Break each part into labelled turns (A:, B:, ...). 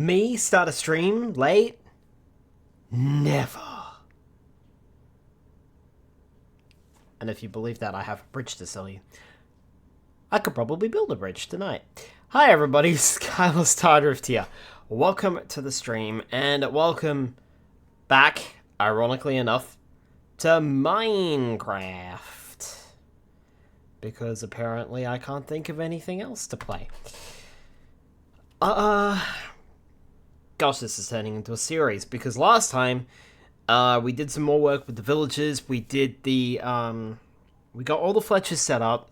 A: Me start a stream late? Never. And if you believe that, I have a bridge to sell you. I could probably build a bridge tonight. Hi everybody, Skylar Stardrift here. Welcome to the stream, and welcome back, ironically enough, to Minecraft. Because apparently I can't think of anything else to play. Gosh, this is turning into a series, because last time, we did some more work with the villagers, we did the, we got all the Fletchers set up.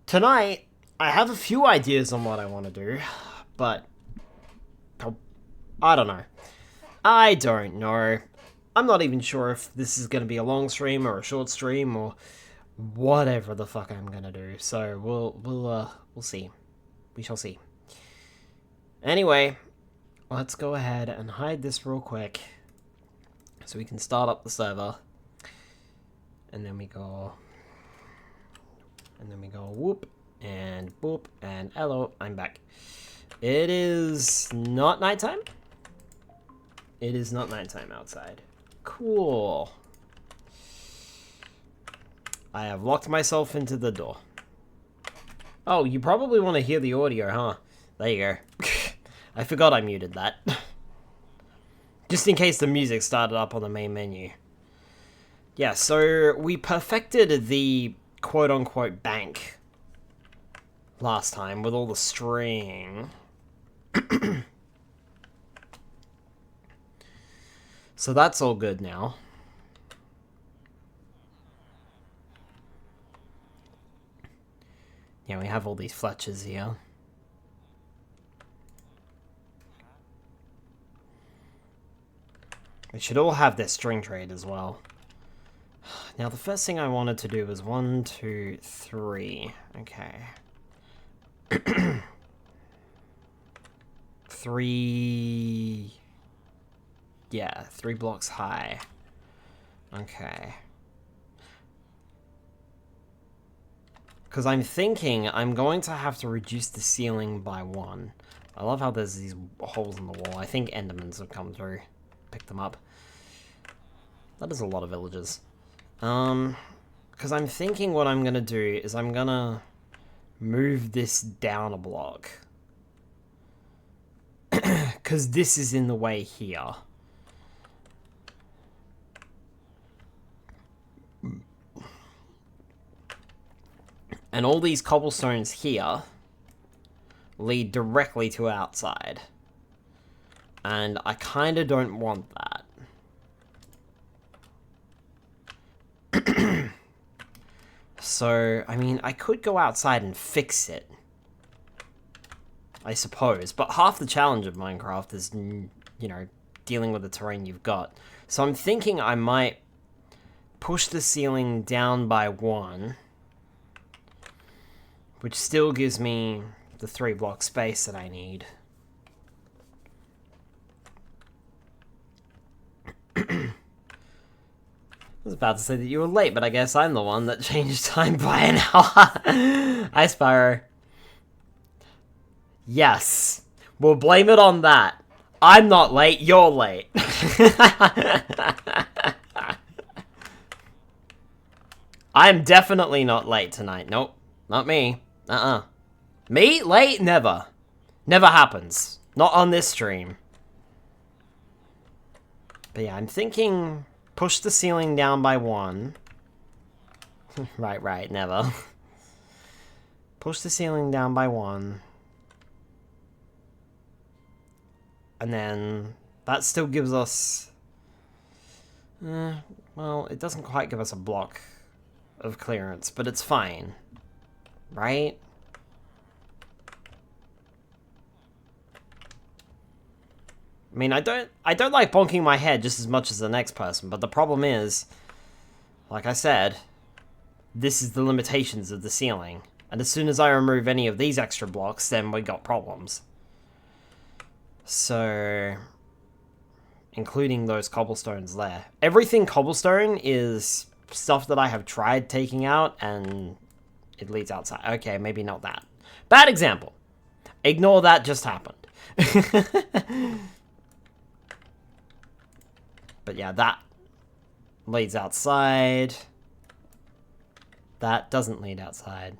A: Tonight, I have a few ideas on what I want to do, but I don't know. I'm not even sure if this is going to be a long stream or a short stream or whatever the fuck I'm going to do. So we'll see. We shall see. Anyway, let's go ahead and hide this real quick so we can start up the server. And then we go whoop and boop and hello, I'm back. It is not nighttime. It is not nighttime outside. Cool. I have locked myself into the door. Oh, you probably want to hear the audio, huh? There you go. I forgot I muted that. Just in case the music started up on the main menu. Yeah, so we perfected the quote-unquote bank last time with all the string. So that's all good now. Yeah, we have all these Fletchers here. They should all have their string trade as well. Now, the first thing I wanted to do was 1, 2, 3. Okay. 3... Yeah, 3 blocks high. Okay. Because I'm thinking I'm going to have to reduce the ceiling by 1. I love how there's these holes in the wall. I think Endermans have come through. Pick them up. That is a lot of villagers. Because I'm thinking what I'm going to do is I'm going to move this down a block. Because this is in the way here. And all these cobblestones here lead directly to outside. And I kind of don't want that. So, I mean, I could go outside and fix it. I suppose. But half the challenge of Minecraft is, you know, dealing with the terrain you've got. So I'm thinking I might push the ceiling down by 1. Which still gives me the 3 block space that I need. I was about to say that you were late, but I guess I'm the one that changed time by an hour. Hi, Spyro. Yes. We'll blame it on that. I'm not late, you're late. I'm definitely not late tonight. Nope. Not me. Me? Late? Never. Never happens. Not on this stream. But yeah, I'm thinking push the ceiling down by 1. Right, never. Push the ceiling down by 1. And then that still gives us... well, it doesn't quite give us a block of clearance, but it's fine. Right? I mean, I don't like bonking my head just as much as the next person, but the problem is, like I said, this is the limitations of the ceiling. And as soon as I remove any of these extra blocks, then we got problems. So, including those cobblestones there. Everything cobblestone is stuff that I have tried taking out, and it leads outside. Okay, maybe not that. Bad example. Ignore that just happened. But yeah, that leads outside. That doesn't lead outside.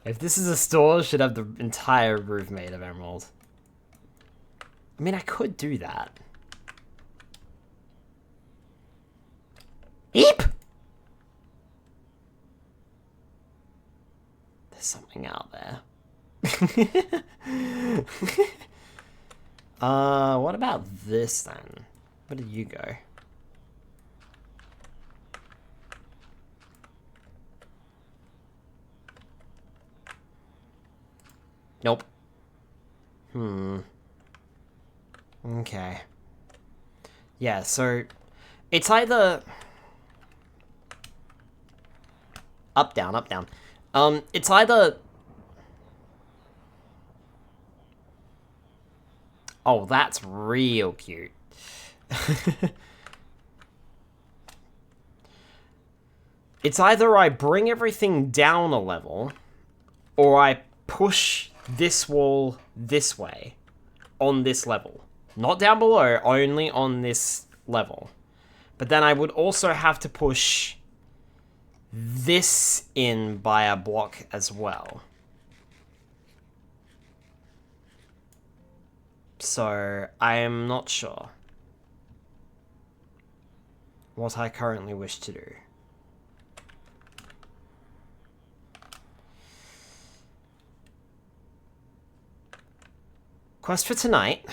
A: If this is a store, it should have the entire roof made of emerald. I mean, I could do that. Eep! There's something out there. What about this then? Where did you go? Nope. Okay. Yeah, so it's either up, down, up, down. It's either... Oh, that's real cute. It's either I bring everything down a level, or I push this wall this way on this level. Not down below, only on this level. But then I would also have to push this in by a block as well. So, I am not sure what I currently wish to do. Quest for tonight,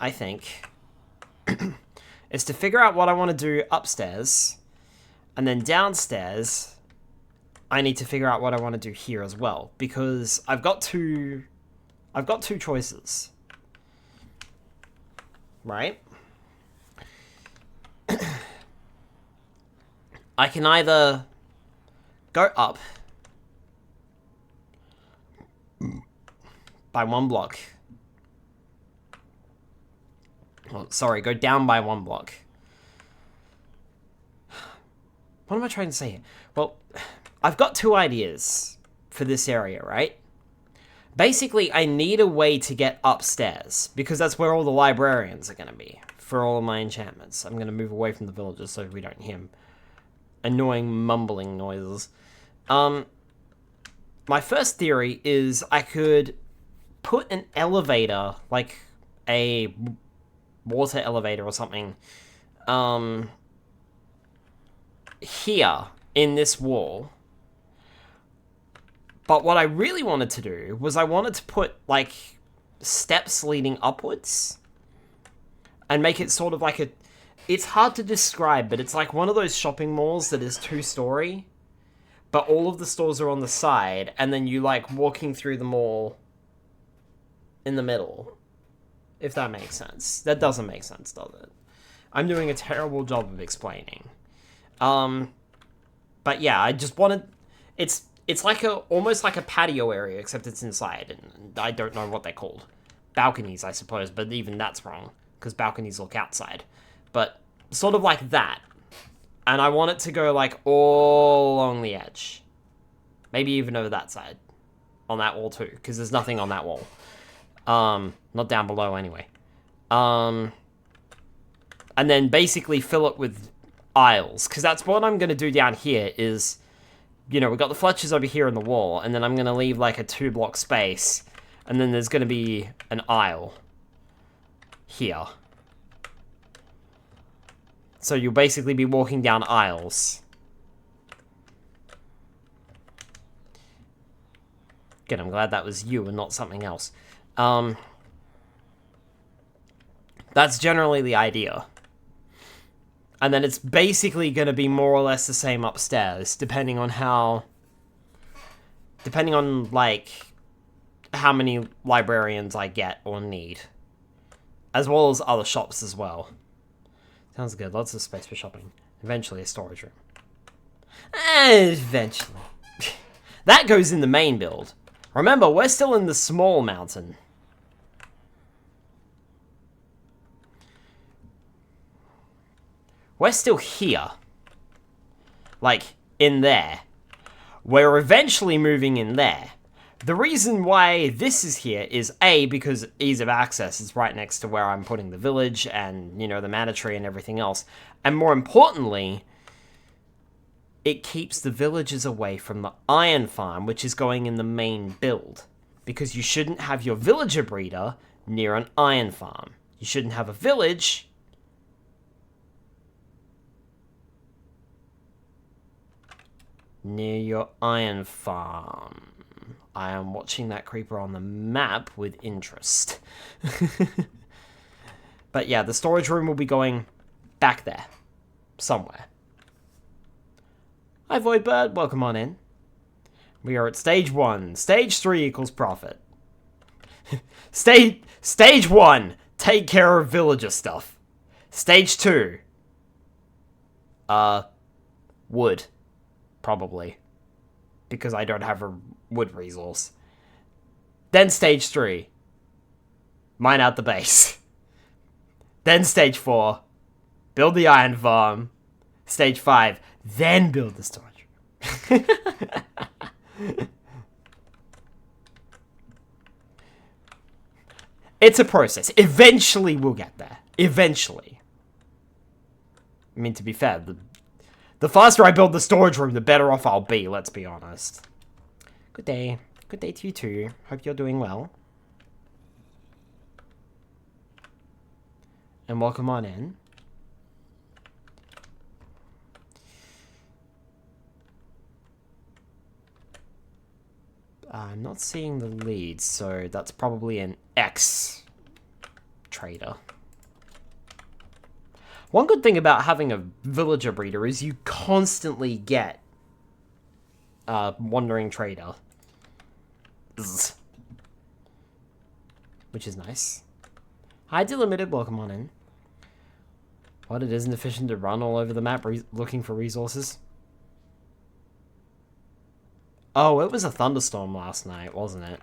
A: I think, is to figure out what I want to do upstairs, and then downstairs, I need to figure out what I want to do here as well, because I've got two choices. Right? I can either go up by one block. Well, sorry, go down by one block. What am I trying to say here? Well, I've got two ideas for this area, right? Basically, I need a way to get upstairs, because that's where all the librarians are going to be, for all of my enchantments. I'm going to move away from the villagers so we don't hear annoying mumbling noises. My first theory is I could put an elevator, like a water elevator or something, here in this wall. But what I really wanted to do was I wanted to put, like, steps leading upwards and make it sort of like a... It's hard to describe, but it's like one of those shopping malls that is 2-story, but all of the stores are on the side, and then you, like, walking through the mall in the middle, if that makes sense. That doesn't make sense, does it? I'm doing a terrible job of explaining. But yeah, I just wanted... It's like almost like a patio area, except it's inside, and I don't know what they're called. Balconies, I suppose, but even that's wrong, because balconies look outside. But sort of like that. And I want it to go, like, all along the edge. Maybe even over that side. On that wall, too, because there's nothing on that wall. Not down below, anyway. And then basically fill it with aisles, because that's what I'm going to do down here is... You know, we've got the Fletchers over here in the wall, and then I'm going to leave, like, a 2-block space, and then there's going to be an aisle here. So you'll basically be walking down aisles. Good, I'm glad that was you and not something else. That's generally the idea. And then it's basically going to be more or less the same upstairs, depending on, like, how many librarians I get or need. As well as other shops as well. Sounds good. Lots of space for shopping. Eventually a storage room. Eventually. That goes in the main build. Remember, we're still in the small mountain. We're still here. Like, in there. We're eventually moving in there. The reason why this is here is A, because ease of access is right next to where I'm putting the village and, you know, the mana tree and everything else. And more importantly, it keeps the villagers away from the iron farm, which is going in the main build. Because you shouldn't have your villager breeder near an iron farm. You shouldn't have a village near your iron farm. I am watching that creeper on the map with interest. But yeah, the storage room will be going back there. Somewhere. Hi Voidbird, welcome on in. We are at stage 1. Stage 3 equals profit. Stage 1, take care of villager stuff. Stage 2. Wood. Probably. Because I don't have a wood resource. Then stage 3. Mine out the base. Then stage 4. Build the iron farm. Stage 5. Then build the storage room. It's a process. Eventually we'll get there. Eventually. I mean, to be fair, the faster I build the storage room, the better off I'll be, let's be honest. Good day. Good day to you too. Hope you're doing well. And welcome on in. I'm not seeing the leads, so that's probably an X trader. One good thing about having a villager breeder is you constantly get a wandering trader. Zzz. Which is nice. Hi, Delimited, welcome on in. What, it isn't efficient to run all over the map looking for resources? Oh, it was a thunderstorm last night, wasn't it?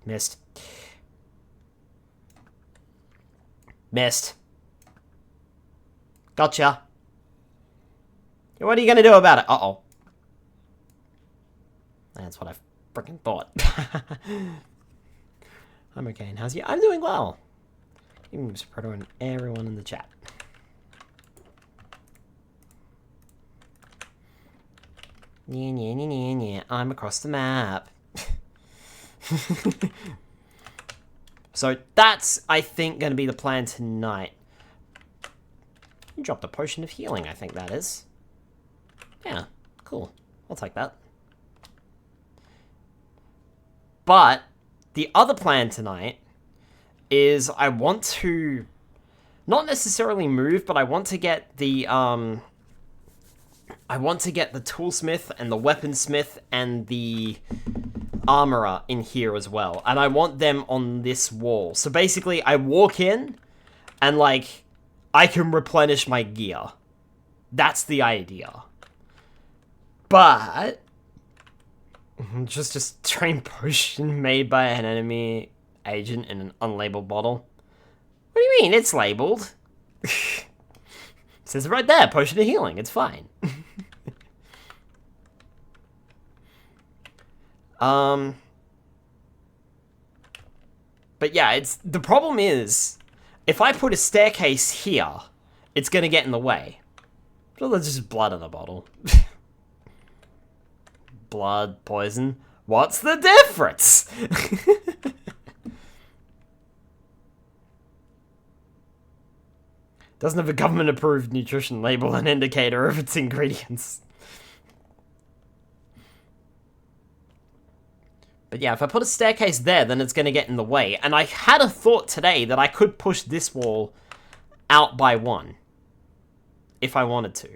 A: Missed. Missed. Gotcha. What are you gonna do about it? Uh-oh. That's what I freaking thought. I'm okay, and how's you? I'm doing well. Even Mr. Proto and everyone in the chat. Yeah. I'm across the map. So that's, I think, going to be the plan tonight. You dropped a potion of healing, I think that is. Yeah, cool. I'll take that. But the other plan tonight is I want to not necessarily move, but I want to get the toolsmith and the weaponsmith and the armorer in here as well, and I want them on this wall. So basically, I walk in, and like I can replenish my gear. That's the idea. But just a strange potion made by an enemy agent in an unlabeled bottle. What do you mean? It's labeled. It says right there, potion of healing. It's fine. But yeah, the problem is, if I put a staircase here, it's gonna get in the way. So there's just blood in a bottle. Blood, poison. What's the difference? Doesn't have a government-approved nutrition label and indicator of its ingredients. But yeah, if I put a staircase there, then it's going to get in the way. And I had a thought today that I could push this wall out by one. If I wanted to.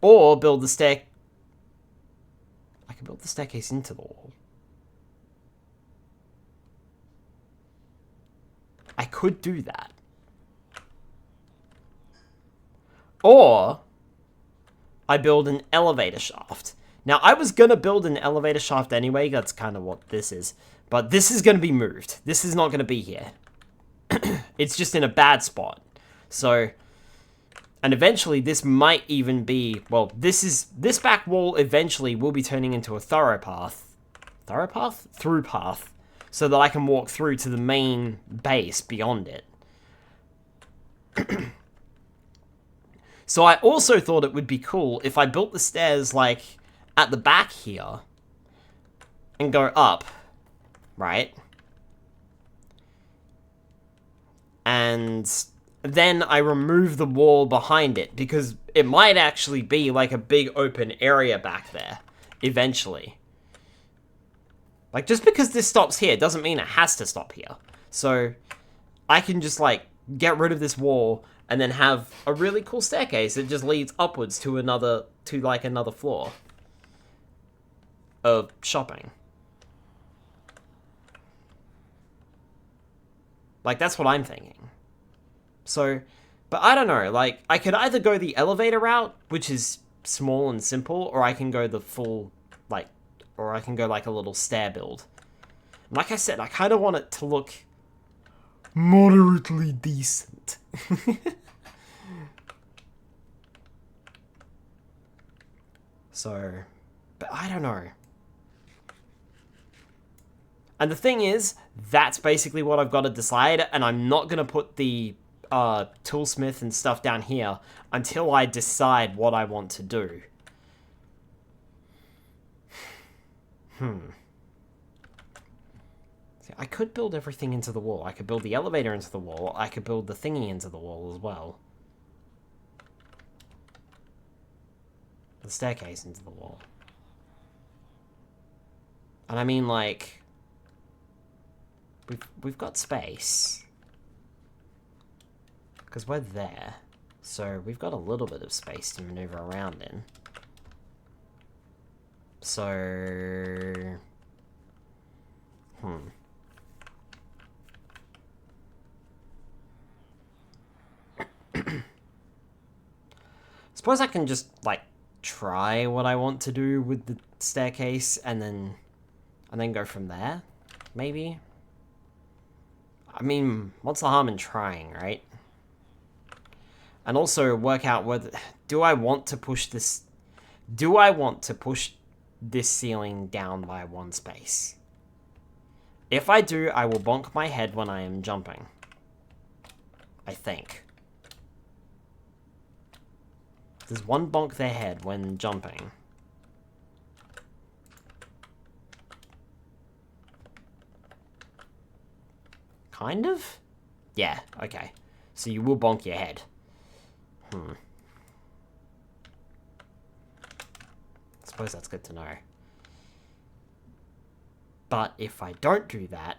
A: Or build the stair... I could build the staircase into the wall. I could do that. Or I build an elevator shaft. Now, I was going to build an elevator shaft anyway. That's kind of what this is. But this is going to be moved. This is not going to be here. It's just in a bad spot. So, and eventually this might even be, well, this back wall eventually will be turning into a through path, so that I can walk through to the main base beyond it. So I also thought it would be cool if I built the stairs, like, at the back here, and go up, right? And then I remove the wall behind it, because it might actually be like a big open area back there, eventually. Like, just because this stops here doesn't mean it has to stop here. So, I can just, like, get rid of this wall, and then have a really cool staircase that just leads upwards to another floor of shopping. Like, that's what I'm thinking. So, but I don't know, like, I could either go the elevator route, which is small and simple, or I can go the full, like, or I can go, like, a little stair build. Like I said, I kind of want it to look moderately decent. So, but I don't know. And the thing is, that's basically what I've got to decide, and I'm not going to put the toolsmith and stuff down here until I decide what I want to do. See, I could build everything into the wall. I could build the elevator into the wall. I could build the thingy into the wall as well. The staircase into the wall. And I mean, like, we've got space. Because we're there. So we've got a little bit of space to maneuver around in. So... Suppose I can just, like, try what I want to do with the staircase and then go from there, maybe? I mean, what's the harm in trying, right? And also work out whether... Do I want to push this ceiling down by one space? If I do, I will bonk my head when I am jumping. I think. There's one bonk their head when jumping. Kind of? Yeah, okay. So you will bonk your head. Suppose that's good to know. But if I don't do that...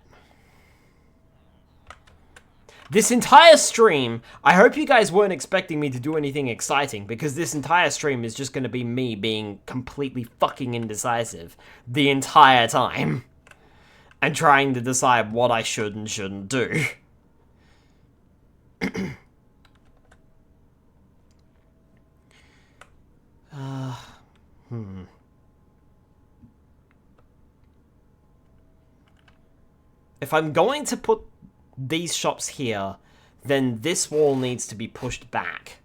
A: This entire stream, I hope you guys weren't expecting me to do anything exciting, because this entire stream is just going to be me being completely fucking indecisive the entire time. And trying to decide what I should and shouldn't do. If I'm going to put these shops here, then this wall needs to be pushed back.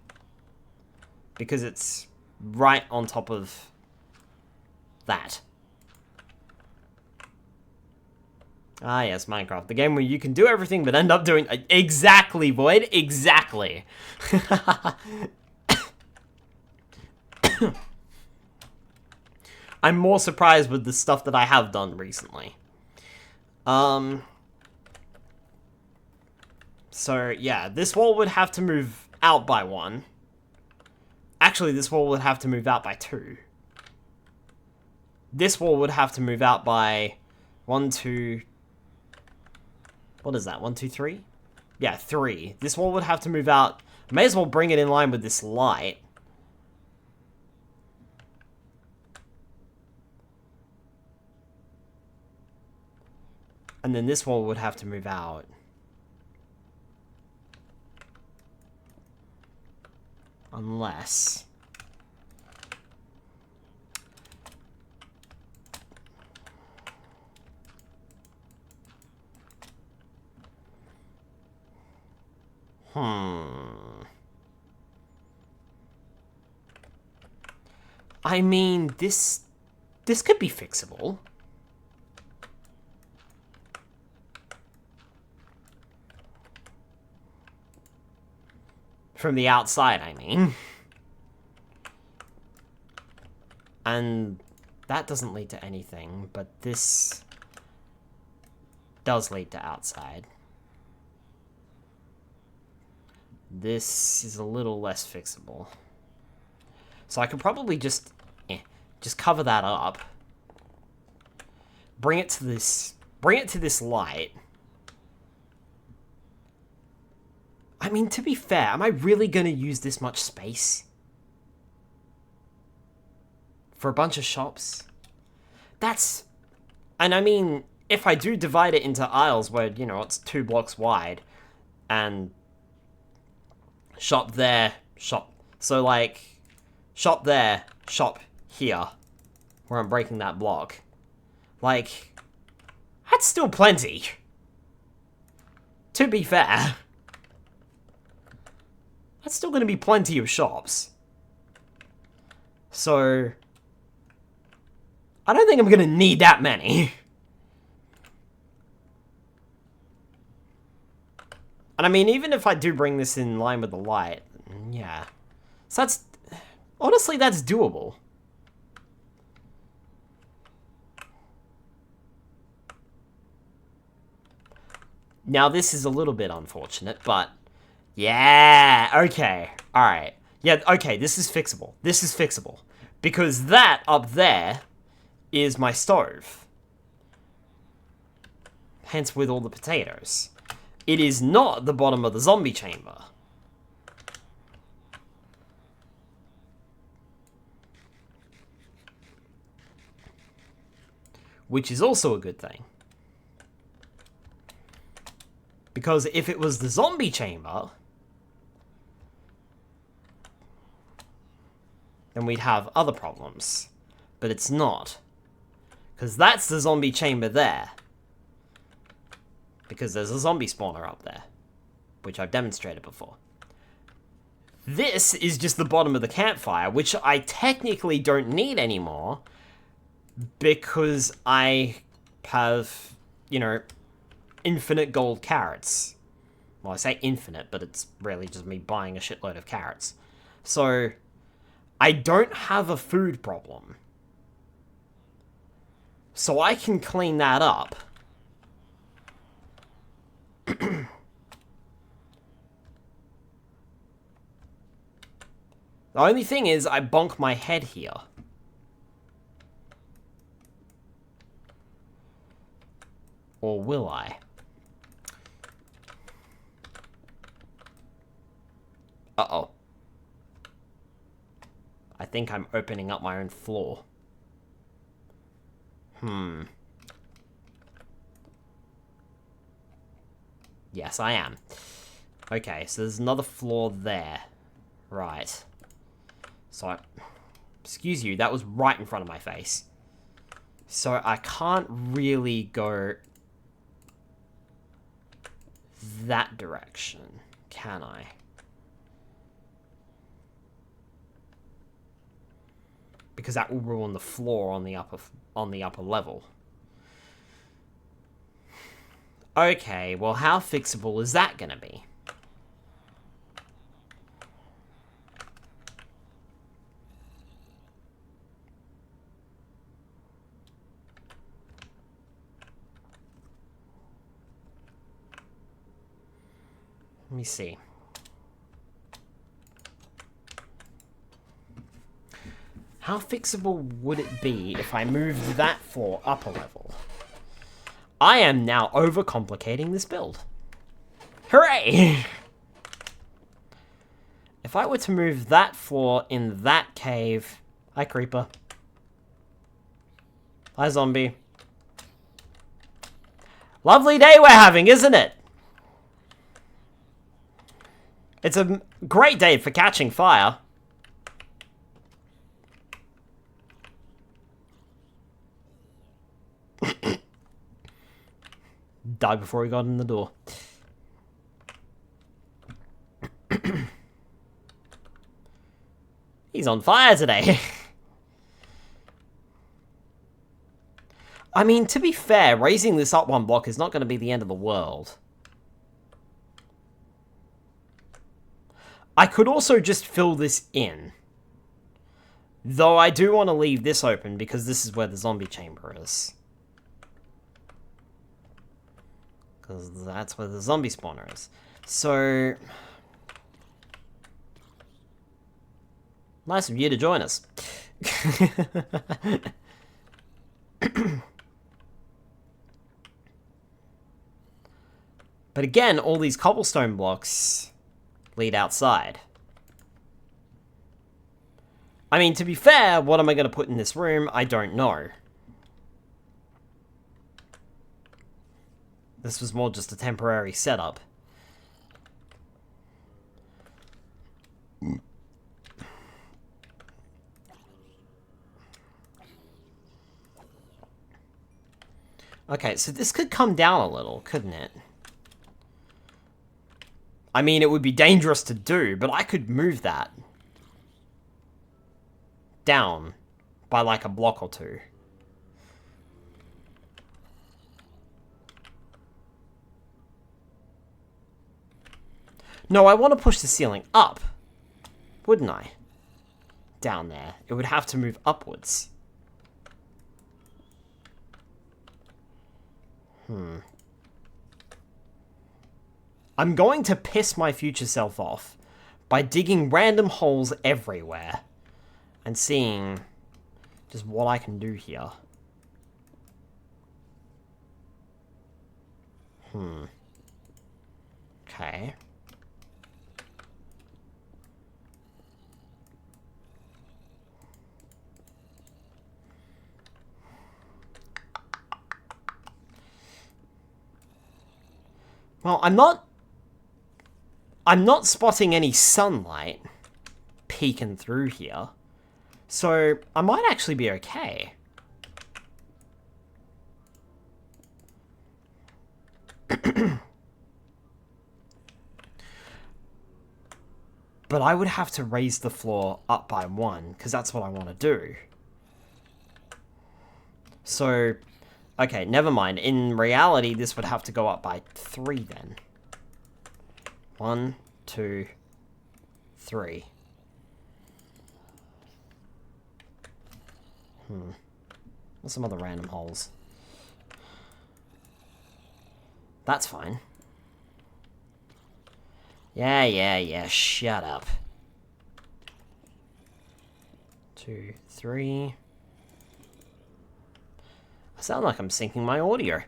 A: Because it's right on top of that. Ah, yes, Minecraft. The game where you can do everything but end up doing... Exactly, Void. Exactly. I'm more surprised with the stuff that I have done recently. So, yeah, this wall would have to move out by 1. Actually, this wall would have to move out by 2. This wall would have to move out by 1, 2... What is that? 1, 2, 3? Yeah, 3. This wall would have to move out. May as well bring it in line with this light. And then this wall would have to move out. Unless... I mean, this could be fixable. From the outside, I mean. And that doesn't lead to anything, but this does lead to outside. This is a little less fixable. So I could probably just cover that up. Bring it to this light. I mean, to be fair, am I really going to use this much space? For a bunch of shops? And I mean, if I do divide it into aisles where, you know, it's 2 blocks wide, and shop there, shop... So, like, shop there, shop here, where I'm breaking that block. Like, that's still plenty. To be fair. That's still going to be plenty of shops. So, I don't think I'm going to need that many. And I mean, even if I do bring this in line with the light, yeah. So that's, honestly, that's doable. Now, this is a little bit unfortunate, but yeah, okay, alright. Yeah, okay, this is fixable. This is fixable. Because that up there is my stove. Hence with all the potatoes. It is not the bottom of the zombie chamber. Which is also a good thing. Because if it was the zombie chamber, then we'd have other problems. But it's not. Because that's the zombie chamber there. Because there's a zombie spawner up there. Which I've demonstrated before. This is just the bottom of the campfire, which I technically don't need anymore. Because I have, you know, infinite gold carrots. Well, I say infinite, but it's really just me buying a shitload of carrots. So, I don't have a food problem. So I can clean that up. The only thing is, I bonk my head here. Or will I? Uh-oh. I think I'm opening up my own floor. Yes, I am. Okay, so there's another floor there. Right. So, excuse you, that was right in front of my face. So I can't really go that direction, can I? Because that will ruin the floor on the upper level. Okay, well, how fixable is that gonna be? Let me see. How fixable would it be if I moved that floor up a level? I am now overcomplicating this build. Hooray! If I were to move that floor in that cave... Hi, creeper. Hi, zombie. Lovely day we're having, isn't it? It's a great day for catching fire. Died before he got in the door. He's on fire today. I mean, to be fair, raising this up one block is not going to be the end of the world. I could also just fill this in. Though I do want to leave this open because this is where the zombie chamber is. Because that's where the zombie spawner is. So... nice of you to join us. But again, all these cobblestone blocks lead outside. I mean, to be fair, what am I going to put in this room? I don't know. This was more just a temporary setup. Okay, so this could come down a little, couldn't it? I mean, it would be dangerous to do, but I could move that down by like a block or two. No, I want to push the ceiling up, wouldn't I? Down there. It would have to move upwards. I'm going to piss my future self off by digging random holes everywhere and seeing just what I can do here. Okay. Well, I'm not spotting any sunlight peeking through here, so I might actually be okay. But I would have to raise the floor up by 1, because that's what I want to do. So, okay, never mind. In reality, this would have to go up by 3 then. 1, 2, 3. What's some other random holes? That's fine. Yeah, shut up. 2, 3. I sound like I'm syncing my audio.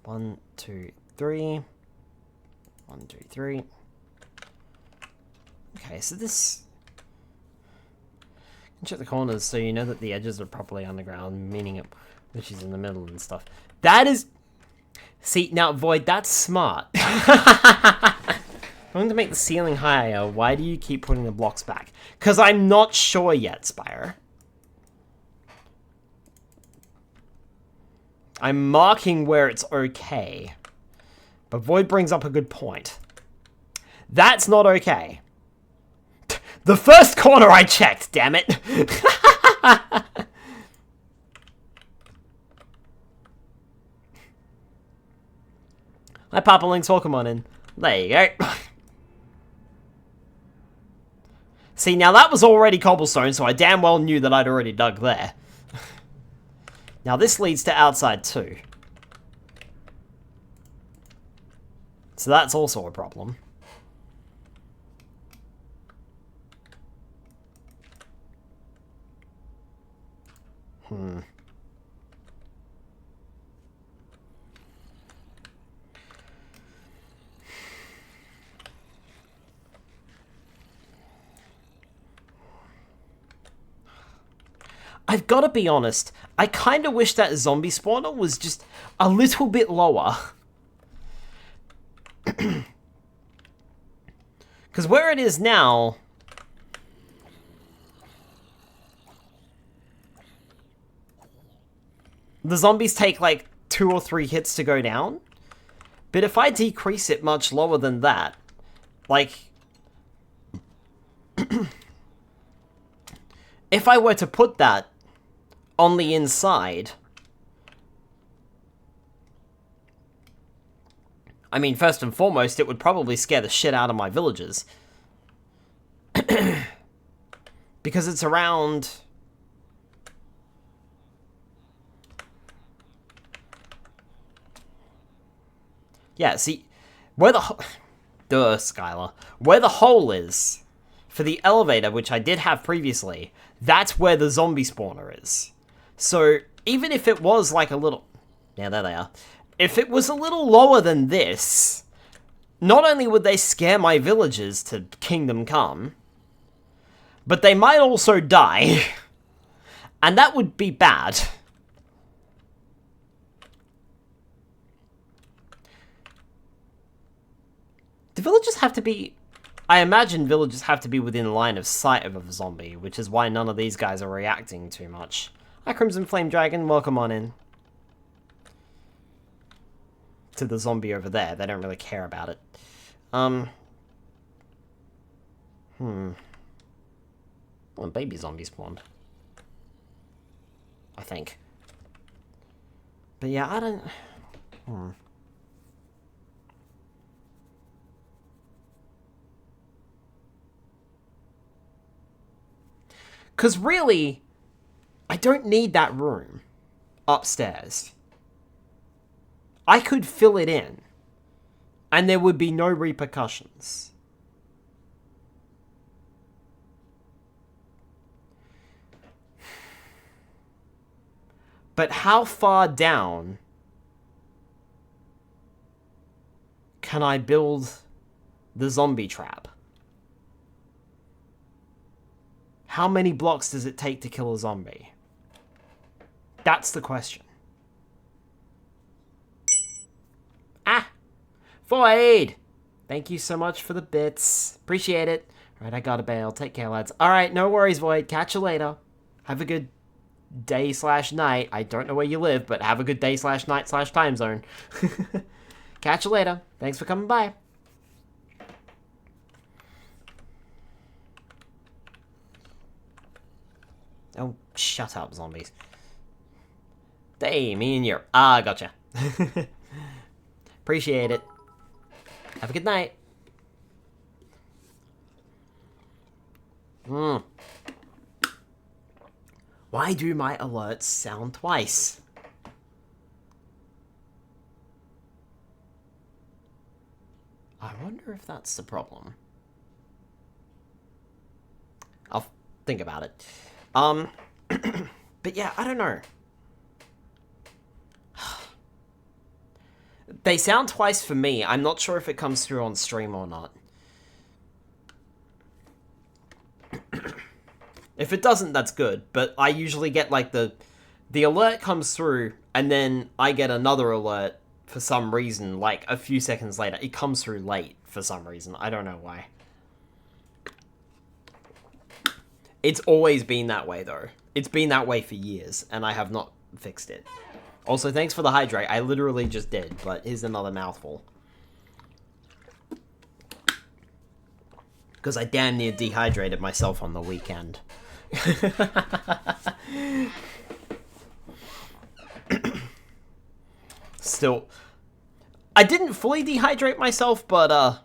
A: One, two, three. 1, 2, 3. Okay, so this... check the corners so you know that the edges are properly underground, meaning it, which is in the middle and stuff. That is... see, now, Void, that's smart. I'm going to make the ceiling higher. Why do you keep putting the blocks back? Because I'm not sure yet, Spire. I'm marking where it's okay. But Void brings up a good point. That's not okay. The first corner I checked, damn it! Hi, Papa Link's Pokemon in. There you go. See, now that was already cobblestone, so I damn well knew that I'd already dug there. Now this leads to outside too. So that's also a problem. I've got to be honest, I kind of wish that zombie spawner was just a little bit lower. Because where it is now... the zombies take like 2 or 3 hits to go down. But if I decrease it much lower than that, like... if I were to put that on the inside... I mean, first and foremost, it would probably scare the shit out of my villagers. Because it's around... Yeah, see, where the... Duh, Skylar. Where the hole is for the elevator, which I did have previously, that's where the zombie spawner is. So, even if it was like a little... Yeah, there they are. If it was a little lower than this, not only would they scare my villagers to Kingdom Come, but they might also die. And that would be bad. Do villagers have to be... I imagine villagers have to be within line of sight of a zombie, which is why none of these guys are reacting too much. Hi, Crimson Flame Dragon, welcome on in. To the zombie over there, they don't really care about it. Well, a baby zombie spawned. I think. But yeah, I don't... Because really, I don't need that room upstairs. I could fill it in, and there would be no repercussions. But how far down can I build the zombie trap? How many blocks does it take to kill a zombie? That's the question. Ah! Void! Thank you so much for the bits. Appreciate it. Alright, I gotta bail. Take care, lads. Alright, no worries, Void. Catch you later. Have a good day/night. I don't know where you live, but have a good day/night/time zone. Catch you later. Thanks for coming by. Oh, shut up, zombies. Hey, me and you. Ah, gotcha. Appreciate it. Have a good night. Why do my alerts sound twice? I wonder if that's the problem. I'll think about it. But yeah, I don't know. They sound twice for me. I'm not sure if it comes through on stream or not. If it doesn't, that's good. But I usually get like the alert comes through and then I get another alert for some reason, like a few seconds later. It comes through late for some reason. I don't know why. It's always been that way though. It's been that way for years and I have not fixed it. Also, thanks for the hydrate. I literally just did, but here's another mouthful. Because I damn near dehydrated myself on the weekend. Still, I didn't fully dehydrate myself, but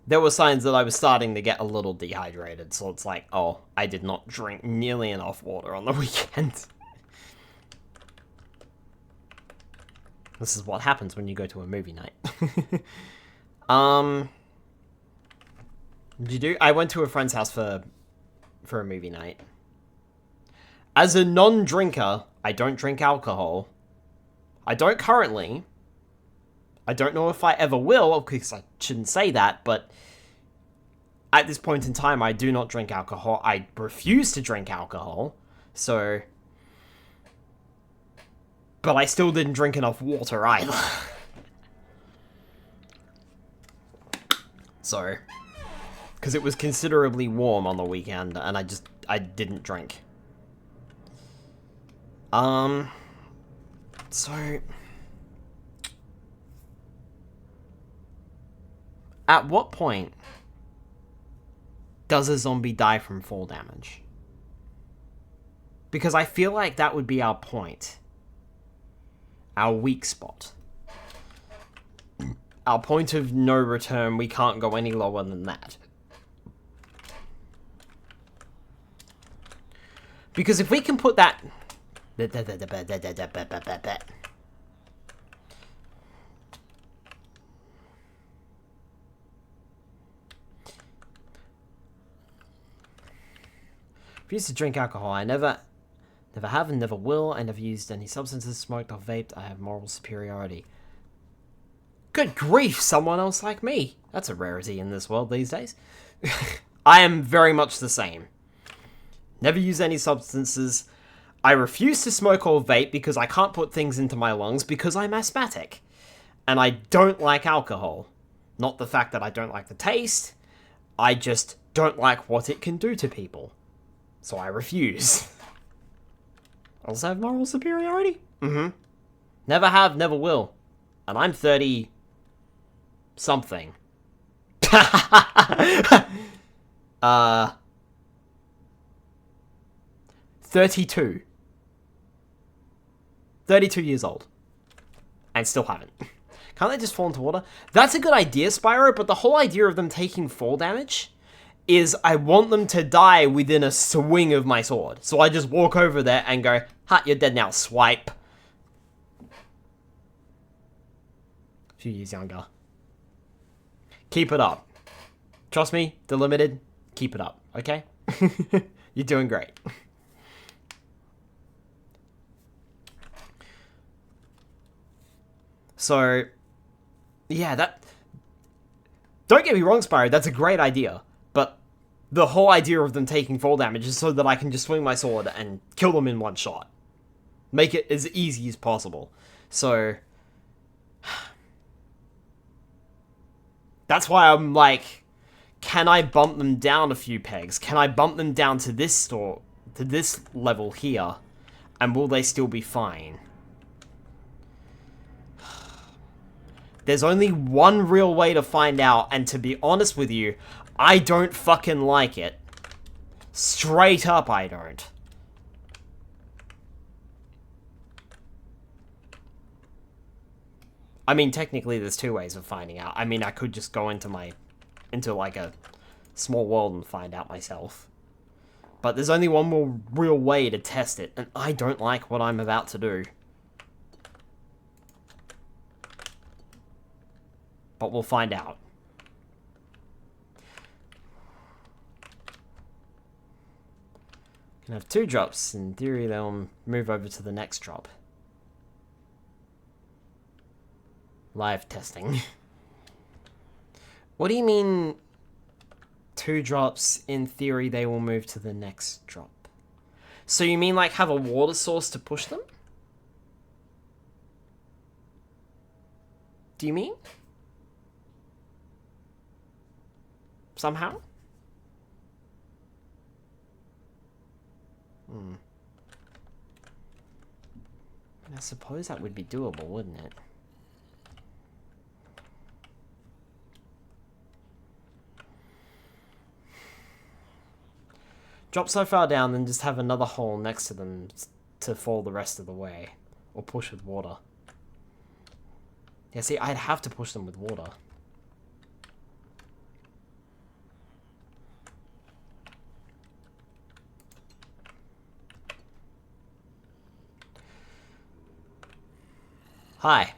A: there were signs that I was starting to get a little dehydrated. So it's like, oh, I did not drink nearly enough water on the weekend. This is what happens when you go to a movie night. Did you do? I went to a friend's house for a movie night. As a non-drinker, I don't drink alcohol. I don't currently. I don't know if I ever will, because I shouldn't say that, but at this point in time, I do not drink alcohol. I refuse to drink alcohol, so... But I still didn't drink enough water either. So, because it was considerably warm on the weekend, and I didn't drink. So... At what point does a zombie die from fall damage? Because I feel like that would be our point. Our weak spot. Our point of no return, we can't go any lower than that. Because if we can put that... Refuse to drink alcohol. I never have and never will. I never used any substances, smoked or vaped. I have moral superiority. Good grief, someone else like me. That's a rarity in this world these days. I am very much the same. Never use any substances. I refuse to smoke or vape because I can't put things into my lungs because I'm asthmatic. And I don't like alcohol. Not the fact that I don't like the taste. I just don't like what it can do to people. So I refuse. Also have moral superiority? Mm-hmm. Never have, never will. And I'm 30... something. 32. 32 years old. And still haven't. Can't they just fall into water? That's a good idea, Spyro, but the whole idea of them taking fall damage is I want them to die within a swing of my sword. So I just walk over there and go, ha, you're dead now, swipe. A few years younger. Keep it up. Trust me, the limited, keep it up, okay? You're doing great. So, yeah, that... Don't get me wrong, Spyro, that's a great idea. But the whole idea of them taking fall damage is so that I can just swing my sword and kill them in one shot. Make it as easy as possible. So... That's why I'm like, can I bump them down a few pegs? Can I bump them down to this level here? And will they still be fine? There's only one real way to find out, and to be honest with you, I don't fucking like it. Straight up, I don't. I mean, technically, there's two ways of finding out. I mean, I could just go into like a small world and find out myself. But there's only one more real way to test it, and I don't like what I'm about to do. But we'll find out. Can have 2 drops. In theory, they'll move over to the next drop. Live testing. What do you mean 2 drops, in theory they will move to the next drop? So you mean like have a water source to push them? Do you mean? Somehow? I suppose that would be doable, wouldn't it? Drop so far down, then just have another hole next to them to fall the rest of the way. Or push with water. Yeah, see, I'd have to push them with water. Hi.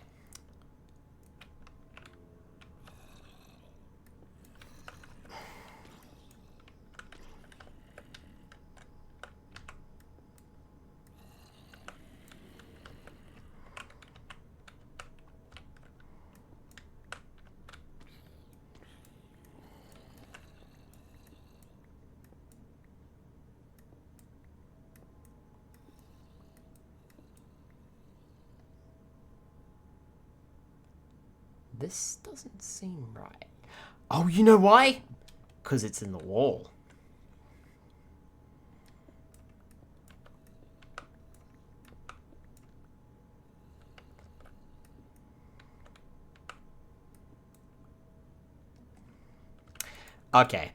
A: This doesn't seem right. Oh, you know why? Because it's in the wall. Okay.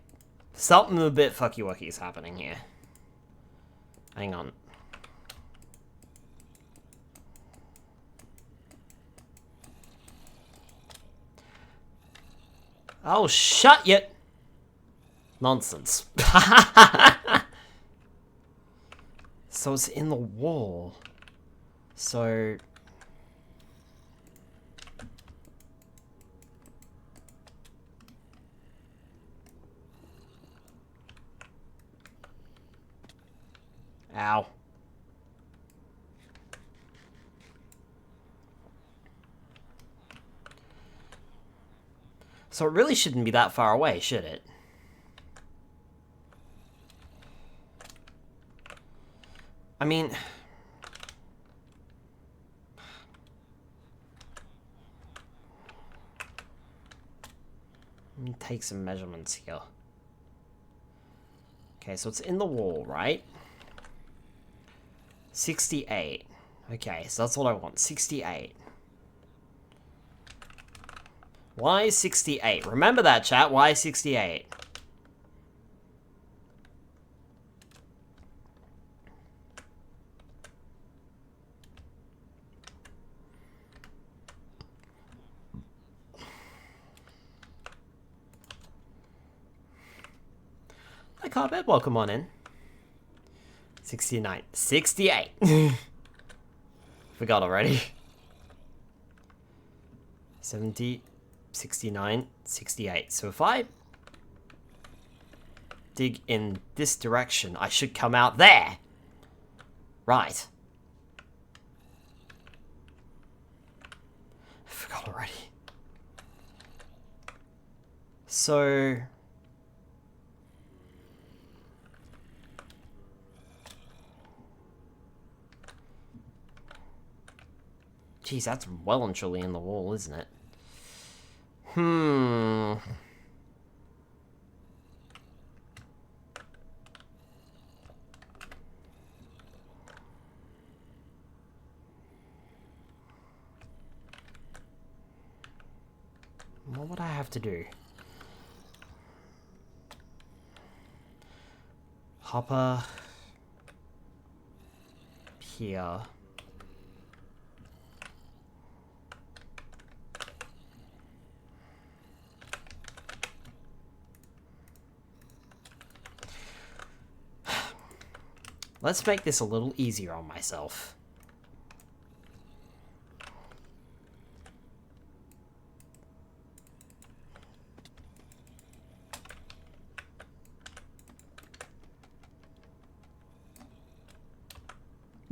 A: Something a bit fucky-wucky is happening here. Hang on. Oh, shut it! Nonsense. So it's in the wall. So... Ow. So it really shouldn't be that far away, should it? I mean... Let me take some measurements here. Okay, so it's in the wall, right? 68. Okay, so that's what I want. 68. Why 68? Remember that, chat. Why 68? Hi, Carpet. Welcome on in. 69. 68. Forgot already. 70, 69, 68. So if I dig in this direction, I should come out there. Right. I forgot already. So... Jeez, that's well and truly in the wall, isn't it? What would I have to do? Hopper... Here... Let's make this a little easier on myself.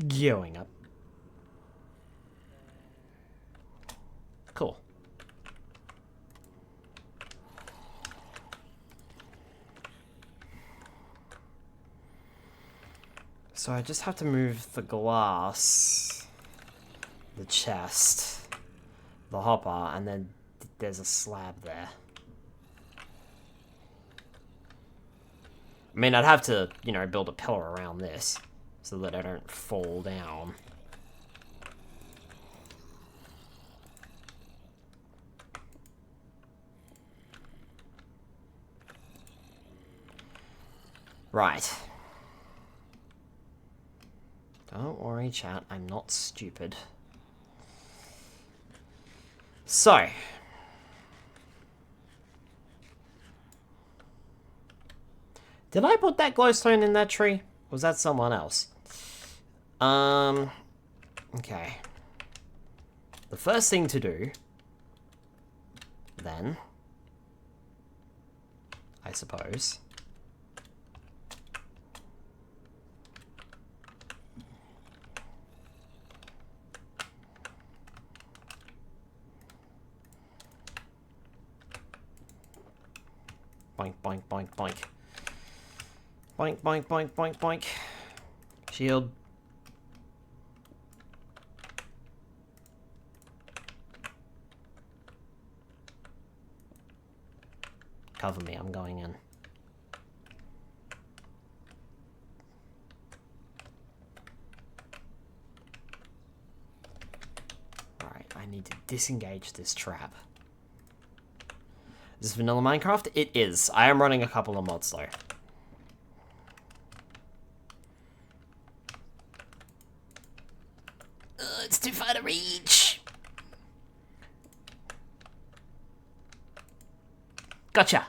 A: Going up. Cool. So I just have to move the glass, the chest, the hopper, and then there's a slab there. I mean, I'd have to, you know, build a pillar around this so that I don't fall down. Right. Don't worry, chat. I'm not stupid. So. Did I put that glowstone in that tree? Or was that someone else? Okay. The first thing to do, then, I suppose, boink, boink, boink, boink. Boink, boink, boink, boink, boink. Shield. Cover me, I'm going in. Alright, I need to disengage this trap. Is this vanilla Minecraft? It is. I am running a couple of mods though. It's too far to reach. Gotcha.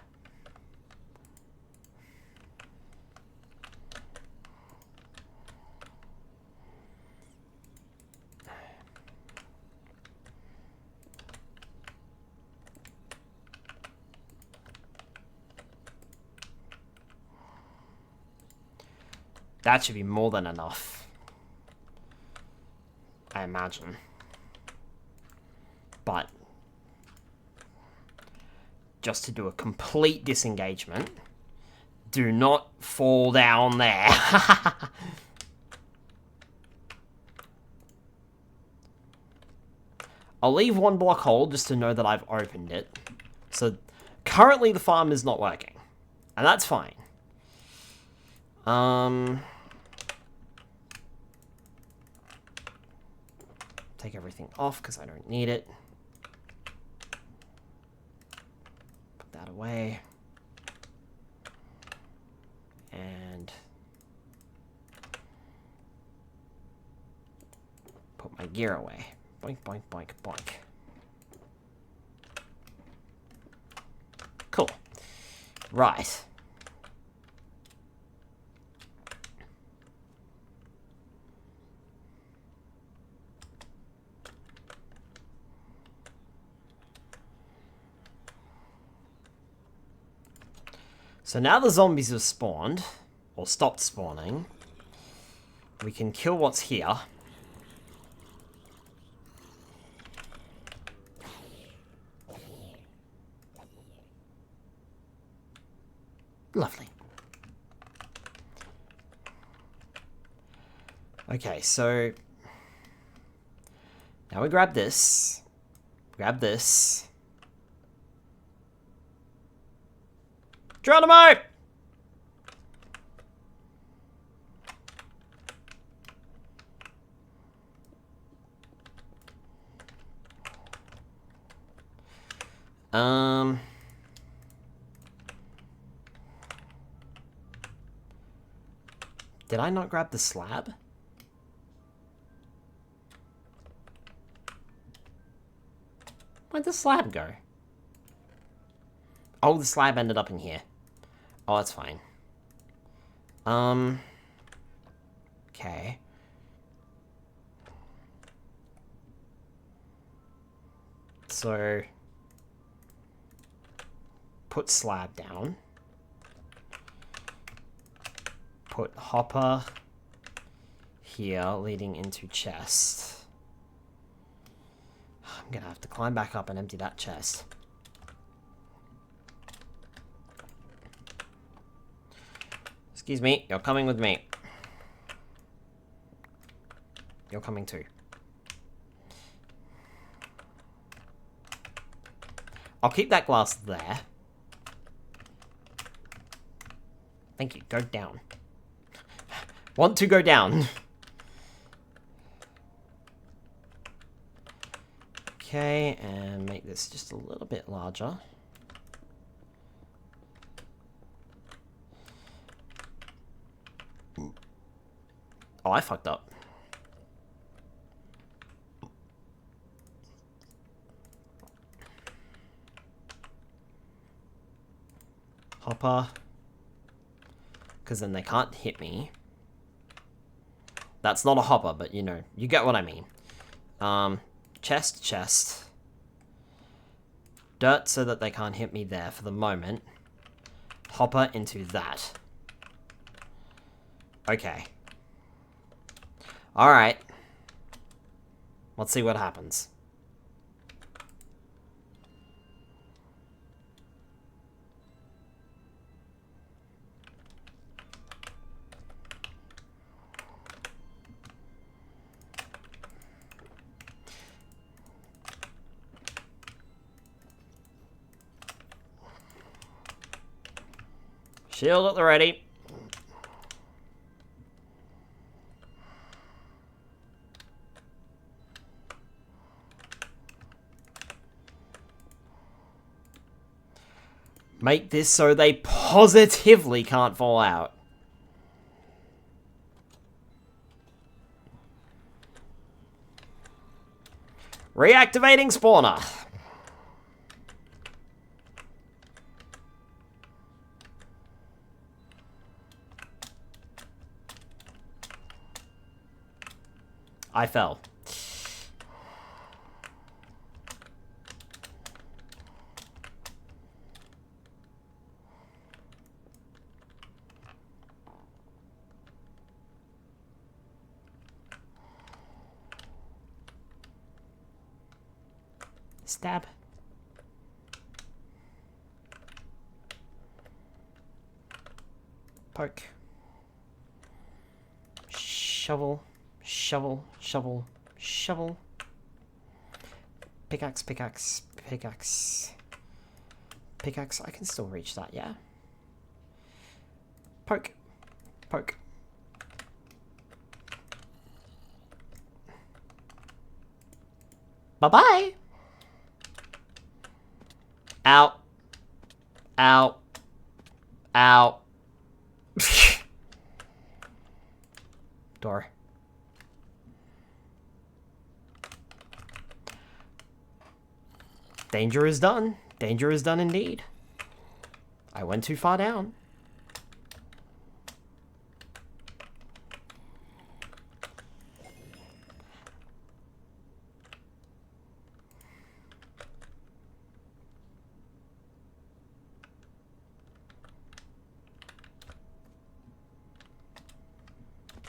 A: That should be more than enough, I imagine. But just to do a complete disengagement, do not fall down there. I'll leave one block hole just to know that I've opened it. So currently the farm is not working, and that's fine. Take everything off because I don't need it. Put that away. And put my gear away. Boink, boink, boink, boink. Cool. Right. So now the zombies have spawned, or stopped spawning. We can kill what's here. Lovely. Okay, so now we grab this. Grab this. Geronimo! Did I not grab the slab? Where'd the slab go? Oh, the slab ended up in here. Oh, that's fine. Okay. So, put slab down. Put hopper here, leading into chest. I'm gonna have to climb back up and empty that chest. Excuse me, you're coming with me. You're coming too. I'll keep that glass there. Thank you, go down. Want to go down. Okay, and make this just a little bit larger. Oh, I fucked up. Hopper. Because then they can't hit me. That's not a hopper, but you know, you get what I mean. Chest, chest. Dirt so that they can't hit me there for the moment. Hopper into that. Okay. Alright. Let's see what happens. Shield at the ready. Make this so they positively can't fall out. Reactivating spawner. I fell. Stab. Poke. Shovel. Shovel. Shovel. Shovel. Pickaxe, pickaxe, pickaxe. Pickaxe, I can still reach that, yeah? Poke. Poke. Bye-bye! Out. Out. Out. Door. Danger is done. Danger is done indeed. I went too far down.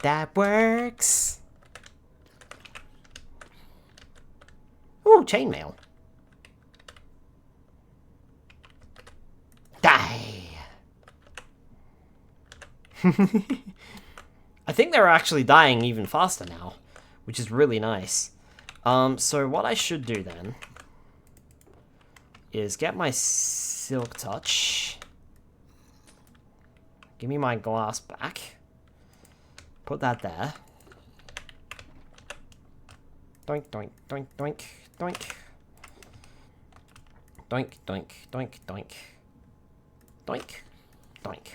A: That works. Ooh, chainmail. Die. I think they're actually dying even faster now, which is really nice. So what I should do then is get my silk touch. Give me my glass back. Put that there. Doink, doink, doink, doink, doink. Doink, doink, doink, doink. Doink, doink.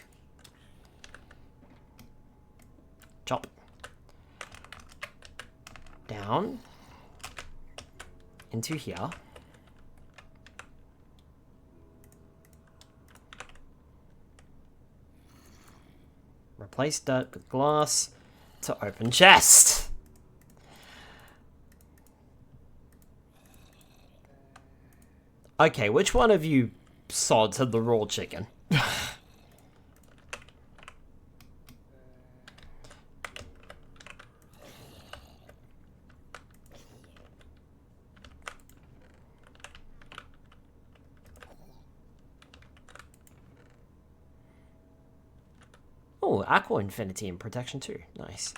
A: Chop. Down. Into here. Replace dirt with glass to open chest. Okay, which one of you sods had the raw chicken? Oh, Aqua Infinity and Protection too. Nice.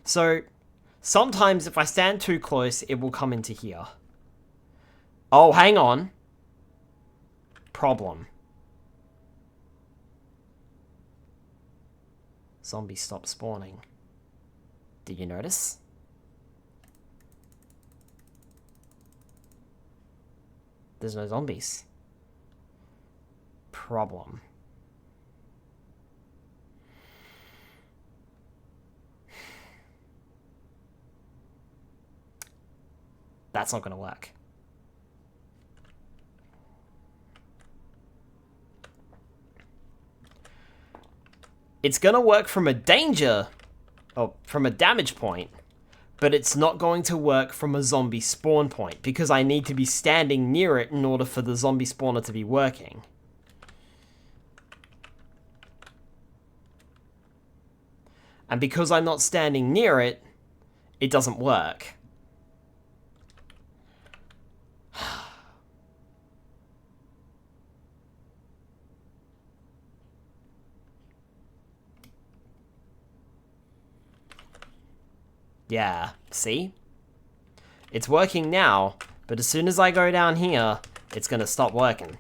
A: So, sometimes if I stand too close, it will come into here. Oh, hang on. Problem. Zombies stop spawning. Did you notice? There's no zombies. Problem. That's not going to work. It's going to work from a danger, or from a damage point, but it's not going to work from a zombie spawn point, because I need to be standing near it in order for the zombie spawner to be working. And because I'm not standing near it, it doesn't work. Yeah, see? It's working now, but as soon as I go down here, it's gonna stop working.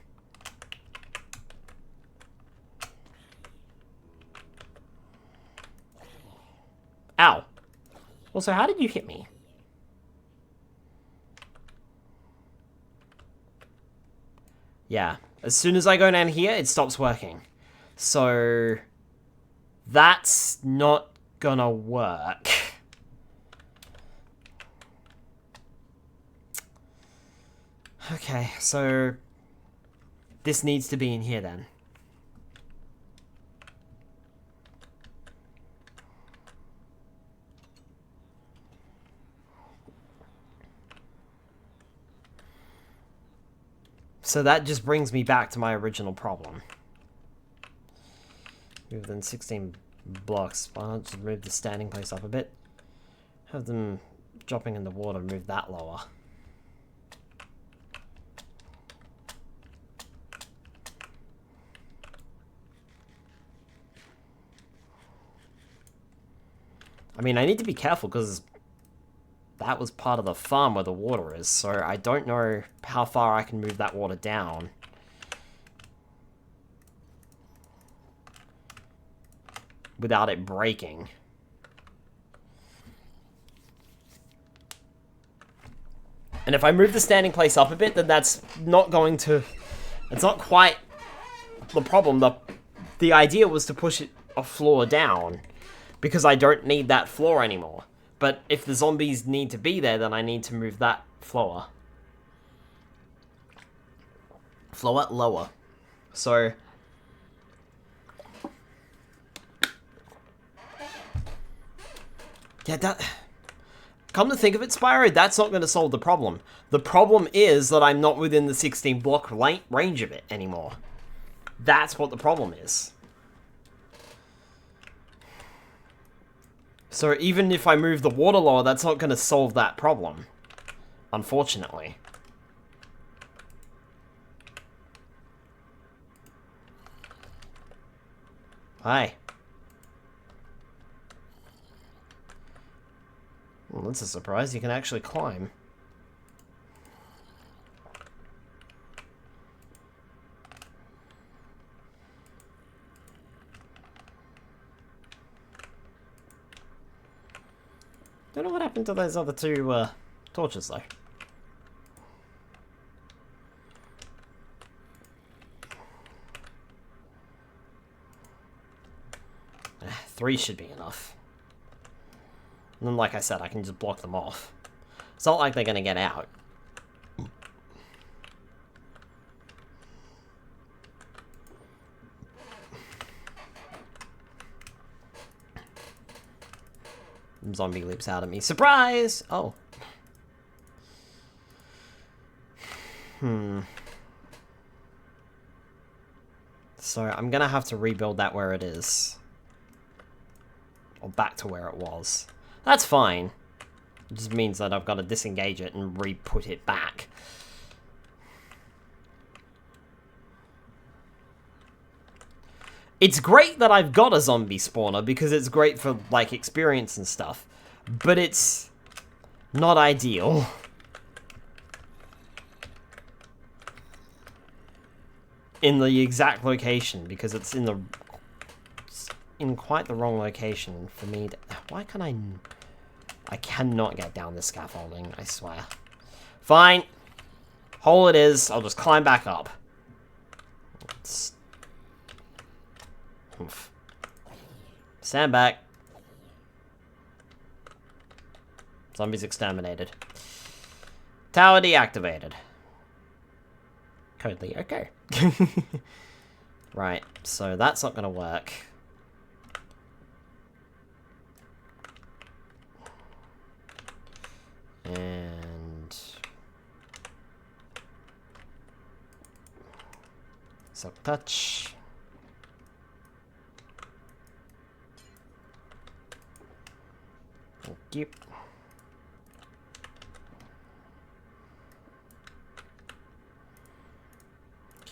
A: Ow. Also, how did you hit me? Yeah. As soon as I go down here, it stops working. So... that's not gonna work. Okay, so... this needs to be in here then. So that just brings me back to my original problem. Move them 16 blocks. Why not just move the standing place up a bit? Have them dropping in the water, move that lower. I mean, I need to be careful because that was part of the farm where the water is, so I don't know how far I can move that water down. Without it breaking. And if I move the standing place up a bit, then that's not going to... it's not quite the problem. The idea was to push it a floor down, because I don't need that floor anymore. But if the zombies need to be there, then I need to move that floor. Floor lower. So... yeah, that... come to think of it, Spyro, that's not going to solve the problem. The problem is that I'm not within the 16 block range of it anymore. That's what the problem is. So even if I move the water lower, that's not going to solve that problem. Unfortunately. Hi. Well, that's a surprise. You can actually climb. Don't know what happened to those other two torches, though. Three should be enough. And then, like I said, I can just block them off. It's not like they're going to get out. Zombie leaps out at me. Surprise! Oh. So, I'm going to have to rebuild that where it is. Or back to where it was. That's fine. It just means that I've got to disengage it and re-put it back. It's great that I've got a zombie spawner because it's great for, like, experience and stuff. But it's not ideal. In the exact location, because it's in quite the wrong location for me to... why can I cannot get down this scaffolding, I swear. Fine. Hole it is. I'll just climb back up. Oof. Stand back. Zombies exterminated. Tower deactivated. Codely, okay. Right, so that's not going to work. And... silk touch. Thank you.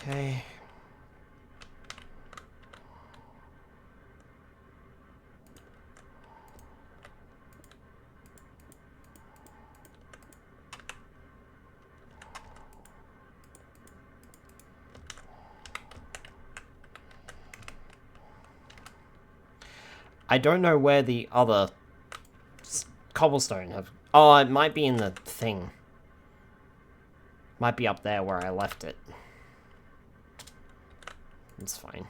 A: Okay. I don't know where the other cobblestone have... oh, it might be in the thing. Might be up there where I left it. It's fine.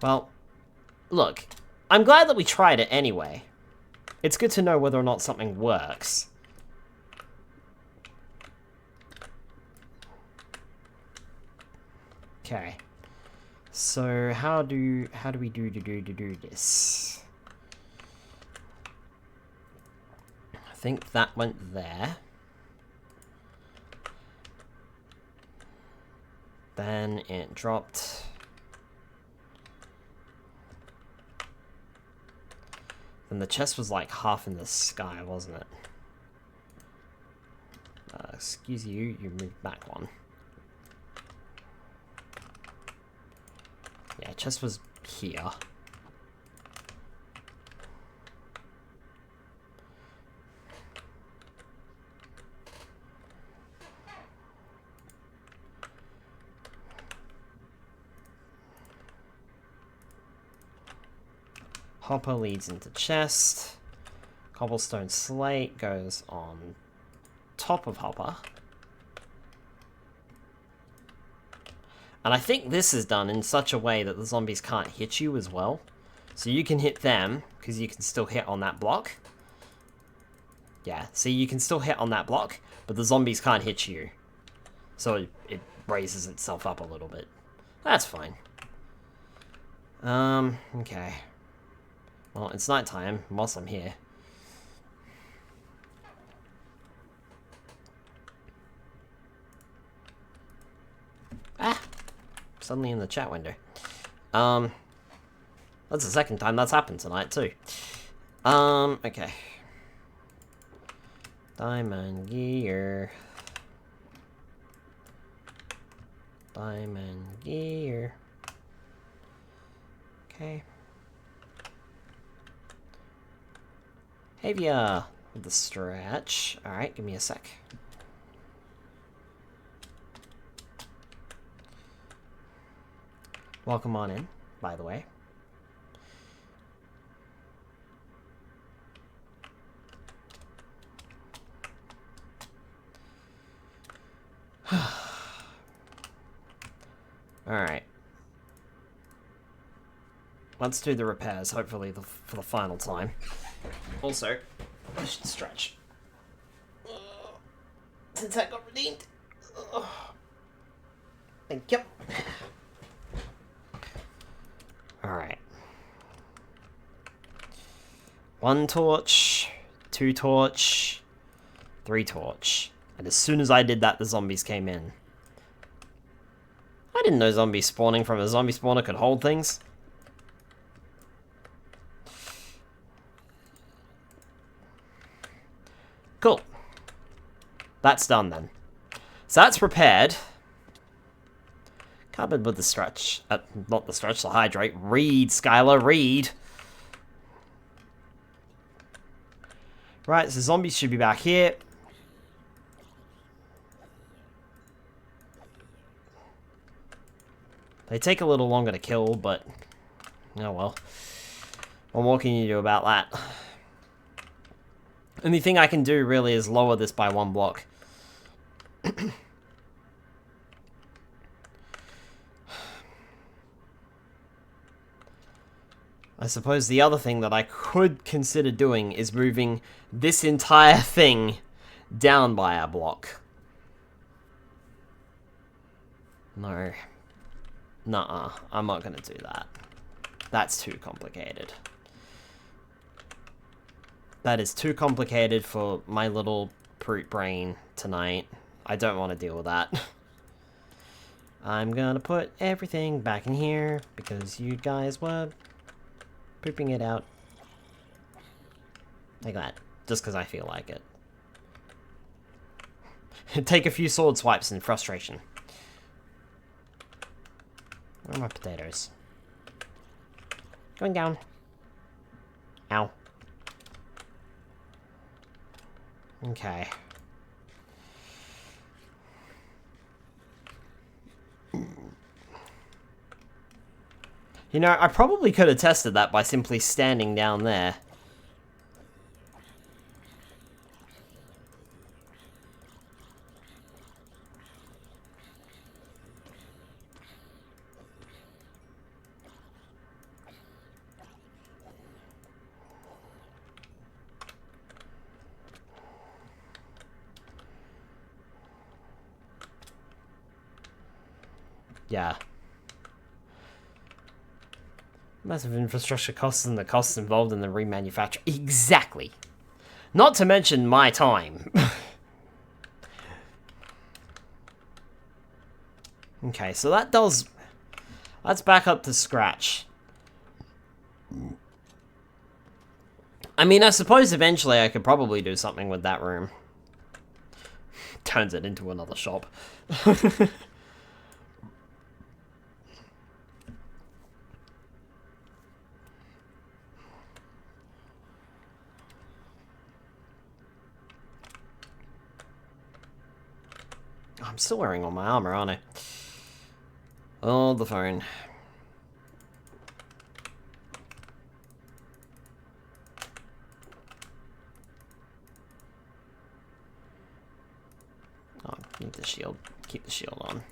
A: Well, look, I'm glad that we tried it anyway. It's good to know whether or not something works. Okay. So how do we do this? I think that went there. Then it dropped. And the chest was like half in the sky, wasn't it? Excuse you, you moved back one. Yeah, chest was here. Hopper leads into chest. Cobblestone slate goes on top of Hopper. And I think this is done in such a way that the zombies can't hit you as well. So you can hit them, because you can still hit on that block. Yeah, see, you can still hit on that block, but the zombies can't hit you. So it raises itself up a little bit. That's fine. Okay. Well, it's nighttime whilst I'm here. Ah! Suddenly in the chat window. That's the second time that's happened tonight, too. Okay. Diamond gear. Diamond gear. Okay. Havia with the stretch. Alright, give me a sec. Welcome on in, by the way. Alright. Let's do the repairs, hopefully for the final time. Also, I should stretch. Since I got redeemed. Thank you. Alright. 1 torch, 2 torch, 3 torch. And as soon as I did that, the zombies came in. I didn't know zombies spawning from a zombie spawner could hold things. Cool. That's done then. So that's prepared. Cupboard with the stretch. Not the stretch, the hydrate. Read, Skylar, read. Right, so zombies should be back here. They take a little longer to kill, but... oh well. What more can you do about that? Only thing I can do, really, is lower this by 1 block. I suppose the other thing that I could consider doing is moving this entire thing down by a block. No. Nuh-uh. I'm not gonna do that. That's too complicated. That is too complicated for my little brute brain tonight. I don't want to deal with that. I'm gonna put everything back in here because you guys were pooping it out like that, just because I feel like it. Take a few sword swipes in frustration. Where are my potatoes? Going down. Ow. Okay. You know, I probably could have tested that by simply standing down there. Yeah. Massive infrastructure costs and the costs involved in the remanufacture. Exactly. Not to mention my time. Okay, so that does... Let's back up to scratch. I mean, I suppose eventually I could probably do something with that room. Turns it into another shop. I'm still wearing all my armor, aren't I? Oh, the phone. Oh, need the shield. Keep the shield on.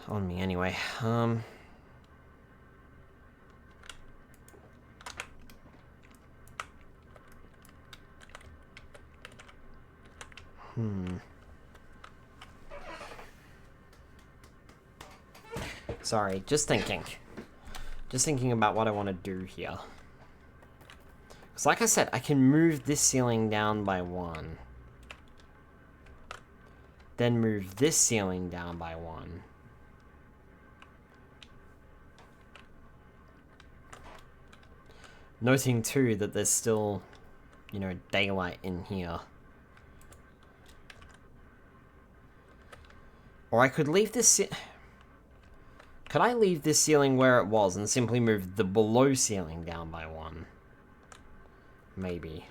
A: On me anyway. Sorry, just thinking. Just thinking about what I want to do here. Because like I said, I can move this ceiling down by 1. Then move this ceiling down by 1. Noting too that there's still, you know, daylight in here. Or I could leave this... Could I leave this ceiling where it was and simply move the below ceiling down by 1? Maybe.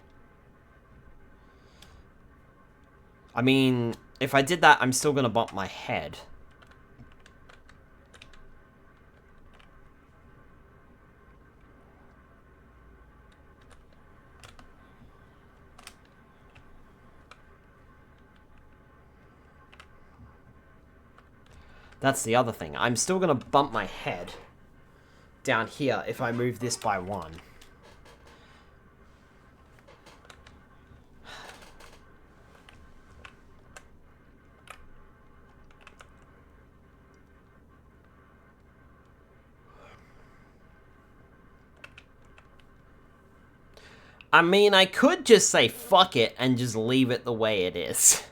A: I mean, if I did that, I'm still gonna bump my head. That's the other thing. I'm still gonna bump my head down here if I move this by 1. I mean, I could just say fuck it and just leave it the way it is.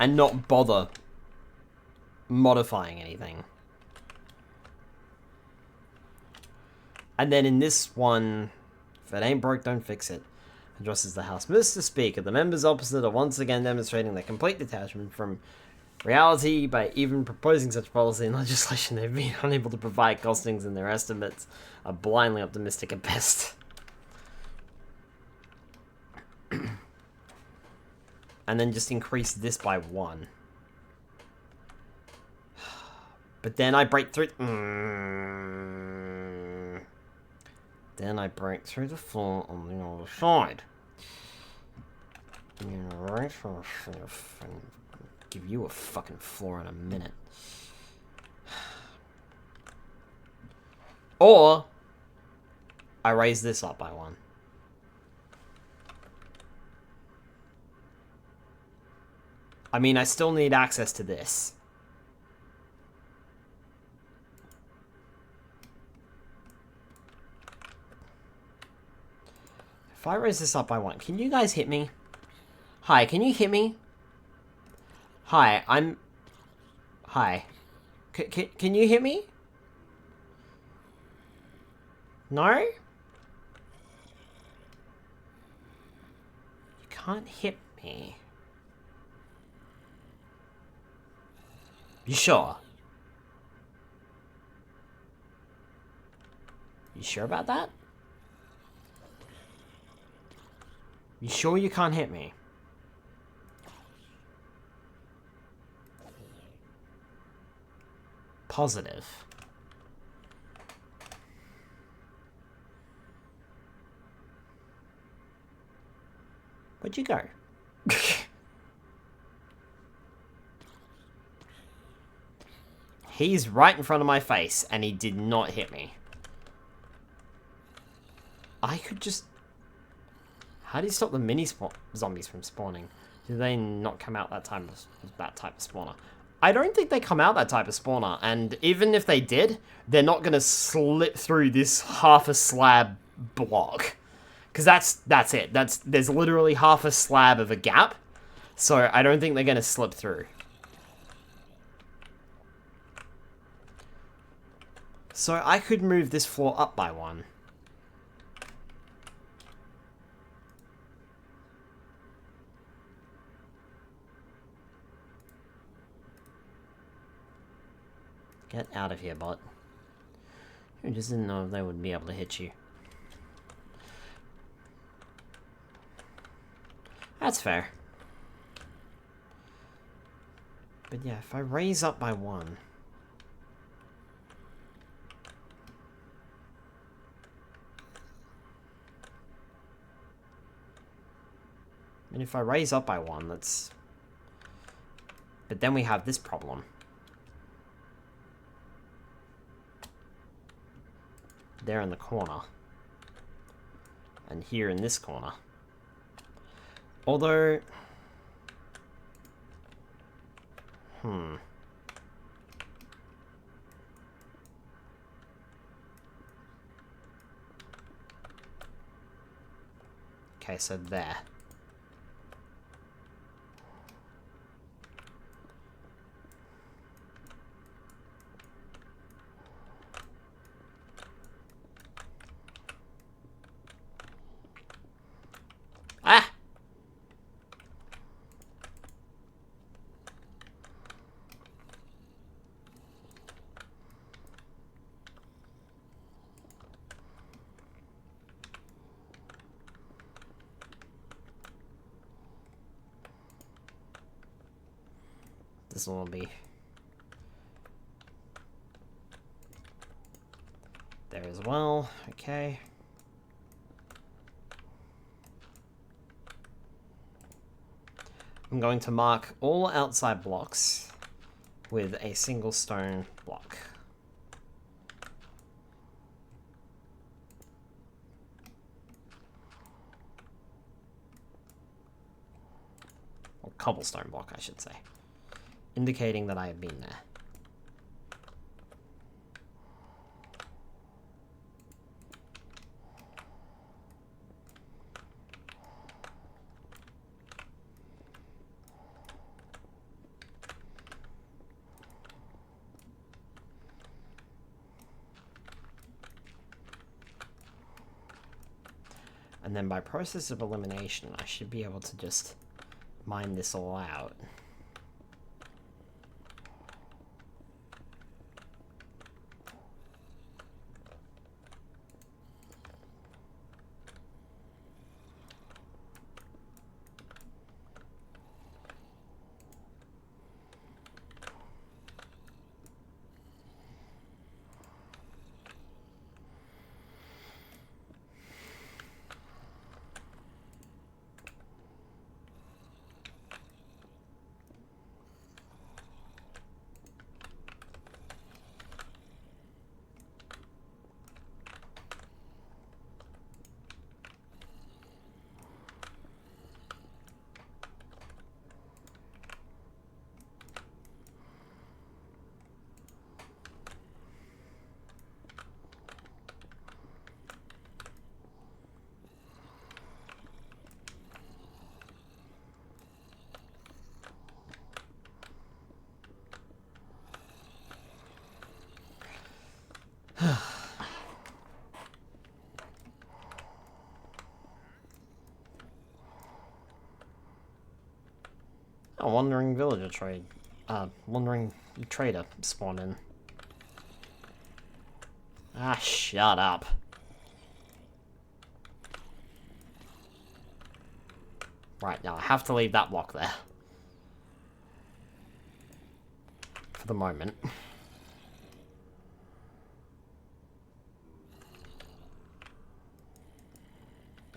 A: And not bother modifying anything. And then in this one, if it ain't broke, don't fix it. Addresses the House. Mr. Speaker, the members opposite are once again demonstrating their complete detachment from reality by even proposing such policy and legislation. They've been unable to provide costings, and their estimates are blindly optimistic at best. And then just increase this by 1. But then I break through... Then I break through the floor on the other side. Right, and give you a fucking floor in a minute. Or I raise this up by 1. I mean, I still need access to this. If I raise this up by 1, can you guys hit me? Hi, can you hit me? Hi, I'm... Hi. Can you hit me? No? You can't hit me. You sure? You sure about that? You sure you can't hit me? Positive. Where'd you go? He's right in front of my face, and he did not hit me. I could just... How do you stop the mini zombies from spawning? Do they not come out that type of spawner? I don't think they come out that type of spawner, and even if they did, they're not going to slip through this half a slab block. Because that's it. There's literally half a slab of a gap, so I don't think they're going to slip through. So I could move this floor up by one. Get out of here, bot. You just didn't know if they would be able to hit you. That's fair. But yeah, if I raise up by one... And if I raise up by one, that's... But then we have this problem. There in the corner. And here in this corner. Although... Okay, so there. Ah! This one will be there as well. Okay. I'm going to mark all outside blocks with a single stone block. Or cobblestone block, I should say. Indicating that I have been there. And then by process of elimination, I should be able to just mine this all out. A wandering villager trade. Wandering trader spawned in. Ah, shut up. Right, now I have to leave that block there. For the moment.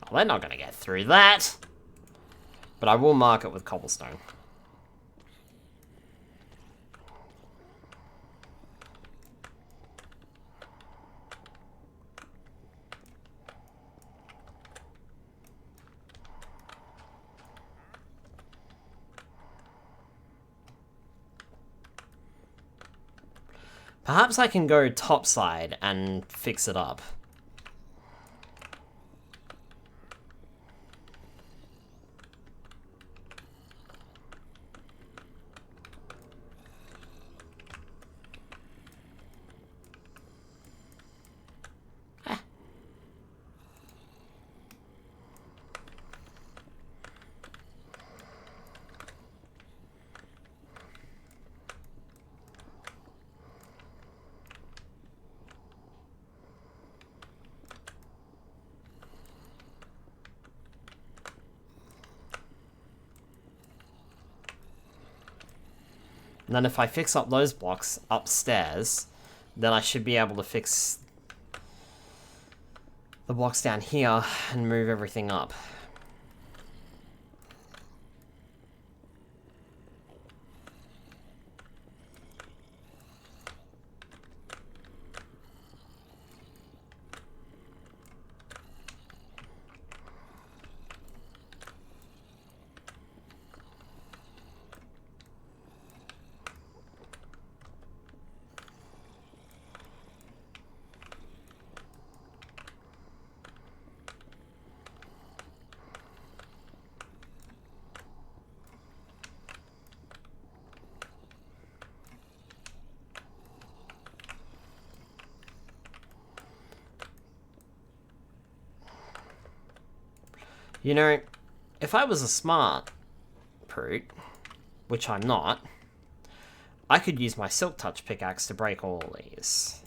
A: Oh, they're not gonna get through that. But I will mark it with cobblestone. Perhaps I can go topside and fix it up. And then if I fix up those blocks upstairs, then I should be able to fix the blocks down here and move everything up. You know, if I was a smart brute, which I'm not, I could use my Silk Touch pickaxe to break all of these.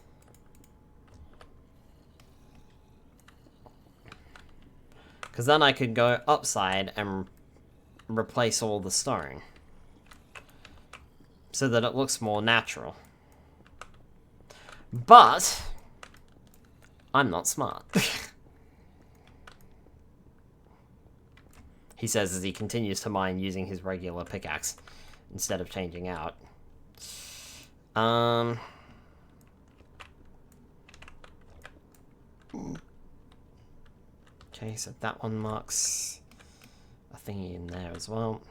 A: Because then I could go upside and replace all the stone. So that it looks more natural. But I'm not smart. He says as he continues to mine using his regular pickaxe instead of changing out. Okay, so that one marks a thingy in there as well.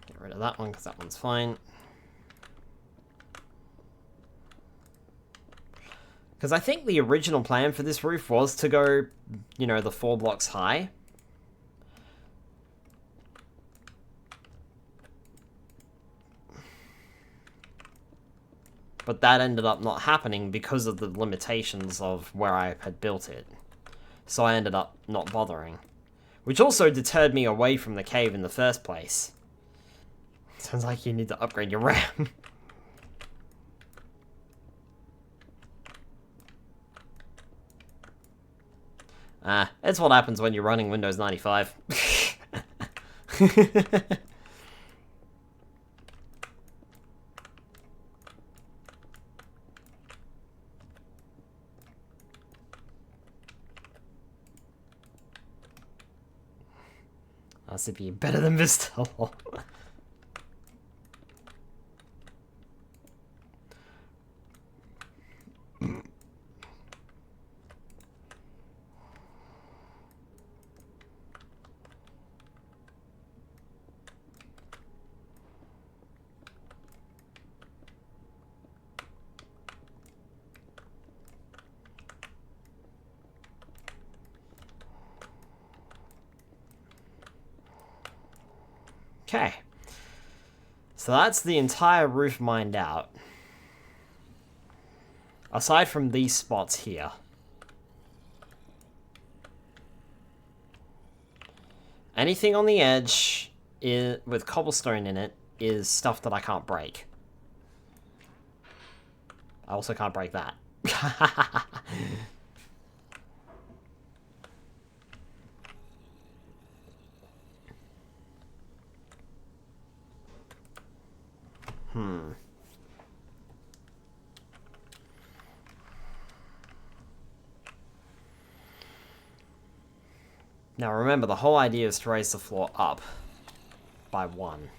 A: Get rid of that one because that one's fine. Because I think the original plan for this roof was to go, you know, the 4 blocks high. But that ended up not happening because of the limitations of where I had built it. So I ended up not bothering. Which also deterred me away from the cave in the first place. Sounds like you need to upgrade your RAM. It's what happens when you're running Windows 95. That's be better than Vista. Okay. So that's the entire roof mined out. Aside from these spots here. Anything on the edge with cobblestone in it is stuff that I can't break. I also can't break that. Now remember, the whole idea is to raise the floor up by 1.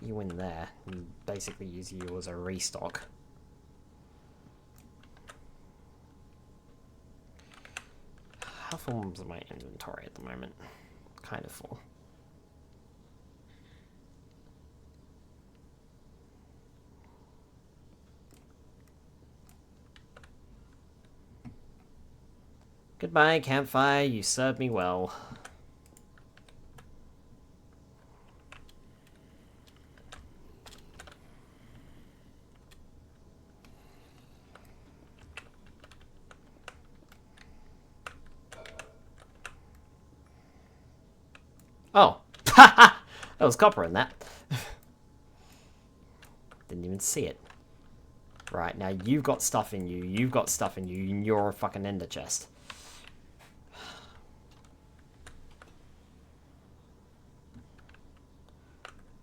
A: you in there and basically use you as a restock. How full is my inventory at the moment? Kind of full. Goodbye, campfire. You served me well. Oh. There was copper in that. Didn't even see it. Right, now you've got stuff in you, you've got stuff in you, and you're a fucking ender chest.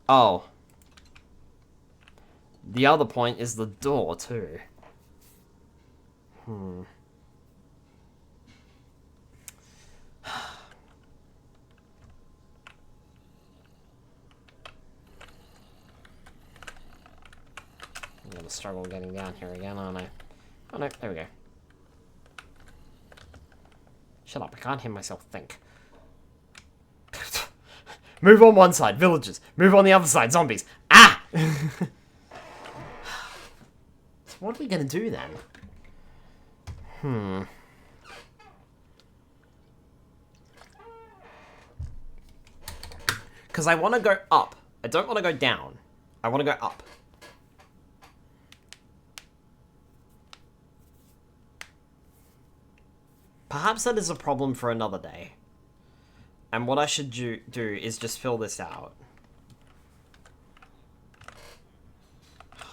A: Oh. The other point is the door, too. I'm gonna struggle getting down here again, aren't I? Oh no, there we go. Shut up, I can't hear myself think. Move on one side, villagers. Move on the other side, zombies. Ah! So what are we gonna do then? Because I want to go up. I don't want to go down. I want to go up. Perhaps that is a problem for another day. And what I should do is just fill this out.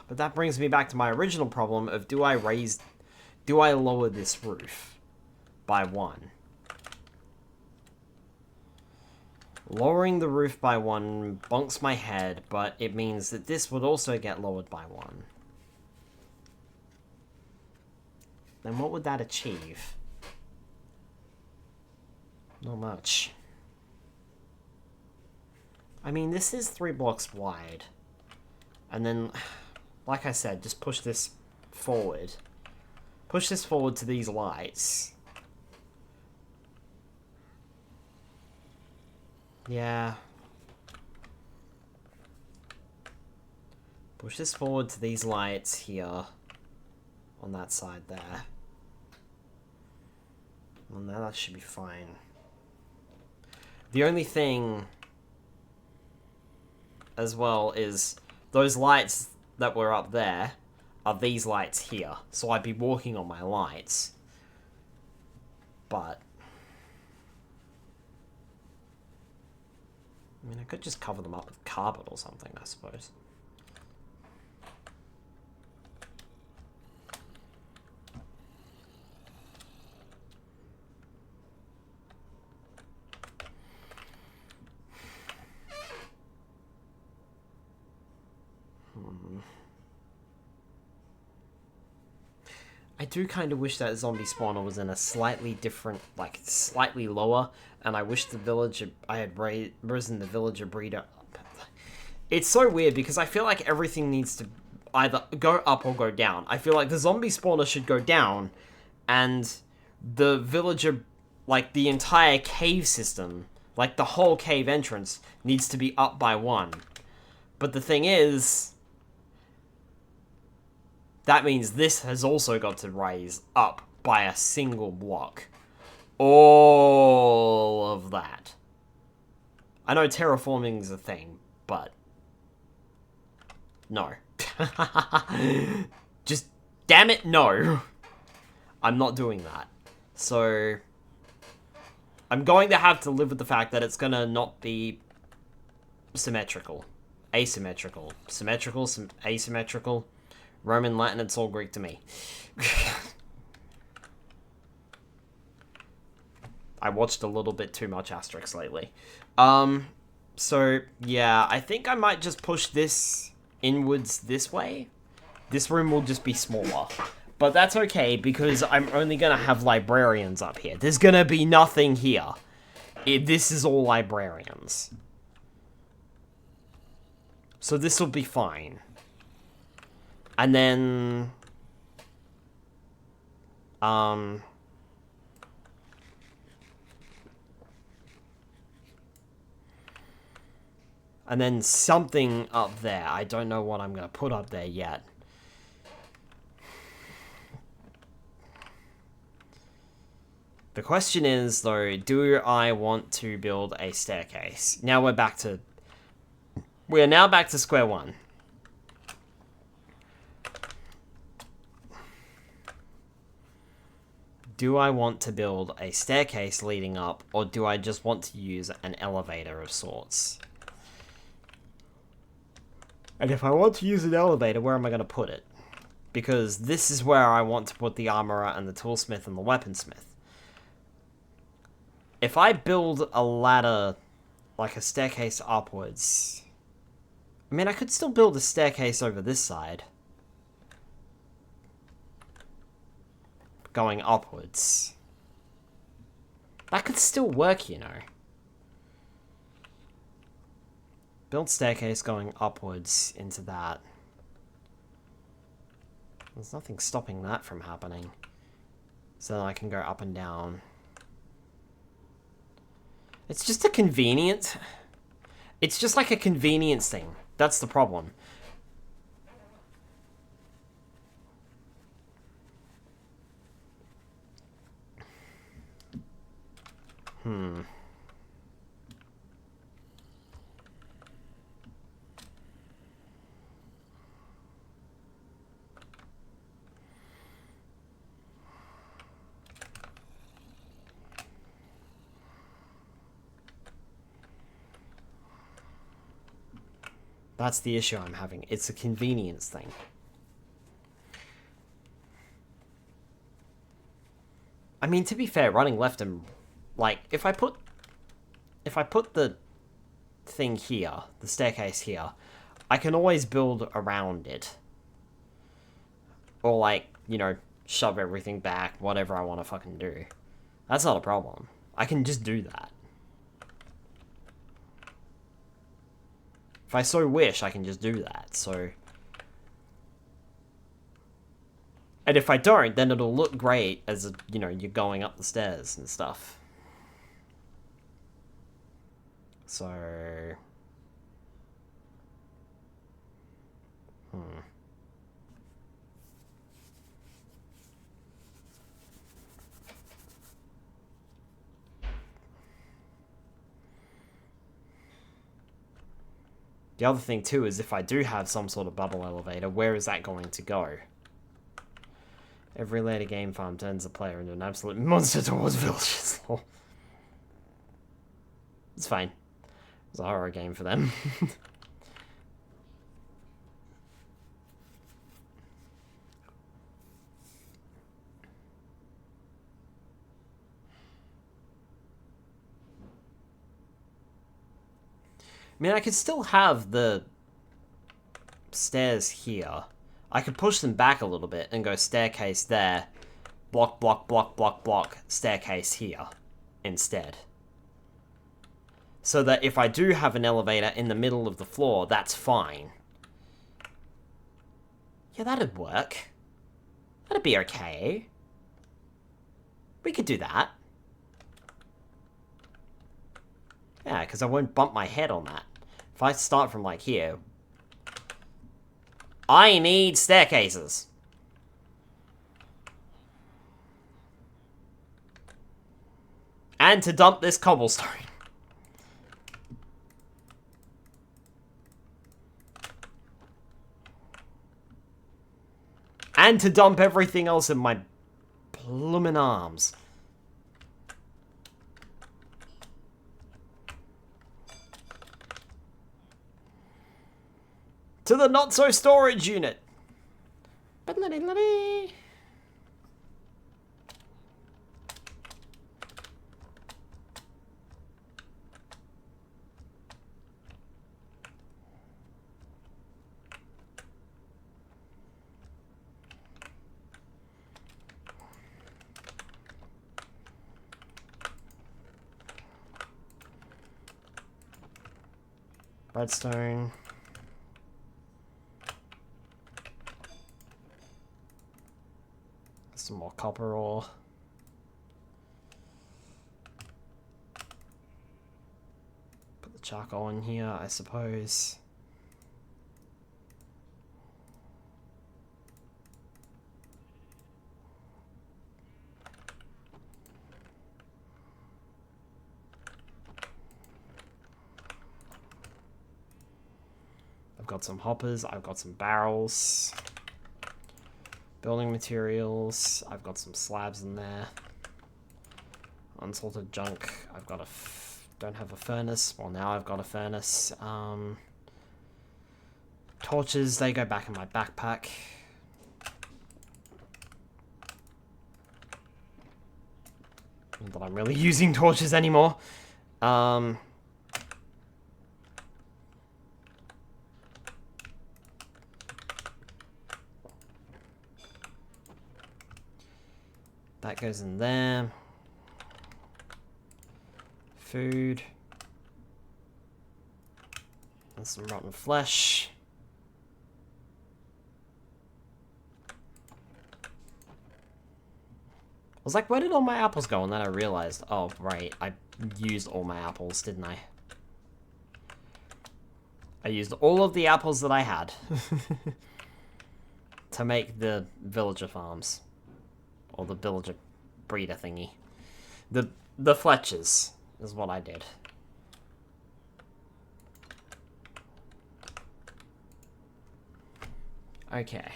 A: But that brings me back to my original problem of do I lower this roof by 1? Lowering the roof by 1 bonks my head, but it means that this would also get lowered by 1. Then what would that achieve? Not much. I mean, this is 3 blocks wide. And then, like I said, just push this forward. Push this forward to these lights. Yeah. Push this forward to these lights here. On that side there. Well, now that should be fine. The only thing as well is those lights that were up there are these lights here. So I'd be walking on my lights. But I mean, I could just cover them up with carpet or something, I suppose. I do kind of wish that zombie spawner was in a slightly different, like, slightly lower, and I wish the villager, I had risen the villager breeder up. It's so weird, because I feel like everything needs to either go up or go down. I feel like the zombie spawner should go down, and the villager, like, the entire cave system, like, the whole cave entrance, needs to be up by 1. But the thing is, that means this has also got to raise up by a single block. All of that. I know terraforming is a thing, but no. Just, damn it, no. I'm not doing that. So I'm going to have to live with the fact that it's going to not be symmetrical. Asymmetrical. Symmetrical, asymmetrical. Roman, Latin, it's all Greek to me. I watched a little bit too much Asterix lately. So, yeah, I think I might just push this inwards this way. This room will just be smaller. But that's okay, because I'm only going to have librarians up here. There's going to be nothing here. This is all librarians. So this will be fine. And then... And then something up there. I don't know what I'm going to put up there yet. The question is, though, do I want to build a staircase? Now we're back to... We are now back to square one. Do I want to build a staircase leading up, or do I just want to use an elevator of sorts? And if I want to use an elevator, where am I going to put it? Because this is where I want to put the armorer and the toolsmith and the weaponsmith. If I build a ladder, like a staircase upwards... I mean, I could still build a staircase over this side. Going upwards. That could still work, you know. Build staircase going upwards into that. There's nothing stopping that from happening. So then I can go up and down. It's just a convenient... It's just like a convenience thing. That's the problem. That's the issue I'm having. It's a convenience thing. I mean, to be fair, running left and... Like, if I put the thing here, the staircase here, I can always build around it. Or, like, you know, shove everything back, whatever I want to fucking do. That's not a problem. I can just do that. If I so wish, I can just do that, so... And if I don't, then it'll look great as, you know, you're going up the stairs and stuff. So... The other thing, too, is if I do have some sort of bubble elevator, where is that going to go? Every later game farm turns the player into an absolute monster towards villages. It's fine. It's a horror game for them. I mean, I could still have the stairs here. I could push them back a little bit and go staircase there, block, block, block, block, block, staircase here instead. So that if I do have an elevator in the middle of the floor, that's fine. Yeah, that'd work. That'd be okay. We could do that. Yeah, because I won't bump my head on that. If I start from, like, here... I need staircases. And to dump this cobblestone. And to dump everything else in my bloomin' arms. To the not-so-storage unit. Redstone. Some more copper ore. Put the charcoal in here, I suppose. I've got some hoppers, I've got some barrels. Building materials, I've got some slabs in there. Unsalted junk, I've got don't have a furnace. Well, now I've got a furnace. Torches, they go back in my backpack. Not that I'm really using torches anymore. That goes in there. Food. And some rotten flesh. I was like, where did all my apples go? And then I realized, oh, right, I used all my apples, didn't I? I used all of the apples that I had to make the villager farms. Or the villager breeder thingy. The Fletchers is what I did. Okay.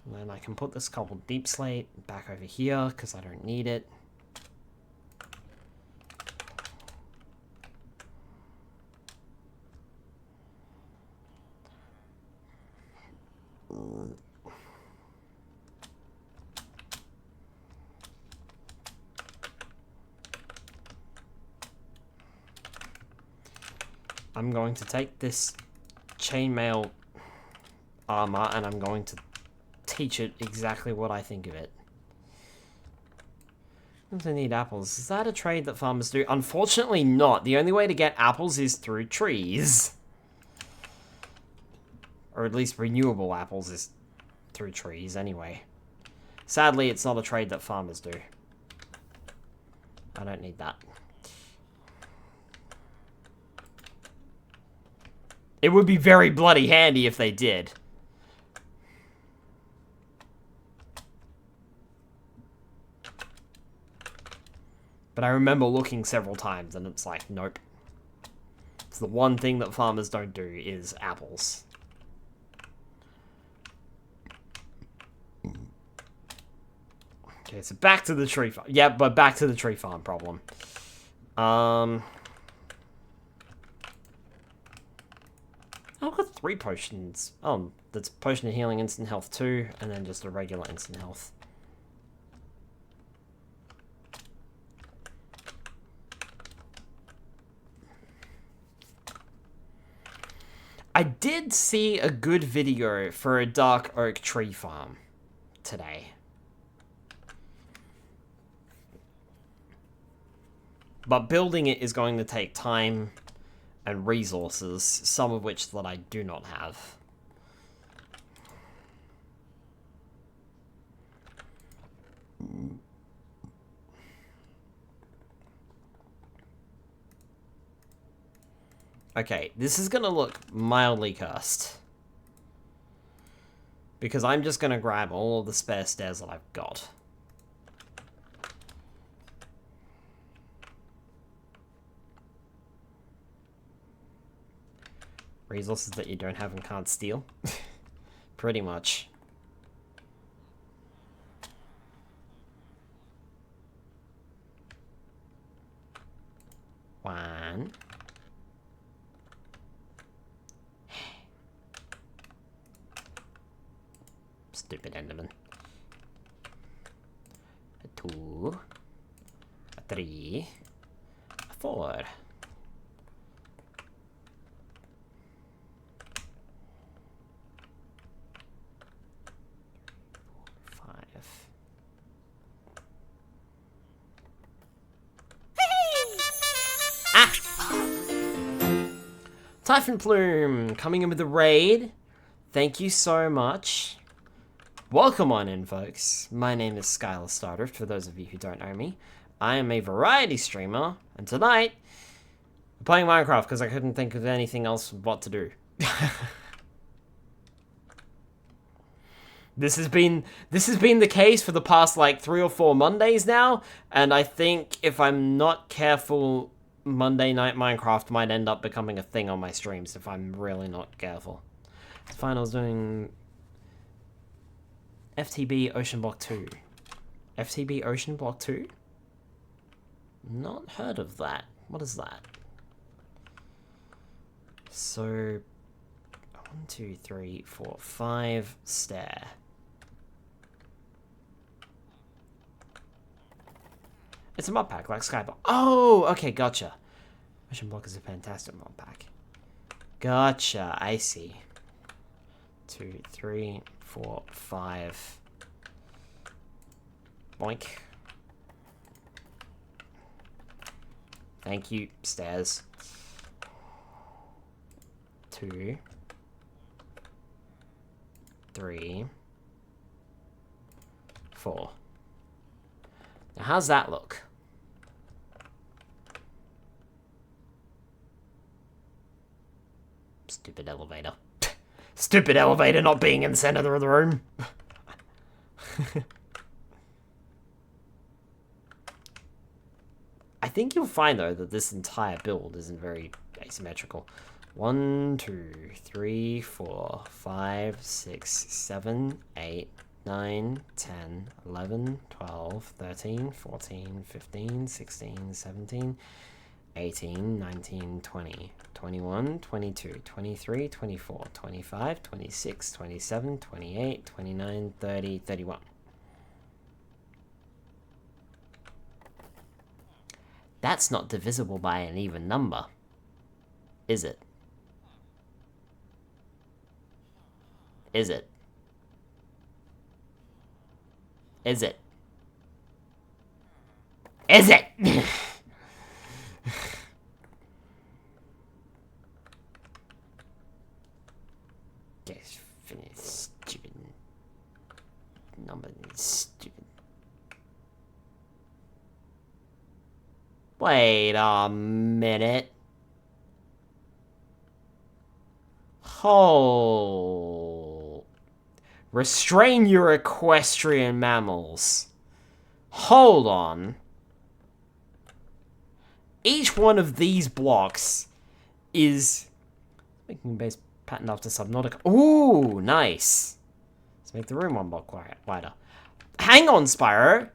A: And then I can put this cobbled deep slate back over here because I don't need it. I'm going to take this chainmail armor and I'm going to teach it exactly what I think of it. Does I need apples? Is that a trade that farmers do? Unfortunately not. The only way to get apples is through trees. Or at least renewable apples is through trees anyway. Sadly, it's not a trade that farmers do. I don't need that. It would be very bloody handy if they did. But I remember looking several times and it's like, nope. It's the one thing that farmers don't do is apples. Okay, so back to the tree farm. Yeah, but back to the tree farm problem. I've got 3 potions. Oh, that's potion of healing, instant health 2, and then just a regular instant health. I did see a good video for a dark oak tree farm today. But building it is going to take time and resources, some of which that I do not have. Okay, this is gonna look mildly cursed. Because I'm just gonna grab all of the spare stairs that I've got. Resources that you don't have and can't steal. Pretty much. One. Stupid Enderman. A 2. A 3. A 4. 5. Typhon Plume, coming in with the raid. Thank you so much. Welcome on in, folks. My name is Skylar Stardrift, for those of you who don't know me. I am a variety streamer, and tonight, I'm playing Minecraft because I couldn't think of anything else what to do. This has been the case for the past, like, 3 or 4 Mondays now, and I think if I'm not careful, Monday Night Minecraft might end up becoming a thing on my streams if I'm really not careful. It's fine, I was doing FTB Ocean Block 2. FTB Ocean Block 2? Not heard of that. What is that? So, 1, 2, 3, 4, 5, stair. It's a mod pack, like Skyblock. Oh, okay, gotcha. Ocean Block is a fantastic mod pack. Gotcha, I see. 2, 3, 4, 5. Boink. Thank you, stairs. 2, 3, 4. Now, how's that look? Stupid elevator. Stupid elevator not being in the center of the room. I think you'll find, though, that this entire build isn't very asymmetrical. 1, 2, 3, 4, 5, 6, 7, 8, 9, 10, 11, 12, 13, 14, 15, 16, 17, 18, 19, 20, 21, 22, 23, 24, 25, 26, 27, 28, 29, 30, 31. That's not divisible by an even number, is it? Is it? Is it? Is it? Just finish, stupid number, stupid. Wait a minute. Hold. Restrain your equestrian mammals. Hold on. Each one of these blocks is making base patterned after Subnautica. Ooh, nice. Let's make the room 1 block wider. Hang on, Spyro.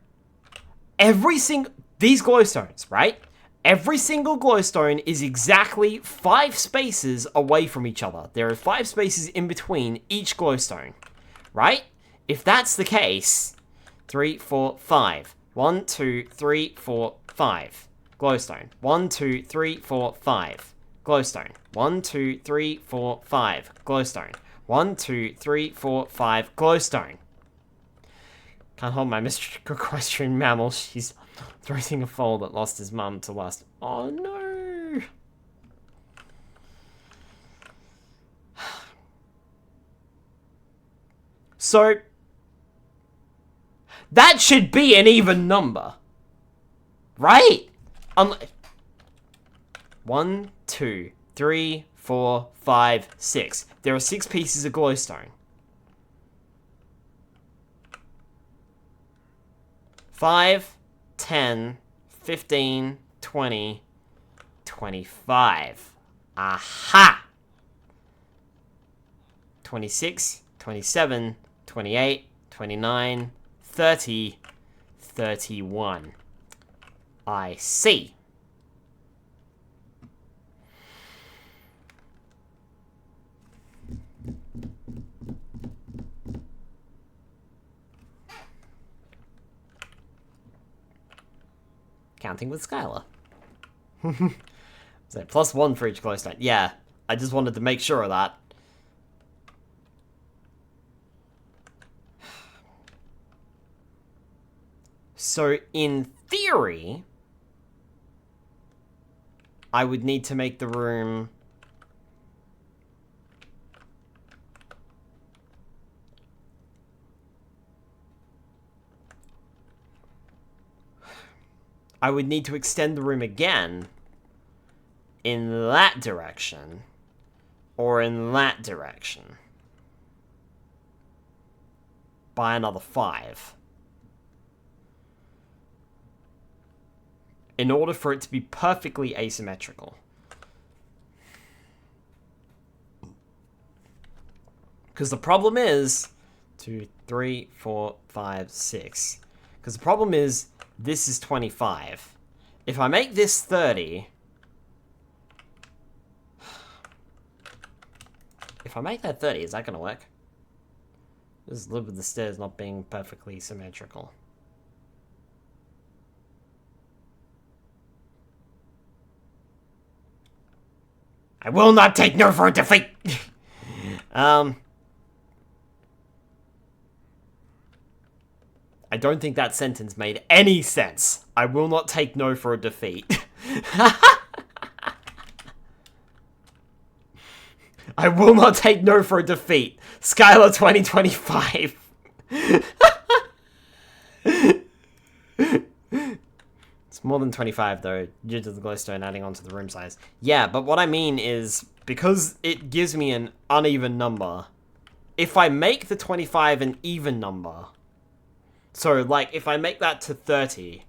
A: These glowstones, right? Every single glowstone is exactly 5 spaces away from each other. There are 5 spaces in between each glowstone, right? If that's the case, 3, 4, 5. 1, 2, 3, 4, 5. Glowstone. 1, 2, 3, 4, 5. Glowstone. 1, 2, 3, 4, 5. Glowstone. 1, 2, 3, 4, 5. Glowstone. Can't hold my mystical equestrian mammal. She's throwing a foal that lost his mum to lust. Oh no! So, that should be an even number. Right? 1, 2, 3, 4, 5, 6. There are 6 pieces of glowstone. 5, 10, 15, 20, 25. Aha! 26, 27, 28, 29, 30, 31. I see. Counting with Skylar. So +1 for each glowstone. Yeah, I just wanted to make sure of that. So, in theory, I would need to make the room I would need to extend the room again in that direction or in that direction by another 5 in order for it to be perfectly asymmetrical. Because the problem is 2, 3, 4, 5, 6. Because the problem is this is 25. If I make this 30, if I make that 30, is that going to work? Just live with the stairs not being perfectly symmetrical. I will not take no for a defeat! I don't think that sentence made any sense. I will not take no for a defeat. I will not take no for a defeat. Skylar 2025. It's more than 25 though, due to the glowstone adding onto the room size. Yeah, but what I mean is, because it gives me an uneven number, if I make the 25 an even number, so, like, if I make that to 30,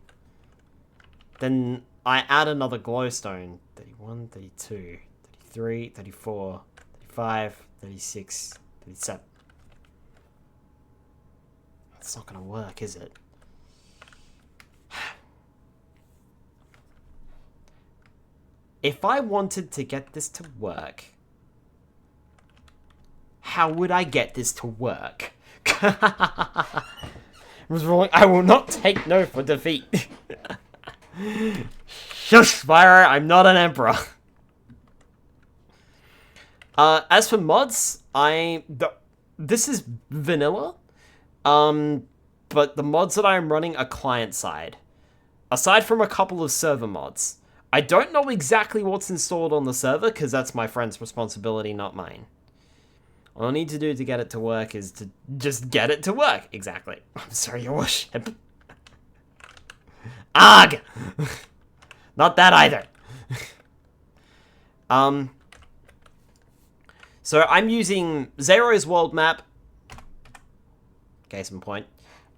A: then I add another glowstone. 31, 32, 33, 34, 35, 36, 37. That's not gonna work, is it? If I wanted to get this to work, how would I get this to work? Was wrong. I will not take no for defeat. Shush, Spyro, I'm not an emperor. As for mods, this is vanilla. But the mods that I am running are client-side. Aside from a couple of server mods. I don't know exactly what's installed on the server, because that's my friend's responsibility, not mine. All I need to do to get it to work is to just get it to work. Exactly. I'm sorry, your worship. Ugh! Not that either. So I'm using Zero's world map. Case in point.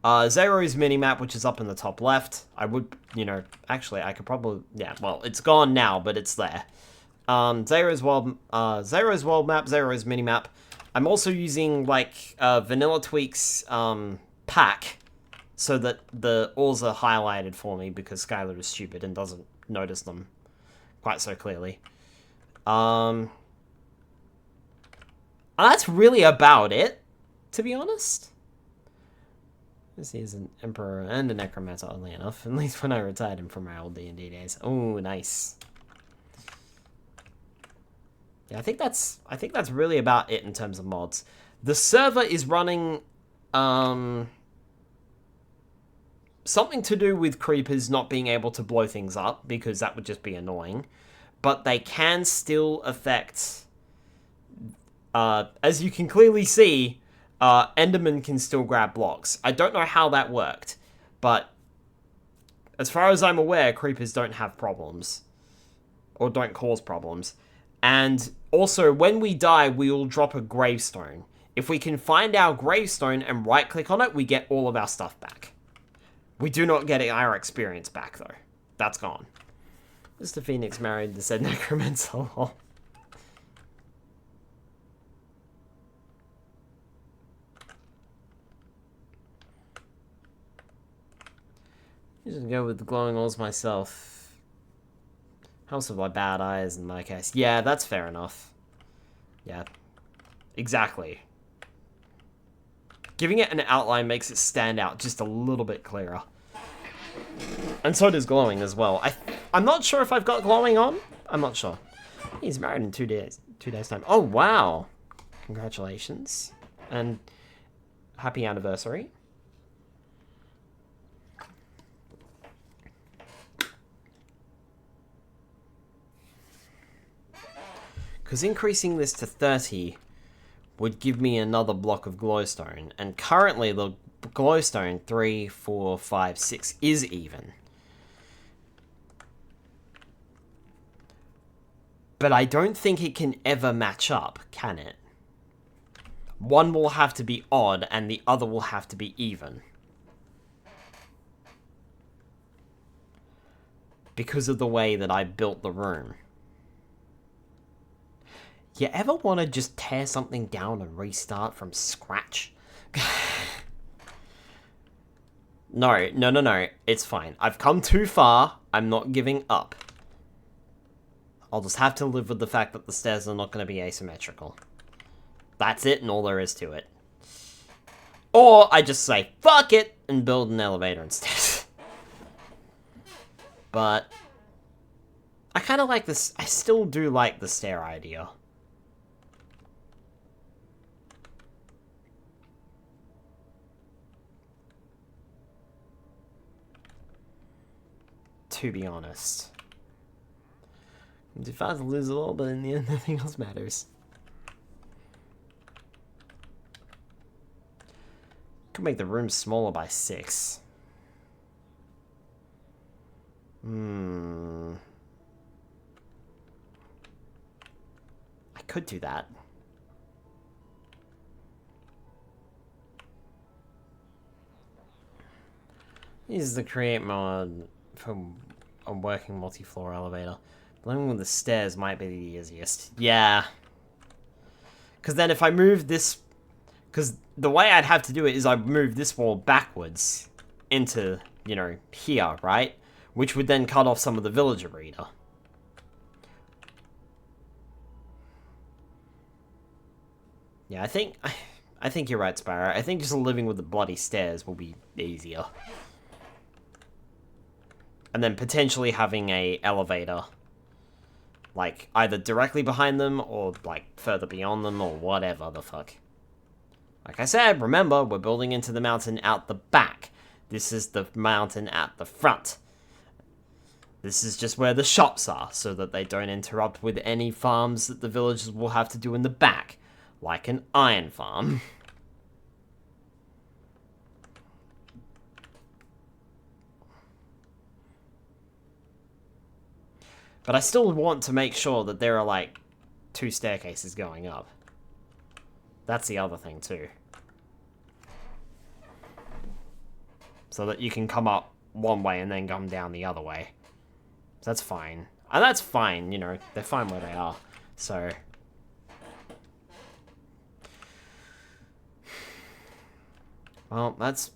A: Zero's minimap, which is up in the top left. I would, actually, I could probably, yeah, well, it's gone now, but it's there. Zero's world map, Zero's minimap. I'm also using, like, Vanilla Tweak's pack, so that the ores are highlighted for me, because Skylar is stupid and doesn't notice them quite so clearly. That's really about it, to be honest. This is an Emperor and a Necromancer, oddly enough, at least when I retired him from my old D&D days. Oh, nice. Yeah, I think that's really about it in terms of mods. The server is running something to do with creepers not being able to blow things up, because that would just be annoying. But they can still affect, as you can clearly see, Enderman can still grab blocks. I don't know how that worked, but as far as I'm aware, creepers don't have problems, or don't cause problems. And also, when we die, we will drop a gravestone. If we can find our gravestone and right-click on it, we get all of our stuff back. We do not get our experience back, though. That's gone. Mr. Phoenix married the said necromancer. Just go with the glowing ores myself. House of my bad eyes in my case. Yeah, that's fair enough. Yeah. Exactly. Giving it an outline makes it stand out just a little bit clearer. And so does glowing as well. I'm not sure if I've got glowing on. I'm not sure. He's married in 2 days. 2 days' time. Oh, wow. Congratulations. And happy anniversary. Because increasing this to 30 would give me another block of glowstone. And currently the glowstone, 3, 4, 5, 6, is even. But I don't think it can ever match up, can it? One will have to be odd, and the other will have to be even. Because of the way that I built the room. You ever want to just tear something down and restart from scratch? No. It's fine. I've come too far. I'm not giving up. I'll just have to live with the fact that the stairs are not going to be asymmetrical. That's it and all there is to it. Or I just say, fuck it, and build an elevator instead. But I kind of like this. I still do like the stair idea. To be honest. If I lose a little, but in the end, nothing else matters. Could make the room smaller by 6. I could do that. Use the create mod for a working multi-floor elevator. Blending with the stairs might be the easiest. Yeah. Because then if I move this... Because the way I'd have to do it is I'd move this wall backwards into, you know, here, right? Which would then cut off some of the villager reader. Yeah, I think you're right, Sparrow. I think just living with the bloody stairs will be easier. And then potentially having a elevator, like, either directly behind them or, like, further beyond them or whatever the fuck. Like I said, remember, we're building into the mountain out the back. This is the mountain at the front. This is just where the shops are, so that they don't interrupt with any farms that the villagers will have to do in the back. Like an iron farm. But I still want to make sure that there are, like, 2 staircases going up. That's the other thing, too. So that you can come up one way and then come down the other way. So that's fine. And that's fine, you know, they're fine where they are. So... Well, that's...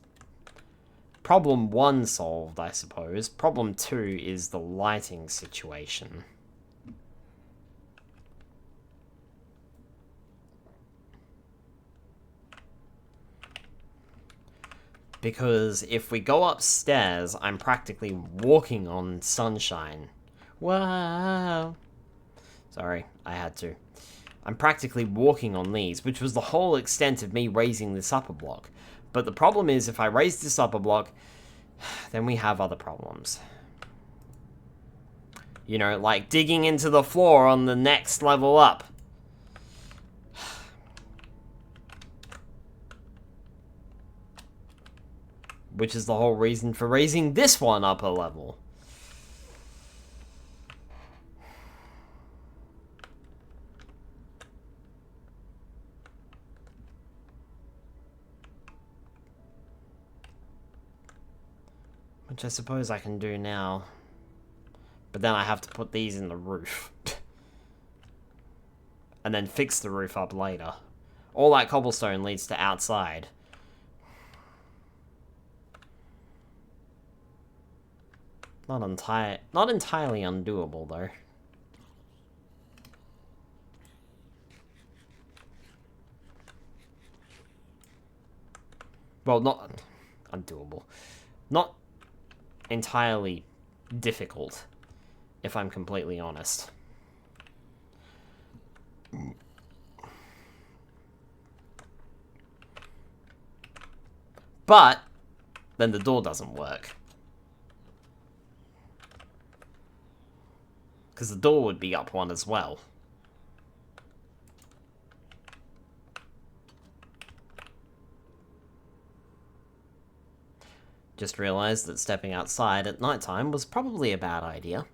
A: Problem 1 solved, I suppose. Problem 2 is the lighting situation. Because if we go upstairs, I'm practically walking on sunshine. Wow. Sorry, I had to. I'm practically walking on these, which was the whole extent of me raising this upper block. But the problem is, if I raise this upper block, then we have other problems. You know, like digging into the floor on the next level up. Which is the whole reason for raising this one up a level. Which I suppose I can do now. But then I have to put these in the roof. And then fix the roof up later. All that cobblestone leads to outside. Not entirely undoable, though. Well, not undoable. Not entirely difficult, if I'm completely honest. But then the door doesn't work. Because the door would be up one as well. Just realized that stepping outside at nighttime was probably a bad idea.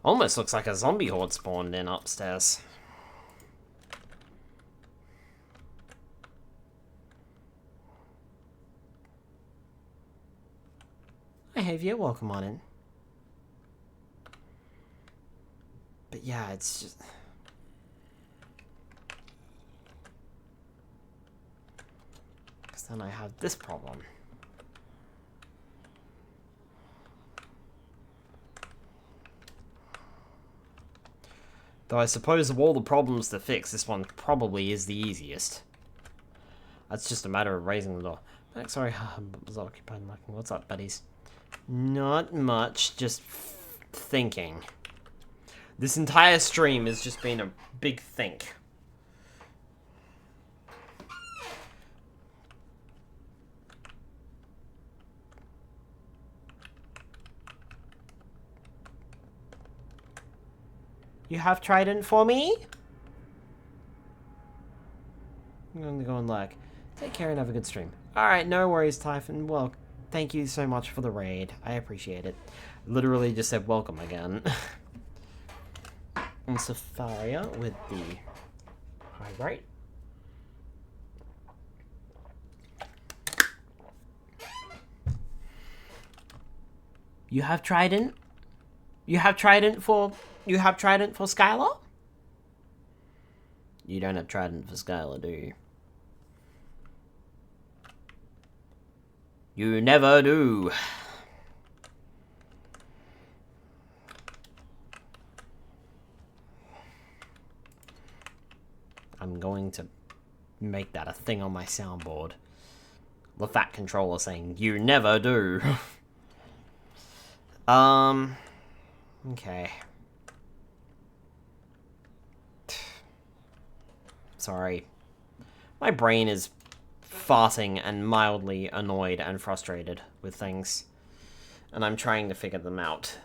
A: Almost looks like a zombie horde spawned in upstairs. Hi, Javier, welcome on in. But yeah, it's just... Because then I have this problem. Though I suppose of all the problems to fix, this one probably is the easiest. That's just a matter of raising the door. Sorry, I was occupied looking. What's up, buddies? Not much, just thinking. This entire stream has just been a big think. You have Trident for me? I'm going to go and look. Take care and have a good stream. Alright, no worries, Typhon. Well, thank you so much for the raid. I appreciate it. Literally just said welcome again. And Safaria with the high right. You have Trident? You have Trident for... You have Trident for Skylar? You don't have Trident for Skylar, do you? You never do. I'm going to make that a thing on my soundboard. The fat controller saying, you never do. Okay. Sorry. My brain is farting and mildly annoyed and frustrated with things. And I'm trying to figure them out.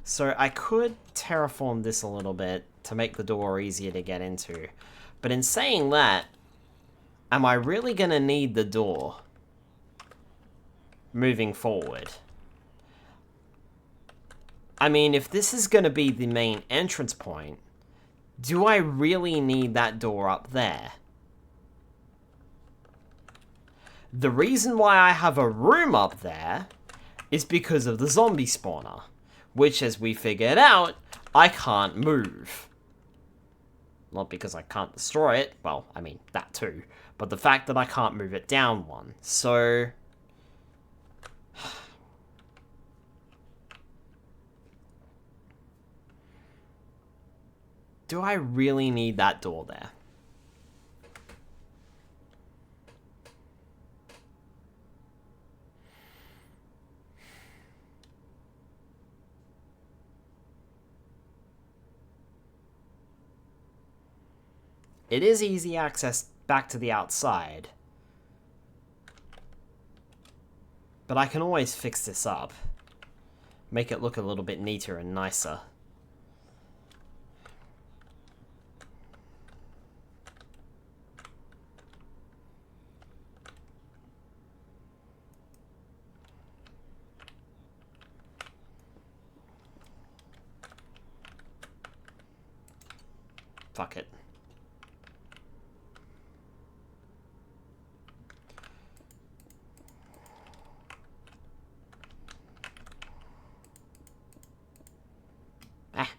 A: So I could terraform this a little bit to make the door easier to get into. But in saying that, am I really going to need the door moving forward? I mean, if this is going to be the main entrance point, do I really need that door up there? The reason why I have a room up there is because of the zombie spawner, which, as we figured out, I can't move. Not because I can't destroy it, well, I mean, that too, but the fact that I can't move it down one. So... do I really need that door there? It is easy access back to the outside. But I can always fix this up. Make it look a little bit neater and nicer. Fuck it. Ah.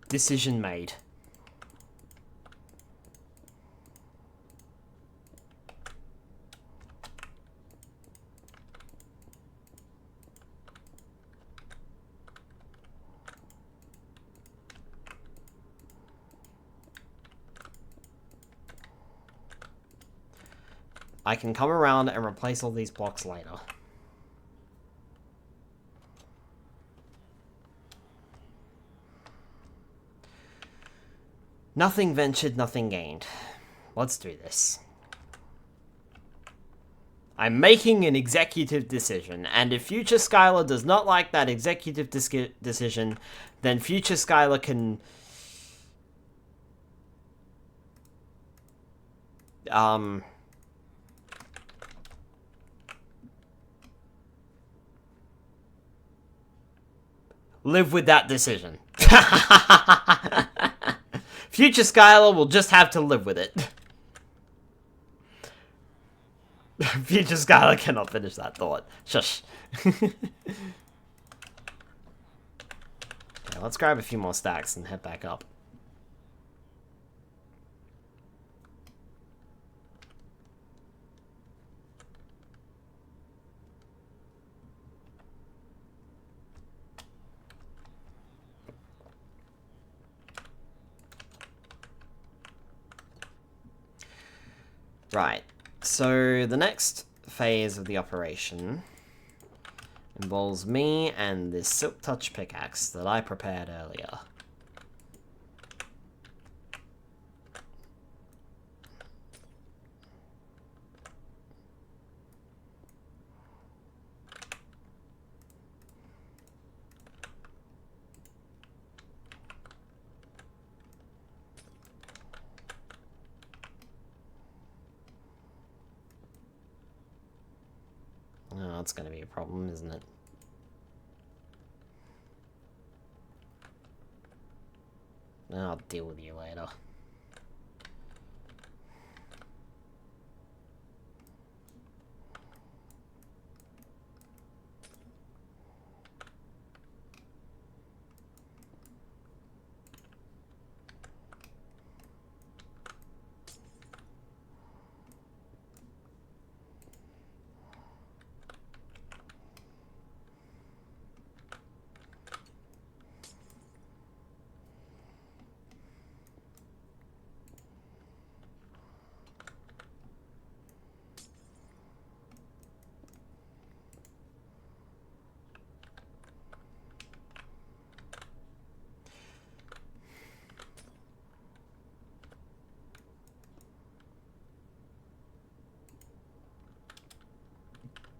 A: Decision made. I can come around and replace all these blocks later. Nothing ventured, nothing gained. Let's do this. I'm making an executive decision, and if future Skylar does not like that executive decision, then future Skylar can Live with that decision. Future Skylar will just have to live with it. Future Skylar cannot finish that thought. Shush. Okay, let's grab a few more stacks and head back up. Right, so the next phase of the operation involves me and this Silk Touch pickaxe that I prepared earlier. Oh, that's going to be a problem, isn't it? I'll deal with you later.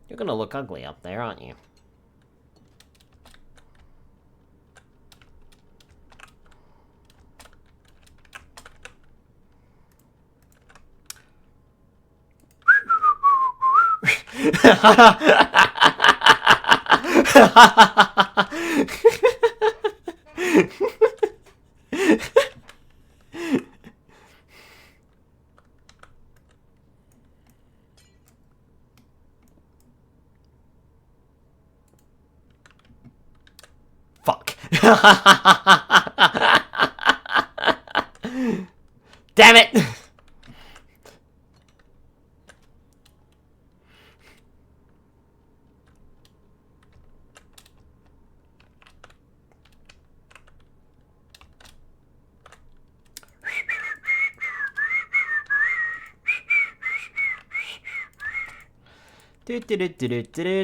A: You're gonna look ugly up there, aren't you? Fuck. Damn it!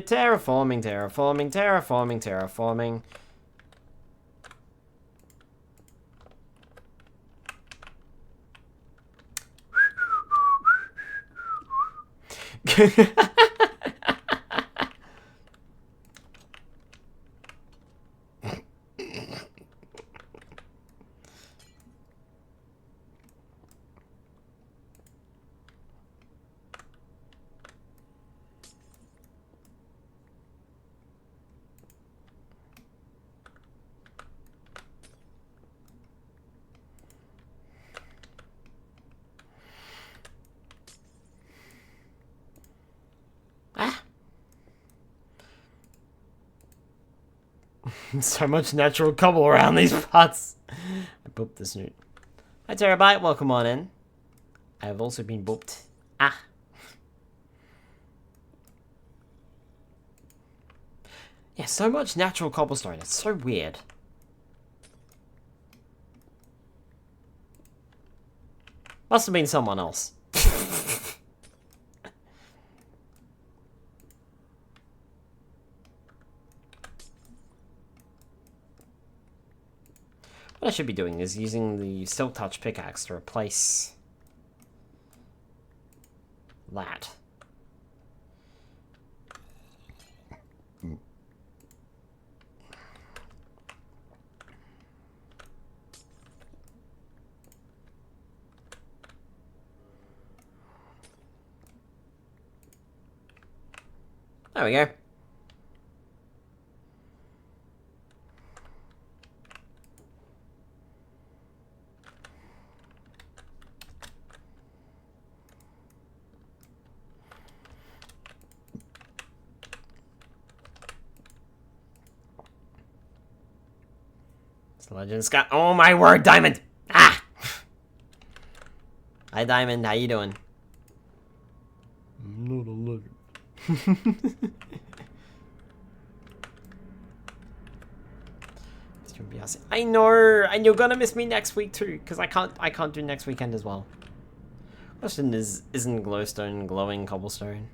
A: Terraforming, terraforming, terraforming, terraforming. So much natural cobble around these parts. I booped the snoot. Hi Terabyte, welcome on in. I have also been booped. Ah. Yeah, so much natural cobblestone. It's so weird. Must have been someone else. What I should be doing is using the Silk Touch pickaxe to replace that. There we go. Legend Scott. Oh my word, Diamond! Ah! Hi, Diamond. How you doing? I'm not a legend. I know, and you're gonna miss me next week too, because I can't do next weekend as well. Question is, isn't glowstone glowing cobblestone?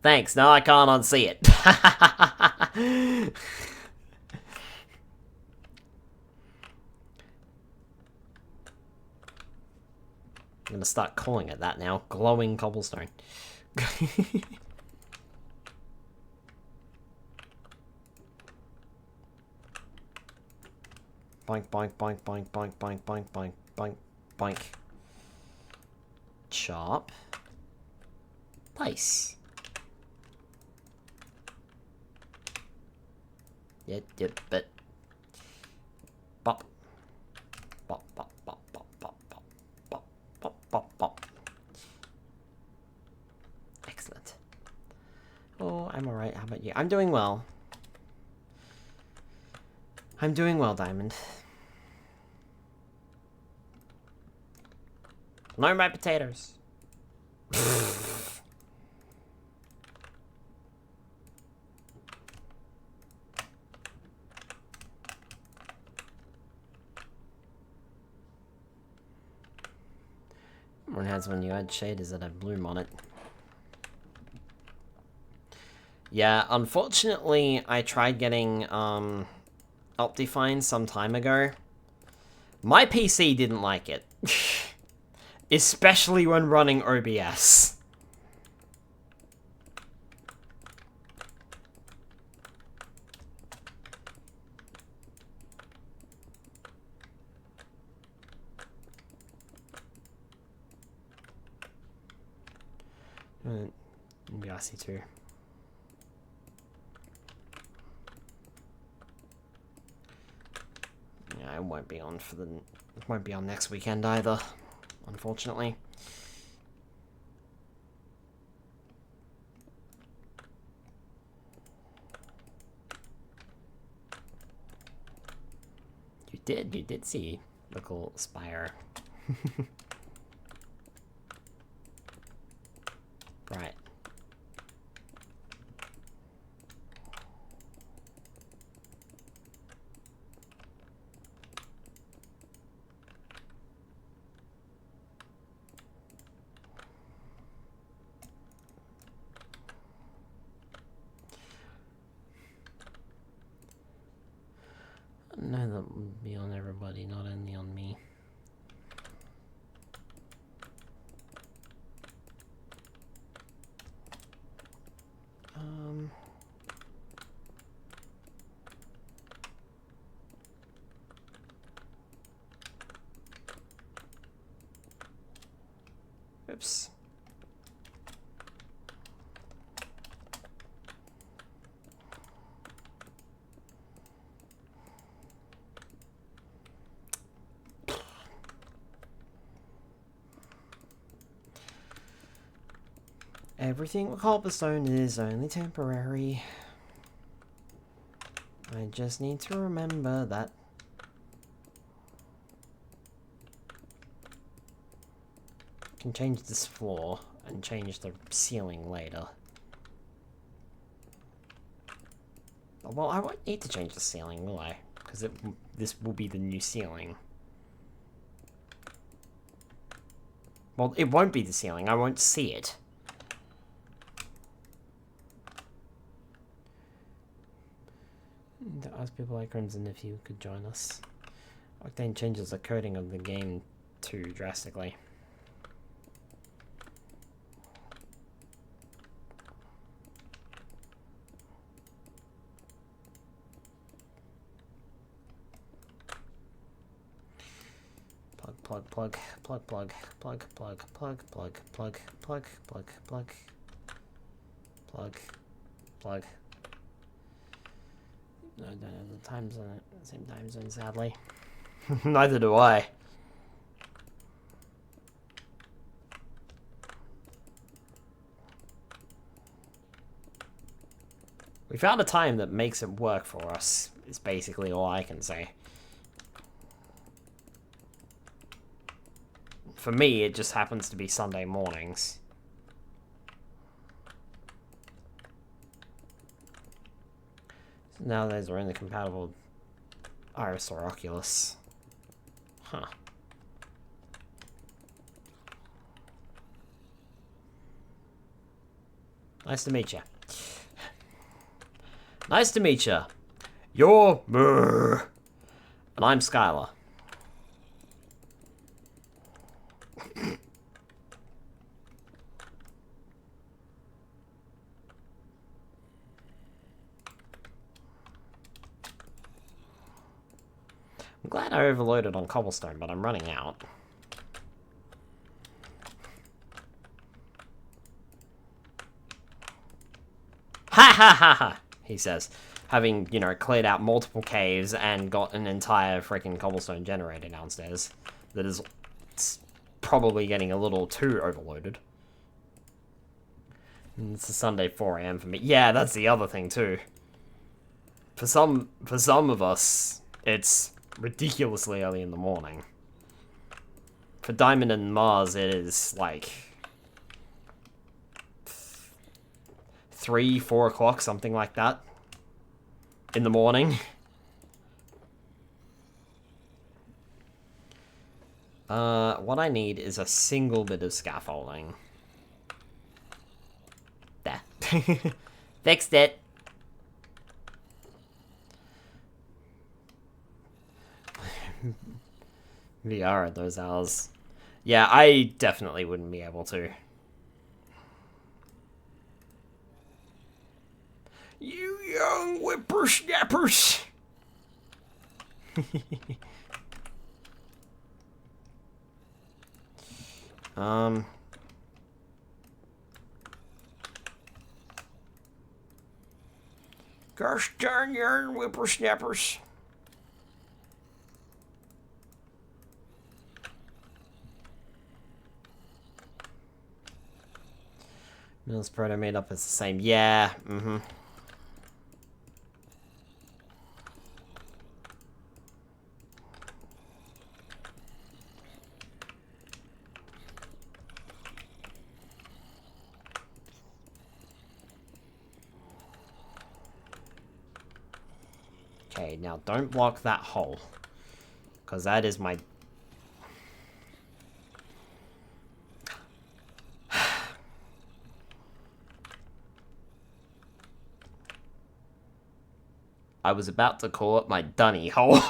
A: Thanks, now I can't unsee it. I'm gonna start calling it that now. Glowing cobblestone. Boink, boink, boink, boink, boink, boink, boink, boink, boink, boink. Chop. Place. Yep, but... Bop. Bop, bop, bop, bop, bop, bop, bop, bop, bop, bop. Excellent. Oh, I'm alright. How about you? I'm doing well. I'm doing well, Diamond. No my potatoes. One has when you add shaders that have bloom on it. Yeah, unfortunately, I tried getting Optifine some time ago. My PC didn't like it. Especially when running OBS. Maybe I see too. Yeah, it won't be on for the... It won't be on next weekend either, unfortunately. You did see local spire. Right. No, that would be on everybody, not only on me. Oops. Everything with cobblestone is only temporary. I just need to remember that. Can change this floor and change the ceiling later. Well, I won't need to change the ceiling, will I? Because this will be the new ceiling. Well, it won't be the ceiling. I won't see it. To ask people like Crimson if you could join us. Octane changes the coding of the game too drastically. plug, plug, plug, plug, plug, plug, plug, plug, plug, plug, plug, plug, plug, plug. No, I don't have the time zone, same time zone, sadly. Neither do I. We found a time that makes it work for us, is basically all I can say. For me, it just happens to be Sunday mornings. So nowadays we're only compatible Iris or Oculus. Huh. Nice to meet you. Nice to meet you. You're Brr. And I'm Skylar. I'm glad I overloaded on cobblestone, but I'm running out. Ha ha ha ha, he says, having, you know, cleared out multiple caves and got an entire freaking cobblestone generator downstairs that is probably getting a little too overloaded. And it's a Sunday 4 AM for me. Yeah, that's the other thing too. For some of us, it's ridiculously early in the morning. For Diamond and Mars, it is like 3, 4 o'clock, something like that, in the morning. What I need is a single bit of scaffolding. There. Fixed it. VR at those hours. Yeah, I definitely wouldn't be able to. You young whippersnappers! Gosh darn young whippersnappers. Mills proto made up is the same. Yeah, Okay, now don't block that hole. Because that is my... I was about to call it my dunny hole.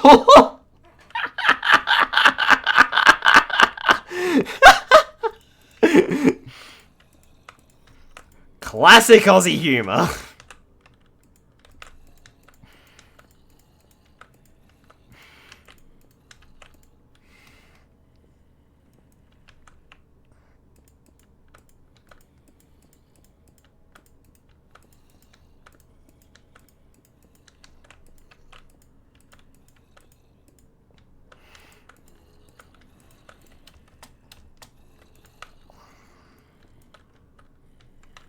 A: Classic Aussie humor.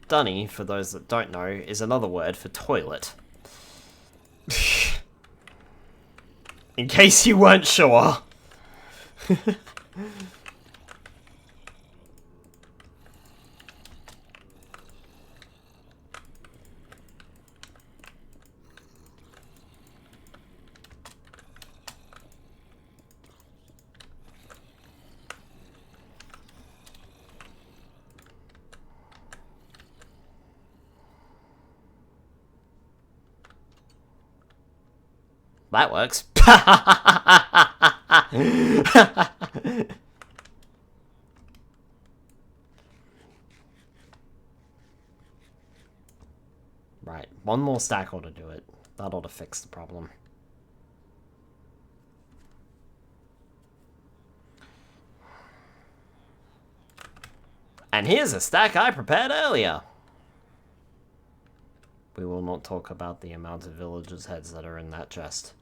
A: Dunny, for those that don't know, is another word for toilet. In case you weren't sure. That works. Right, one more stack ought to do it. That ought to fix the problem. And here's a stack I prepared earlier. We will not talk about the amount of villagers' heads that are in that chest.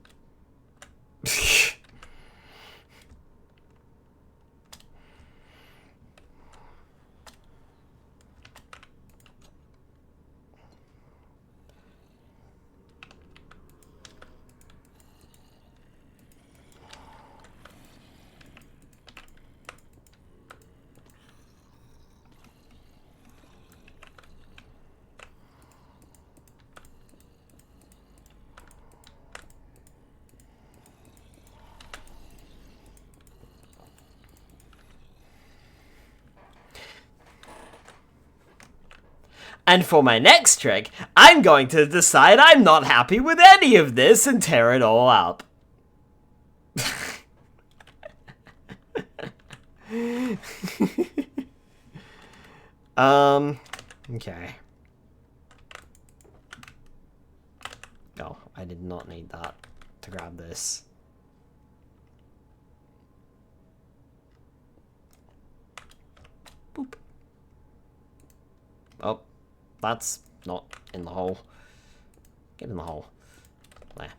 A: And for my next trick, I'm going to decide I'm not happy with any of this and tear it all up. Okay. No, I did not need that to grab this. Boop. Oh. That's not in the hole. Get in the hole. There.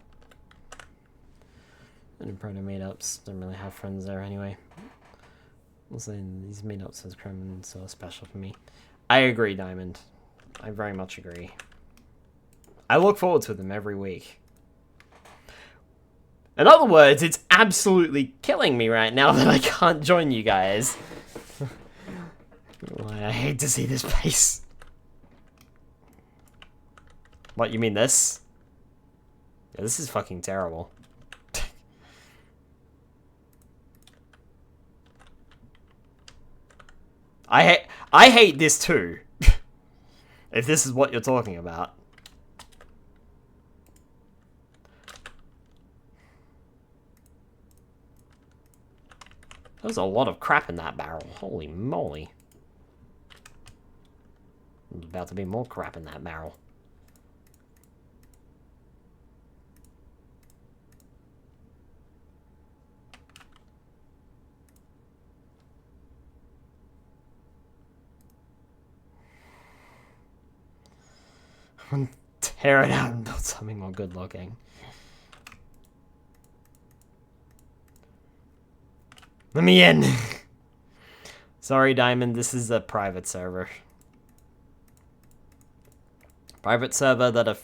A: And in proto meetups, don't really have friends there anyway. Also, these meetups as Kremlin so special for me. I agree, Diamond. I very much agree. I look forward to them every week. In other words, it's absolutely killing me right now that I can't join you guys. I hate to see this face. What, you mean this? Yeah, this is fucking terrible. I hate this too. If this is what you're talking about. There's a lot of crap in that barrel. Holy moly. There's about to be more crap in that barrel. Tear it out and build something more good looking. Let me in! Sorry, Diamond, this is a private server. Private server that a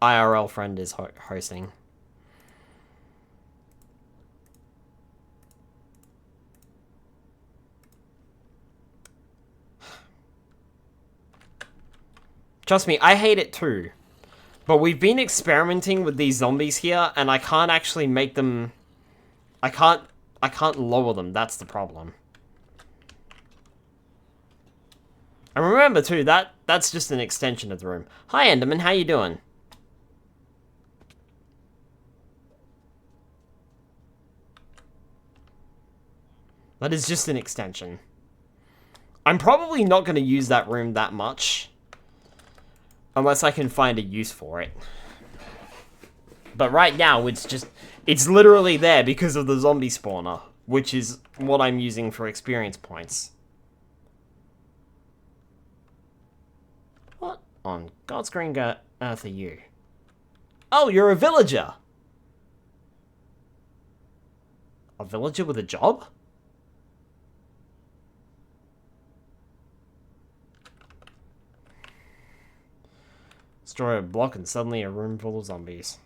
A: IRL friend is hosting. Trust me, I hate it too. But we've been experimenting with these zombies here, and I can't actually make them... I can't lower them, that's the problem. And remember too, that's just an extension of the room. Hi Enderman, how you doing? That is just an extension. I'm probably not going to use that room that much. Unless I can find a use for it. But right now, it's literally there because of the zombie spawner, which is what I'm using for experience points. What on God's green earth are you? Oh, you're a villager! A villager with a job? Destroy a block and suddenly a room full of zombies.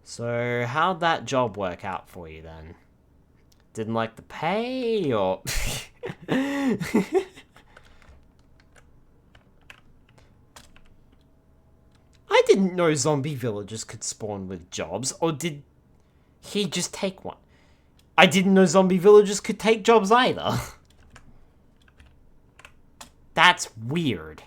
A: So, how'd that job work out for you then? Didn't like the pay, or... I didn't know zombie villagers could spawn with jobs, or did he just take one? I didn't know zombie villagers could take jobs either. That's weird.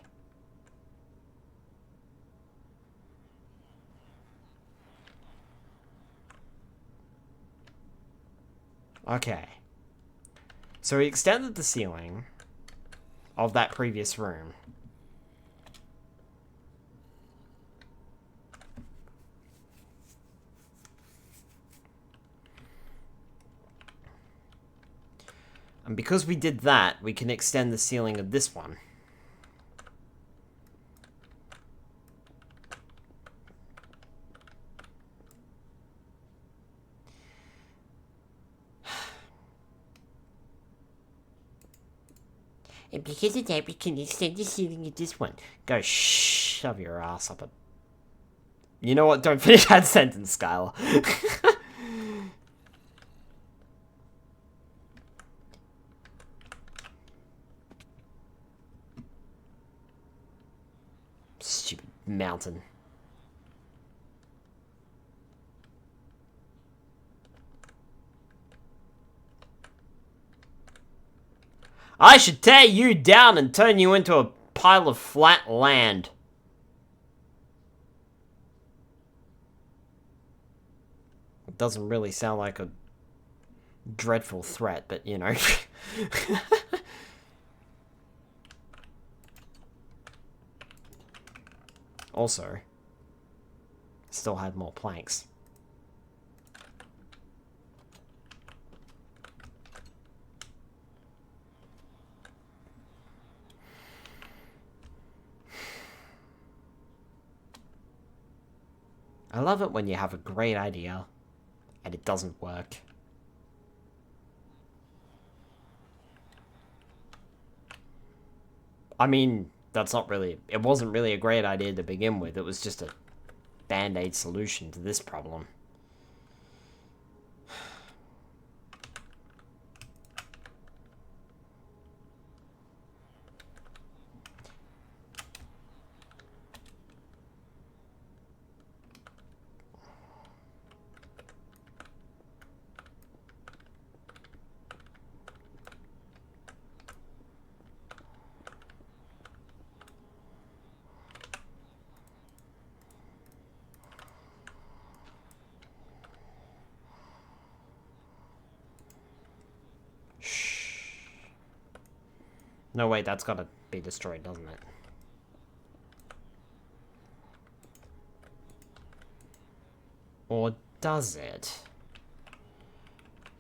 A: Okay. So we extended the ceiling of that previous room. And because we did that, we can extend the ceiling of this one. And because of that, we can extend the ceiling of this one. Go shove your ass up a... You know what? Don't finish that sentence, Skylar. Stupid mountain. I should tear you down and turn you into a pile of flat land. It doesn't really sound like a dreadful threat, but you know. Also, still had more planks. I love it when you have a great idea and it doesn't work. I mean, that's not really... It wasn't really a great idea to begin with. It was just a band-aid solution to this problem. No, wait, that's gotta be destroyed, doesn't it? Or does it?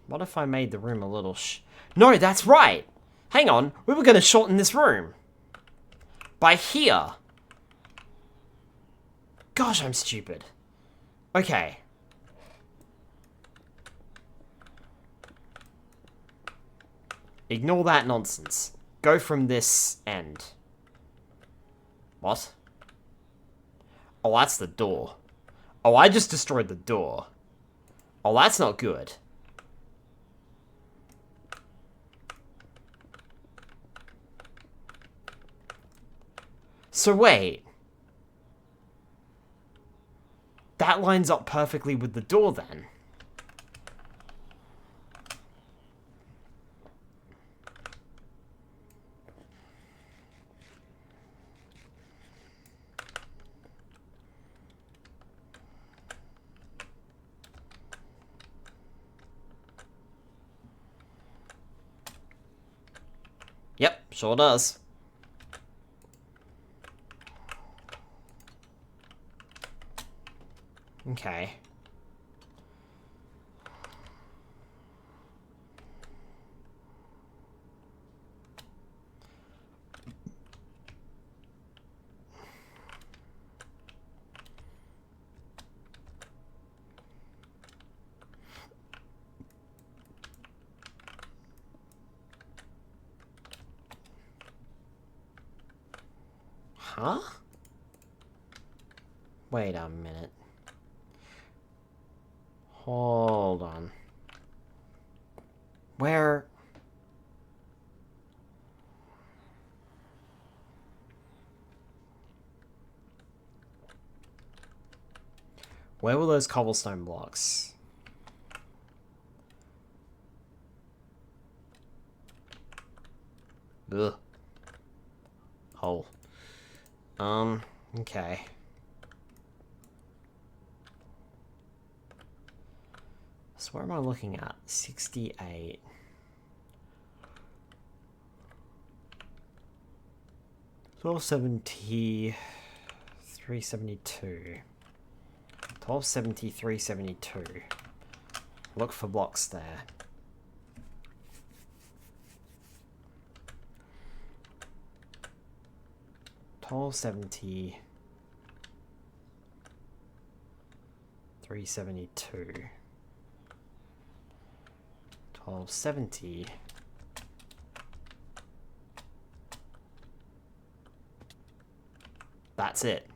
A: What if I made the room a little No, that's right! Hang on, we were gonna shorten this room. By here. Gosh, I'm stupid. Okay. Ignore that nonsense. Go from this end. What? Oh, that's the door. Oh, I just destroyed the door. Oh, that's not good. So wait. That lines up perfectly with the door then. Yep, sure does. Okay. Huh? Wait a minute. Hold on. Where... Where were those cobblestone blocks? Ugh. Hole. Okay. So where am I looking at? 68. 1270... 372. 1270, 372. Look for blocks there. 1270. 372. 1270. That's it.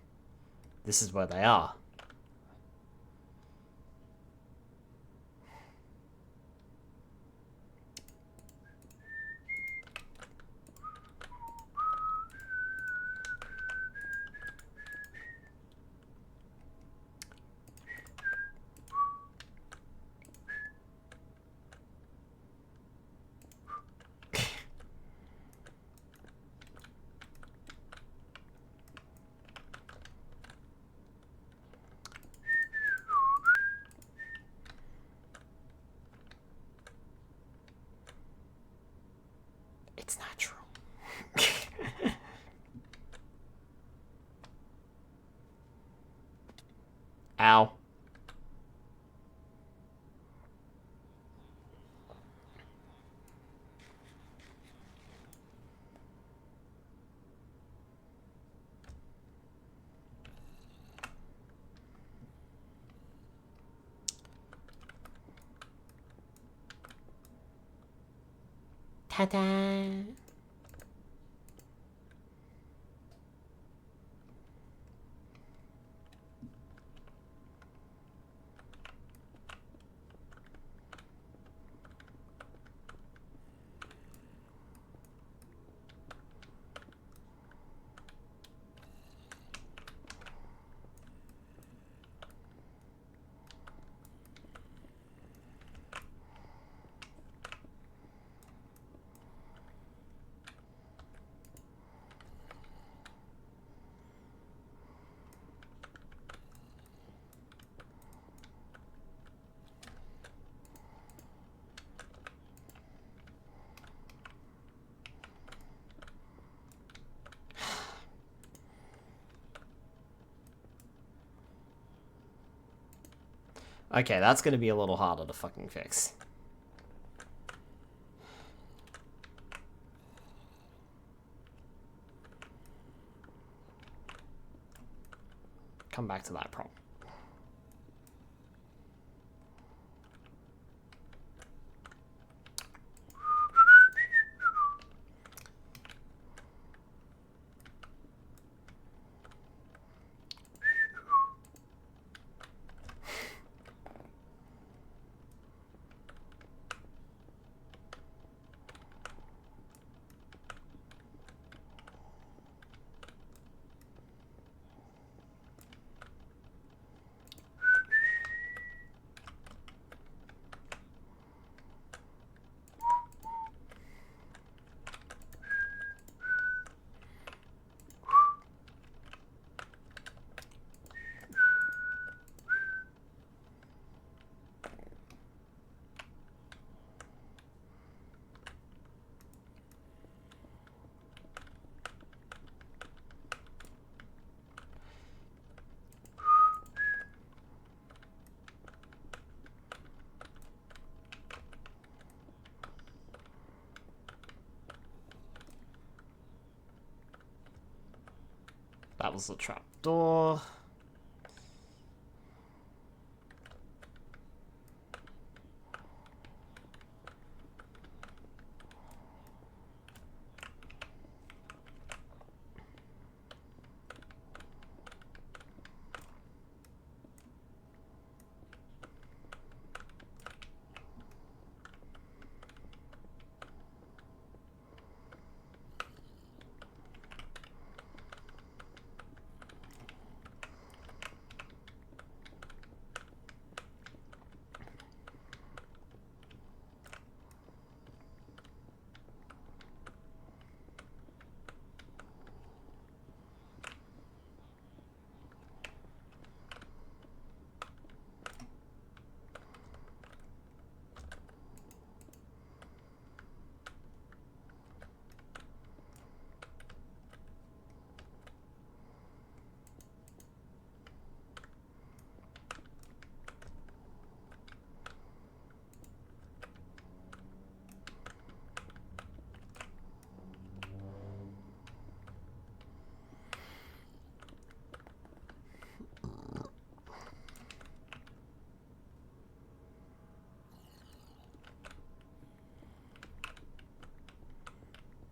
A: This is where they are. It's natural. Ow. Ta-da! Okay, that's gonna be a little harder to fucking fix. Come back to that problem. That was the trap door.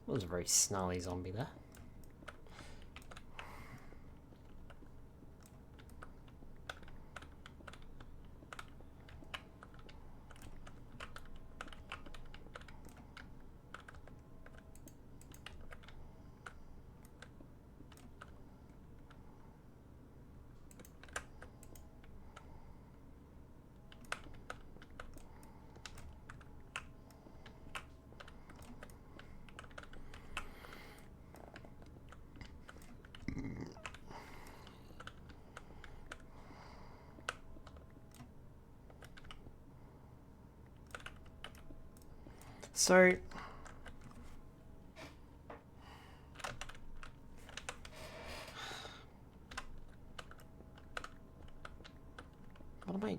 A: That was a very snarly zombie there. So, what am I...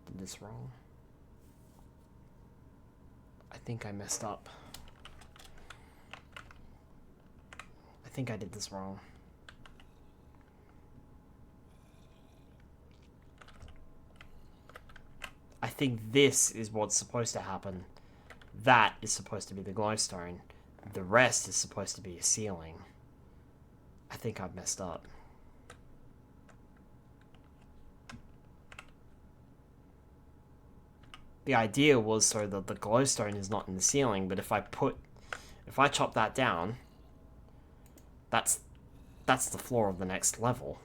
A: did this wrong? I think I messed up. I think I did this wrong. I think this is what's supposed to happen. That is supposed to be the glowstone. The rest is supposed to be a ceiling. I think I've messed up. The idea was so that the glowstone is not in the ceiling, but if I chop that down, that's the floor of the next level.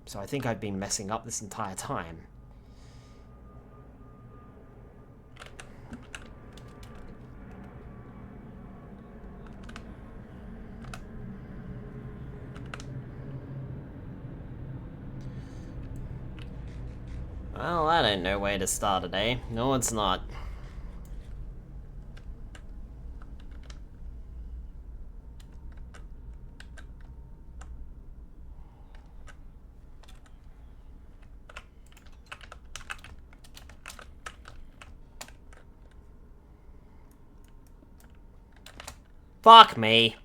A: So I think I've been messing up this entire time. Well, I don't know where to start today. No, it's not. Fuck me.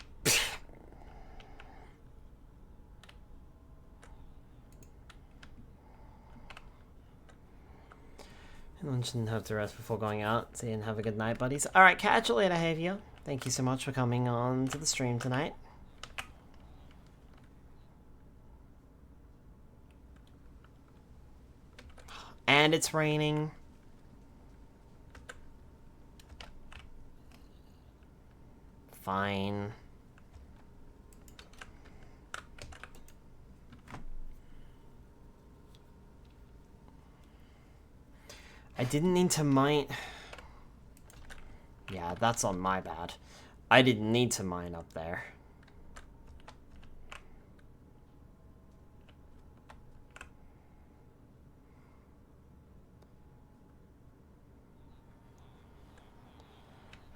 A: Lunch and have to rest before going out. See you and have a good night, buddies. Alright, catch you later, Javier. Thank you so much for coming on to the stream tonight. And it's raining. Fine. I didn't need to mine... Yeah, that's on my bad. I didn't need to mine up there.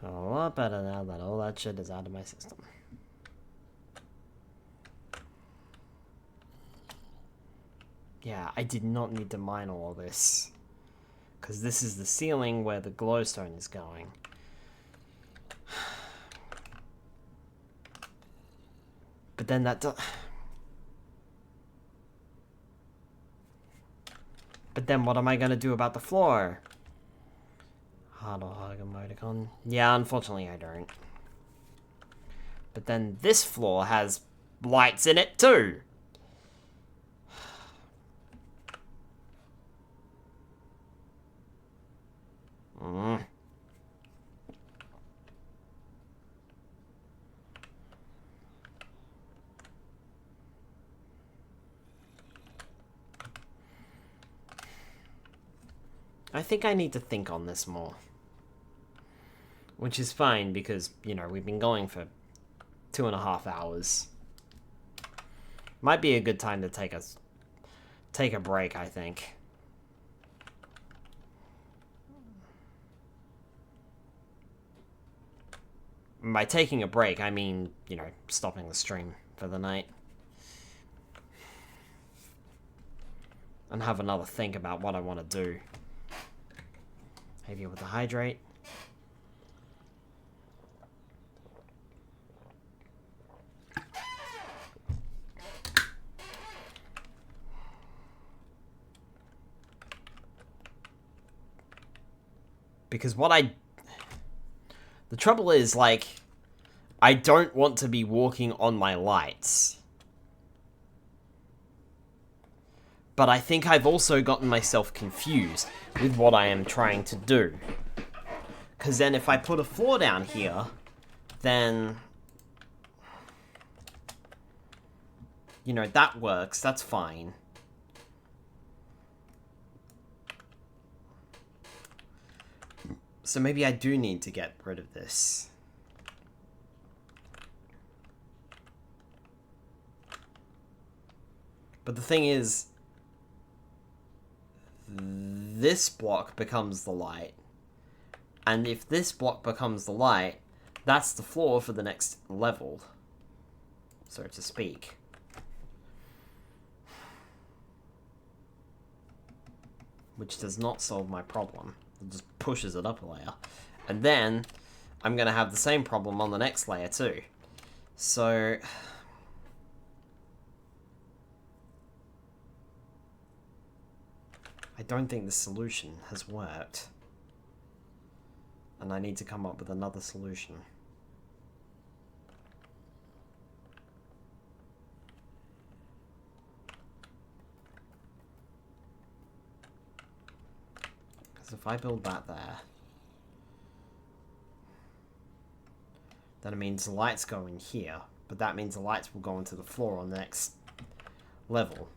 A: A lot better now that all that shit is out of my system. Yeah, I did not need to mine all this. Because this is the ceiling where the glowstone is going. But then that But then what am I gonna do about the floor? Hard or hug emoticon. Yeah, unfortunately I don't. But then this floor has lights in it too. I think I need to think on this more. Which is fine because, we've been going for 2.5 hours. Might be a good time to take a break, I think. By taking a break, I mean, stopping the stream for the night. And have another think about what I want to do. Maybe with the hydrate. Because the trouble is, I don't want to be walking on my lights. But I think I've also gotten myself confused with what I am trying to do. Because then if I put a floor down here, then... that works, that's fine. So maybe I do need to get rid of this. But the thing is, this block becomes the light. And if this block becomes the light, that's the floor for the next level, so to speak. Which does not solve my problem. It just pushes it up a layer. And then, I'm going to have the same problem on the next layer too. So... I don't think this solution has worked. And I need to come up with another solution. Because if I build that there, then it means the lights go in here. But that means the lights will go into the floor on the next level.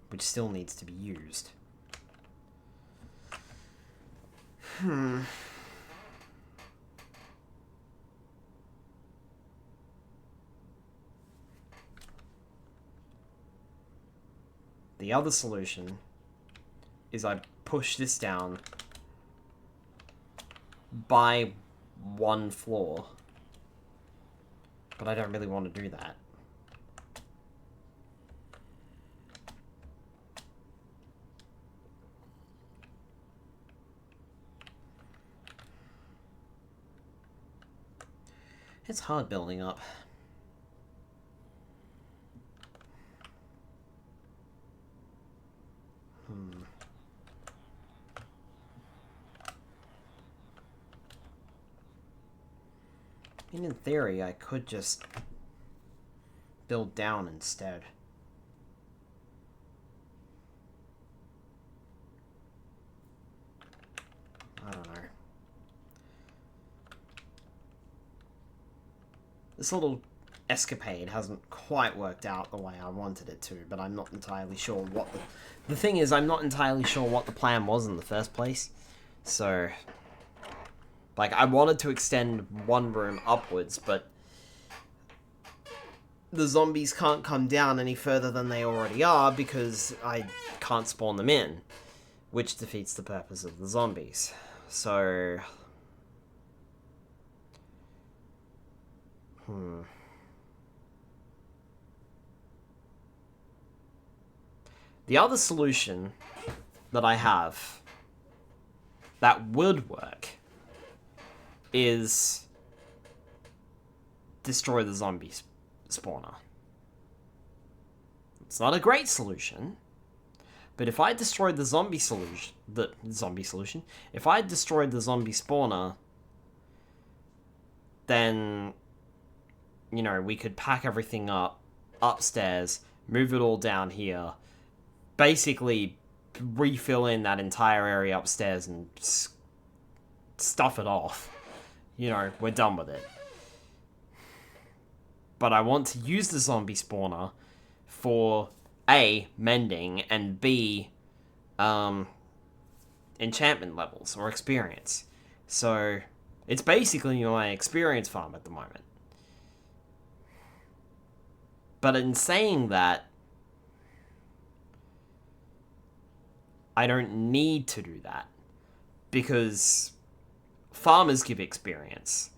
A: Which still needs to be used. The other solution is I push this down by one floor. But I don't really want to do that. It's hard building up. In theory, I could just build down instead. I don't know. This little escapade hasn't quite worked out the way I wanted it to, but I'm not entirely sure what the thing is, I'm not entirely sure what the plan was in the first place. So, I wanted to extend one room upwards, but the zombies can't come down any further than they already are because I can't spawn them in, which defeats the purpose of the zombies. So... The other solution that I have that would work is destroy the zombie spawner. It's not a great solution, but if I destroyed the zombie solution, if I destroyed the zombie spawner, then, we could pack everything up upstairs, move it all down here, basically refill in that entire area upstairs and stuff it off. We're done with it. But I want to use the zombie spawner for A, mending, and B, enchantment levels or experience. So it's basically my experience farm at the moment. But in saying that, I don't need to do that, because farmers give experience.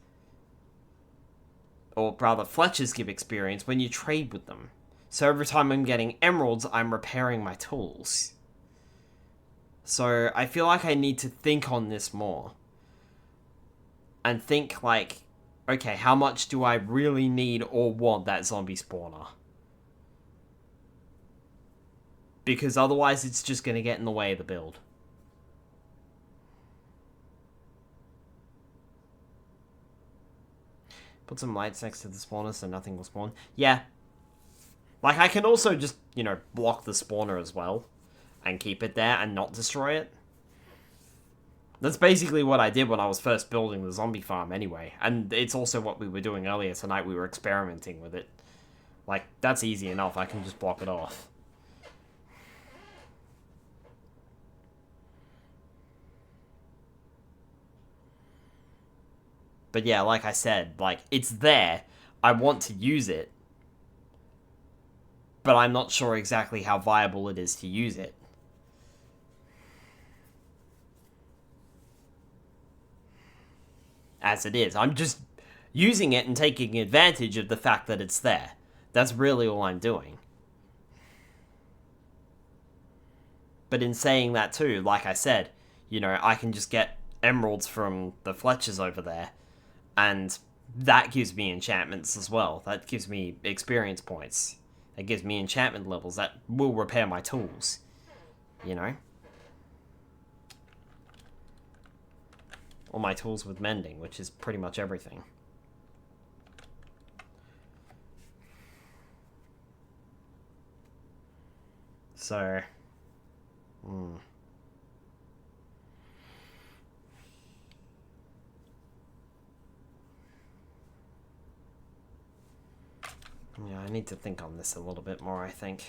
A: Or rather, Fletchers give experience when you trade with them. So every time I'm getting emeralds, I'm repairing my tools. So I feel like I need to think on this more. And think like, okay, how much do I really need or want that zombie spawner? Because otherwise it's just going to get in the way of the build. Put some lights next to the spawner so nothing will spawn. Yeah. Like, I can also just, block the spawner as well. And keep it there and not destroy it. That's basically what I did when I was first building the zombie farm anyway. And it's also what we were doing earlier tonight. We were experimenting with it. Like, that's easy enough. I can just block it off. But yeah, like I said, like, it's there. I want to use it. But I'm not sure exactly how viable it is to use it. As it is. I'm just using it and taking advantage of the fact that it's there. That's really all I'm doing. But in saying that too, like I said, I can just get emeralds from the Fletchers over there. And that gives me enchantments as well. That gives me experience points. That gives me enchantment levels. That will repair my tools. Or my tools with mending, which is pretty much everything. So... Yeah, I need to think on this a little bit more, I think.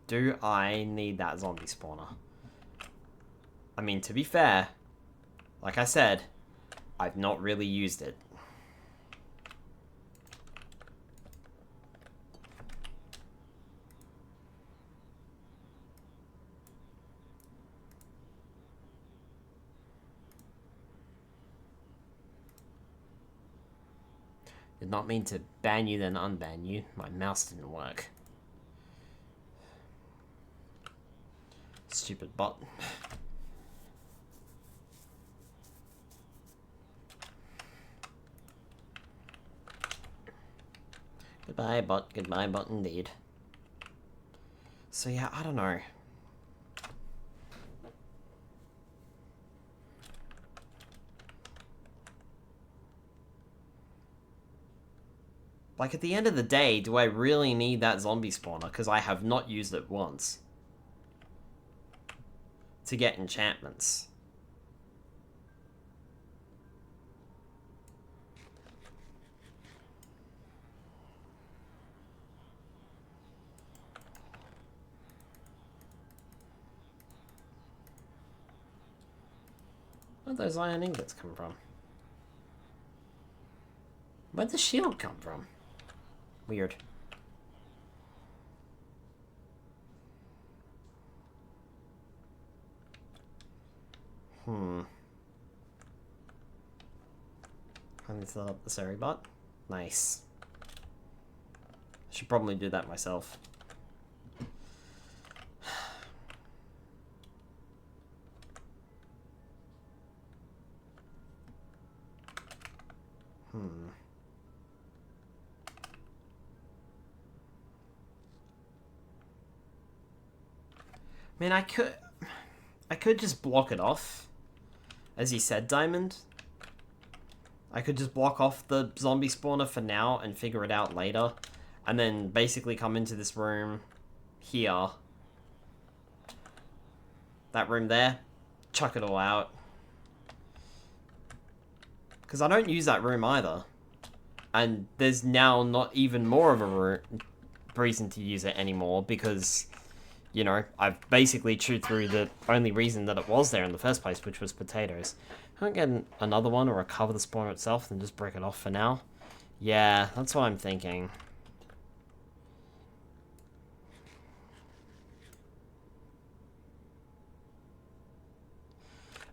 A: Do I need that zombie spawner? I mean, to be fair, like I said, I've not really used it. Did not mean to ban you then unban you. My mouse didn't work. Stupid bot. Goodbye bot, goodbye bot indeed. So yeah, I don't know. Like, at the end of the day, do I really need that zombie spawner? Because I have not used it once. To get enchantments. Where'd those iron ingots come from? Where'd the shield come from? Weird. Let me fill up the Sari bot. Nice. I should probably do that myself. I mean, I could just block it off. As you said, Diamond. I could just block off the zombie spawner for now and figure it out later. And then basically come into this room here. That room there. Chuck it all out. Because I don't use that room either. And there's now not even more of a reason to use it anymore, because, you know, I've basically chewed through the only reason that it was there in the first place, which was potatoes. Can I get another one or recover the spawner itself and just break it off for now? Yeah, that's what I'm thinking.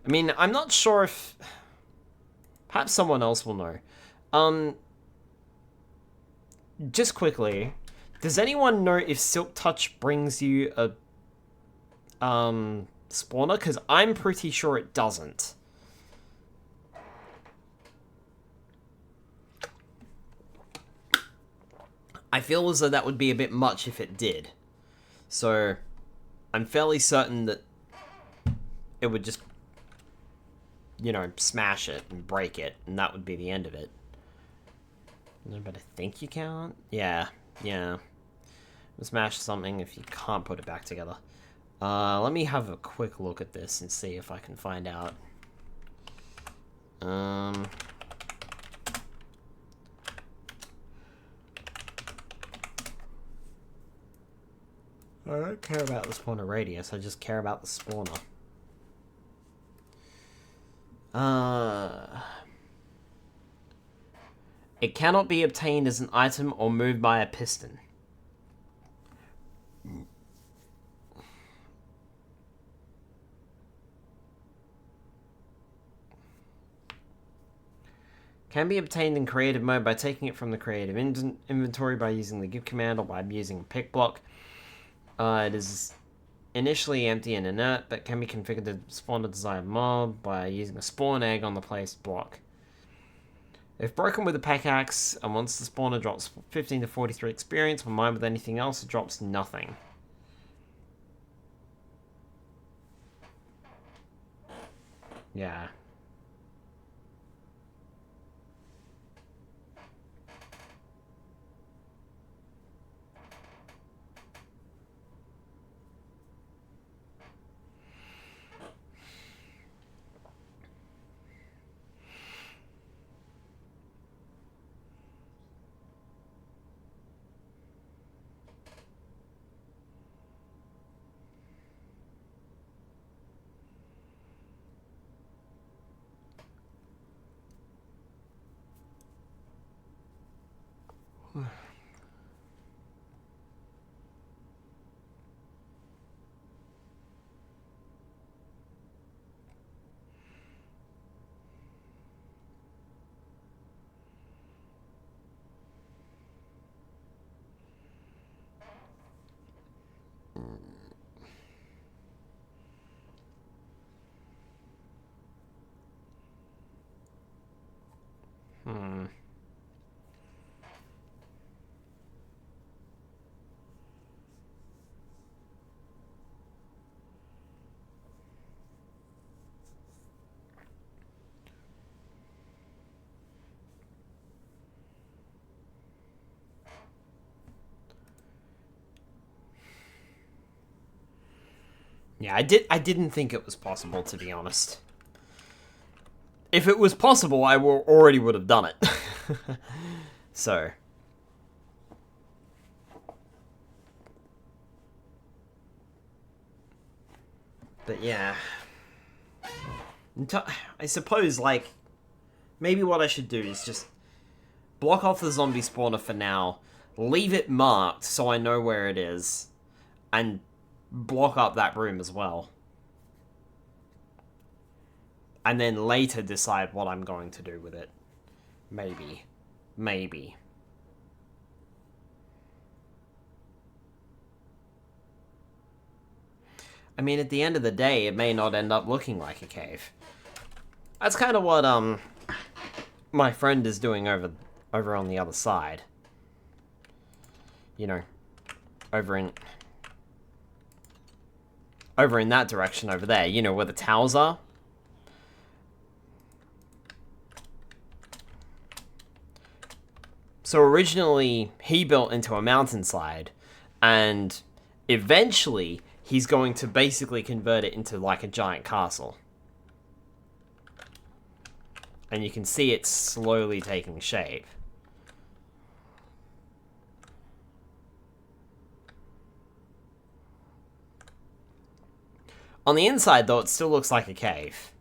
A: I mean, I'm not sure if... Perhaps someone else will know. Just quickly, does anyone know if Silk Touch brings you a spawner? Because I'm pretty sure it doesn't. I feel as though that would be a bit much if it did. So, I'm fairly certain that it would just, you know, smash it and break it, and that would be the end of it. But I think you can't? Yeah. Smash something if you can't put it back together. Let me have a quick look at this and see if I can find out. I don't care about the spawner radius, I just care about the spawner. It cannot be obtained as an item or moved by a piston. Can be obtained in creative mode by taking it from the creative inventory by using the give command or by using a pick block. It is initially empty and inert, but can be configured to spawn a desired mob by using a spawn egg on the placed block. If broken with a pickaxe, and once the spawner drops 15 to 43 experience, when mined with anything else, it drops nothing. Yeah. Yeah, I didn't think it was possible, to be honest. If it was possible, I already would have done it. So. But yeah. I suppose, like, maybe what I should do is just block off the zombie spawner for now, leave it marked so I know where it is, and block up that room as well. And then later decide what I'm going to do with it. Maybe. Maybe. I mean, at the end of the day, it may not end up looking like a cave. That's kind of what, my friend is doing over on the other side. You know, over in that direction over there, you know, where the towers are. So originally, he built into a mountainside, and eventually, he's going to basically convert it into like a giant castle. And you can see it slowly taking shape. On the inside, though, it still looks like a cave.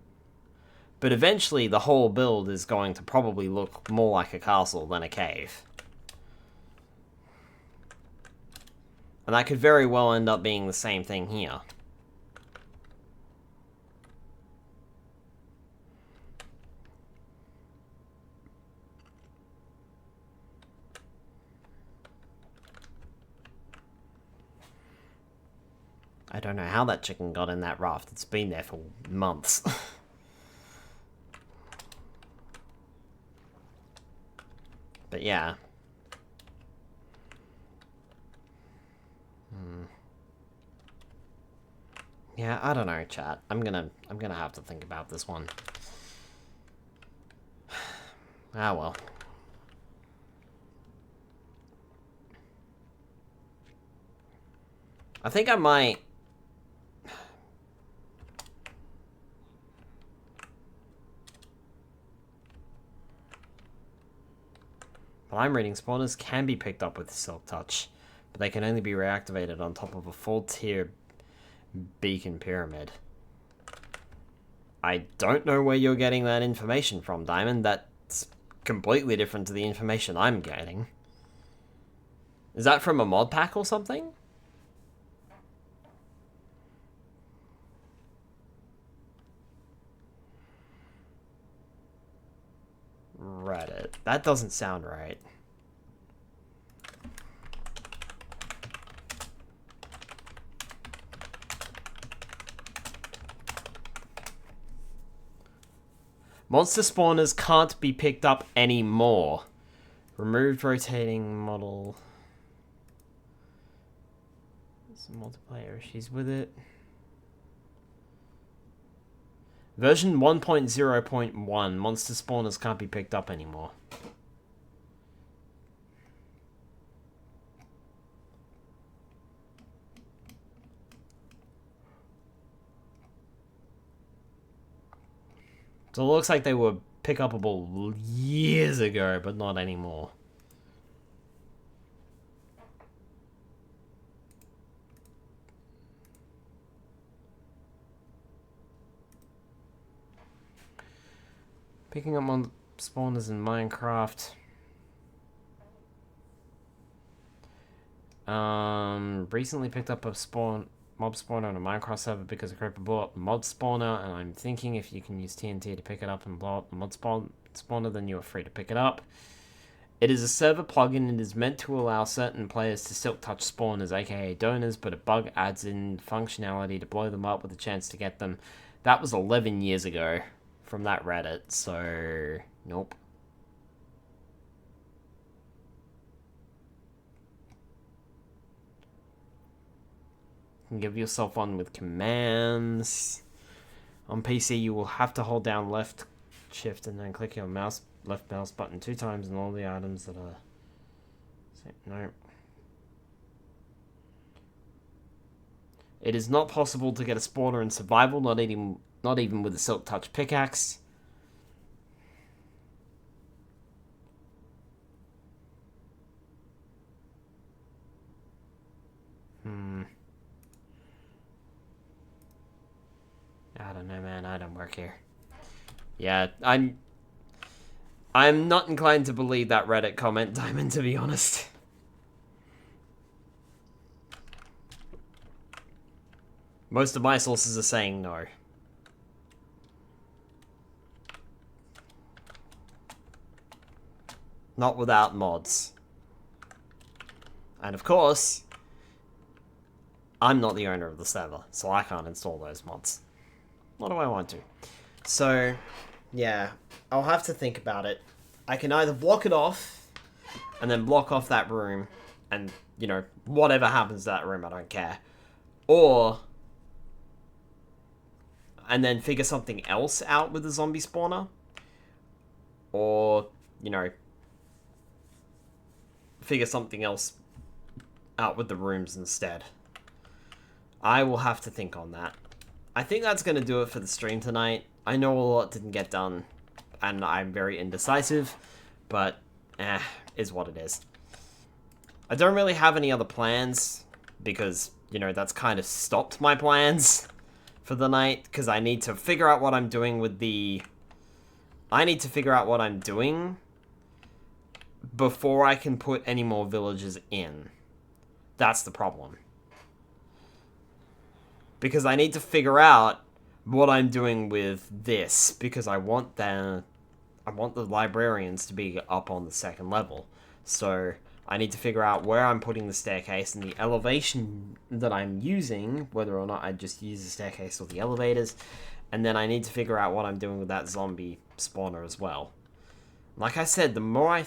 A: But eventually, the whole build is going to probably look more like a castle than a cave. And that could very well end up being the same thing here. I don't know how that chicken got in that raft. It's been there for months. But yeah. Yeah, I don't know, chat. I'm gonna have to think about this one. Ah, well. I think I might... Well, I'm reading spawners can be picked up with Silk Touch, but they can only be reactivated on top of a full-tier beacon pyramid. I don't know where you're getting that information from, Diamond. That's completely different to the information I'm getting. Is that from a mod pack or something? Reddit. That doesn't sound right. Monster spawners can't be picked up anymore. Removed rotating model. Some multiplayer issues with it. Version 1.0.1. Monster spawners can't be picked up anymore. So it looks like they were pick-upable years ago, but not anymore. Picking up on spawners in Minecraft. Recently picked up a mob spawner on a Minecraft server because a creeper blew up the mod spawner, and I'm thinking if you can use TNT to pick it up and blow up the mod spawner, then you are free to pick it up. It is a server plugin and is meant to allow certain players to silk touch spawners, aka donors, but a bug adds in functionality to blow them up with a chance to get them. That was 11 years ago from that Reddit, so nope. You can give yourself one with commands. On PC, you will have to hold down left shift and then click your left mouse button 2 times and all the items that are... No. It is not possible to get a spawner in survival, not even with a silk touch pickaxe. I don't know, man. I don't work here. Yeah, I'm not inclined to believe that Reddit comment, Diamond, to be honest. Most of my sources are saying no. Not without mods. And of course, I'm not the owner of the server, so I can't install those mods. What do I want to? So, yeah, I'll have to think about it. I can either block it off, and then block off that room, and, you know, whatever happens to that room, I don't care. Or, and then figure something else out with the zombie spawner. Or, you know, figure something else out with the rooms instead. I will have to think on that. I think that's going to do it for the stream tonight. I know a lot didn't get done, and I'm very indecisive, but is what it is. I don't really have any other plans, because, you know, that's kind of stopped my plans for the night, because I need to figure out what I'm doing with the... I need to figure out what I'm doing before I can put any more villages in. That's the problem. Because I need to figure out what I'm doing with this, because I want the librarians to be up on the second level. So I need to figure out where I'm putting the staircase and the elevation that I'm using, whether or not I just use the staircase or the elevators. And then I need to figure out what I'm doing with that zombie spawner as well. Like I said, the more I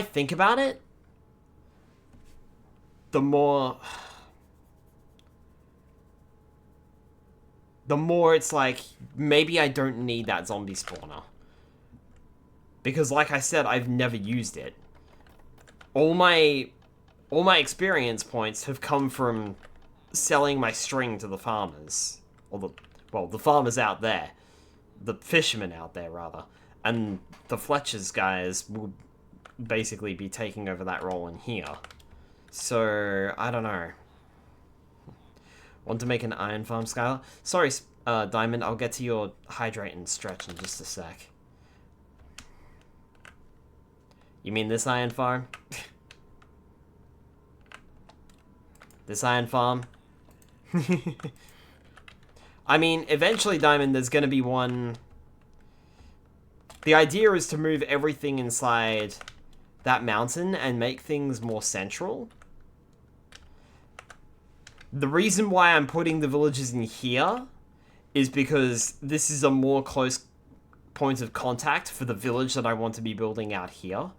A: think about it, the more it's like, maybe I don't need that zombie spawner. Because like I said, I've never used it. All my experience points have come from selling my string to the farmers. Or the farmers out there. The fishermen out there, rather. And the Fletcher's guys will basically be taking over that role in here. So, I don't know. Want to make an iron farm, Skylar? Sorry, Diamond, I'll get to your hydrate and stretch in just a sec. You mean this iron farm? This iron farm? I mean, eventually, Diamond, there's gonna be one... The idea is to move everything inside that mountain and make things more central. The reason why I'm putting the villages in here is because this is a more close point of contact for the village that I want to be building out here.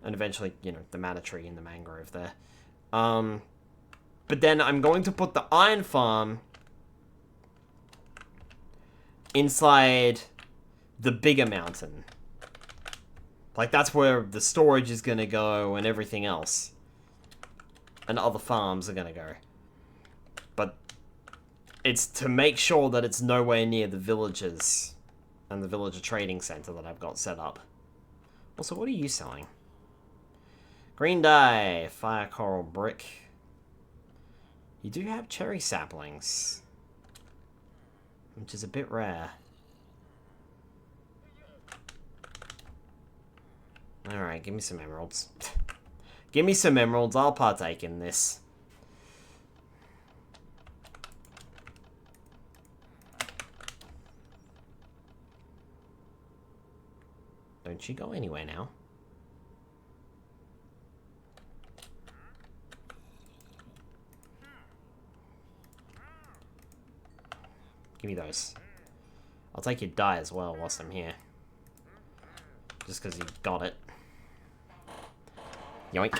A: And eventually, you know, the mana tree and the mangrove there. But then I'm going to put the iron farm inside the bigger mountain. Like, that's where the storage is going to go and everything else. And other farms are going to go. But it's to make sure that it's nowhere near the villages and the villager trading center that I've got set up. Also, what are you selling? Green dye, fire coral brick. You do have cherry saplings, which is a bit rare. Alright, give me some emeralds. Give me some emeralds, I'll partake in this. Don't you go anywhere now. Give me those. I'll take your dye as well whilst I'm here. Just because you got it. Yoink.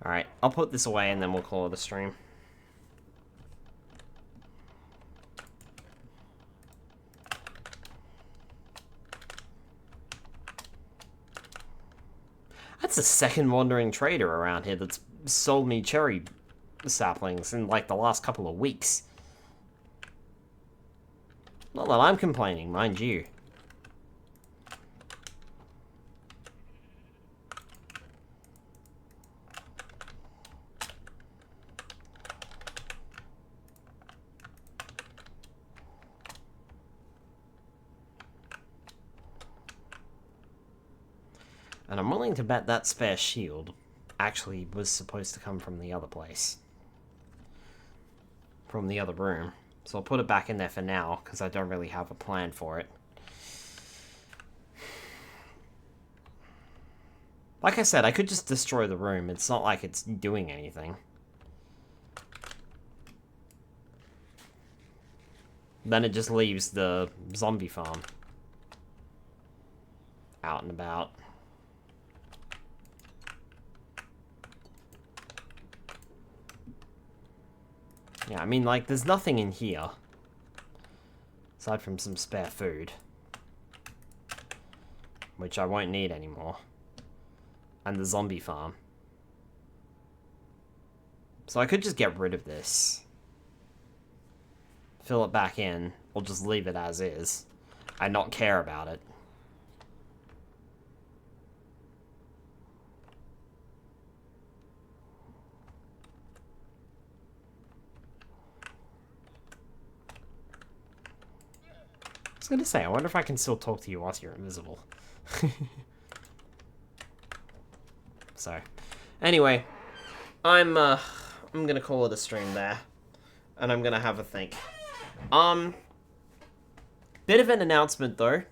A: Alright, I'll put this away and then we'll call it a stream. That's the second wandering trader around here that's sold me cherry saplings in like the last couple of weeks. Not that I'm complaining, mind you. And I'm willing to bet that spare shield actually was supposed to come from the other place. From the other room. So I'll put it back in there for now, because I don't really have a plan for it. Like I said, I could just destroy the room. It's not like it's doing anything. Then it just leaves the zombie farm out and about. Yeah, I mean, like, there's nothing in here. Aside from some spare food. Which I won't need anymore. And the zombie farm. So I could just get rid of this. Fill it back in. Or just leave it as is. And not care about it. was gonna say, I wonder if I can still talk to you whilst you're invisible. So, anyway, I'm gonna call it a stream there, and I'm gonna have a think. Bit of an announcement though.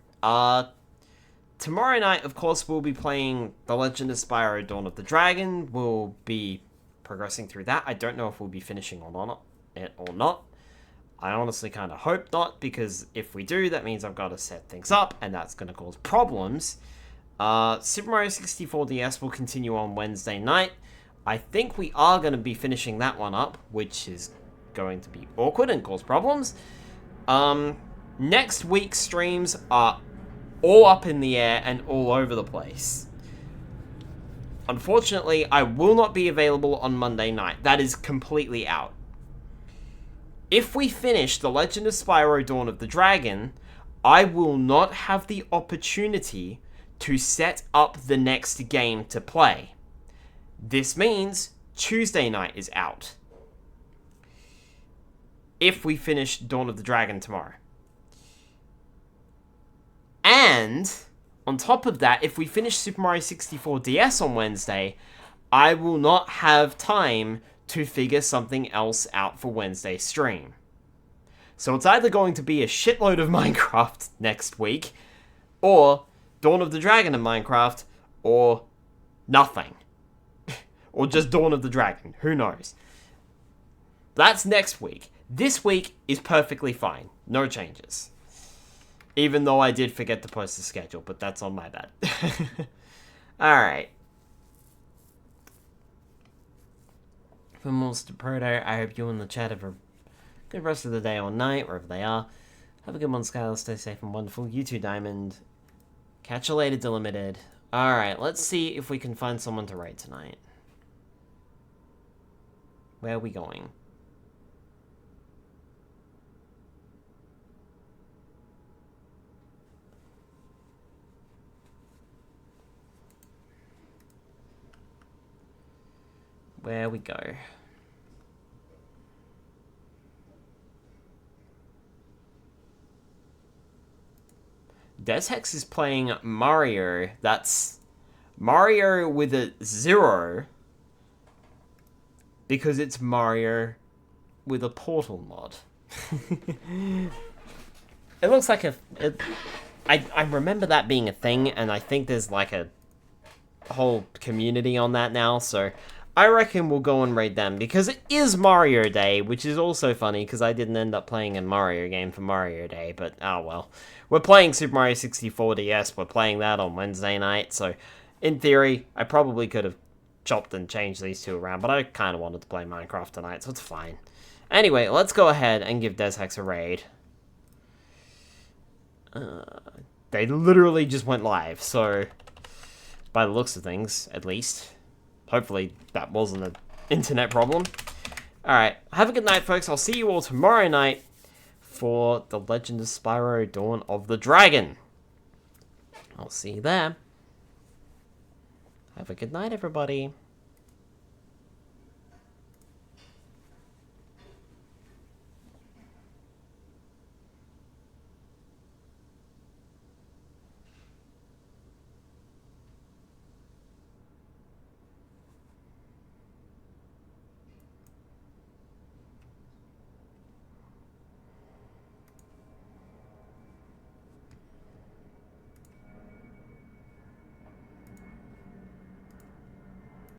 A: Tomorrow night, of course, we'll be playing The Legend of Spyro Dawn of the Dragon. We'll be progressing through that. I don't know if we'll be finishing it or not. I honestly kind of hope not, because if we do, that means I've got to set things up, and that's going to cause problems. Super Mario 64 DS will continue on Wednesday night. I think we are going to be finishing that one up, which is going to be awkward and cause problems. Next week's streams are all up in the air and all over the place. Unfortunately, I will not be available on Monday night. That is completely out. If we finish The Legend of Spyro Dawn of the Dragon, I will not have the opportunity to set up the next game to play. This means Tuesday night is out. If we finish Dawn of the Dragon tomorrow. And, on top of that, if we finish Super Mario 64 DS on Wednesday, I will not have time to figure something else out for Wednesday's stream. So it's either going to be a shitload of Minecraft next week, or Dawn of the Dragon and Minecraft, or nothing. Or just Dawn of the Dragon, who knows. That's next week. This week is perfectly fine, no changes. Even though I did forget to post the schedule, but that's on my bad. Alright. For Monster Proto, I hope you and the chat have a good rest of the day or night, wherever they are. Have a good one, Skylar. Stay safe and wonderful. You too, Diamond. Catch you later, Delimited. Alright, let's see if we can find someone to raid tonight. Where are we going? Where we go. Deshex is playing Mario. That's Mario with a 0. Because it's Mario with a Portal mod. It looks like I remember that being a thing, and I think there's like a whole community on that now, so I reckon we'll go and raid them, because it is Mario Day, which is also funny, because I didn't end up playing a Mario game for Mario Day, but oh well. We're playing Super Mario 64 DS, we're playing that on Wednesday night, so in theory, I probably could have chopped and changed these two around, but I kind of wanted to play Minecraft tonight, so it's fine. Anyway, let's go ahead and give Deshex a raid. They literally just went live, so by the looks of things, at least. Hopefully that wasn't an internet problem. Alright, have a good night, folks. I'll see you all tomorrow night for The Legend of Spyro Dawn of the Dragon. I'll see you there. Have a good night, everybody.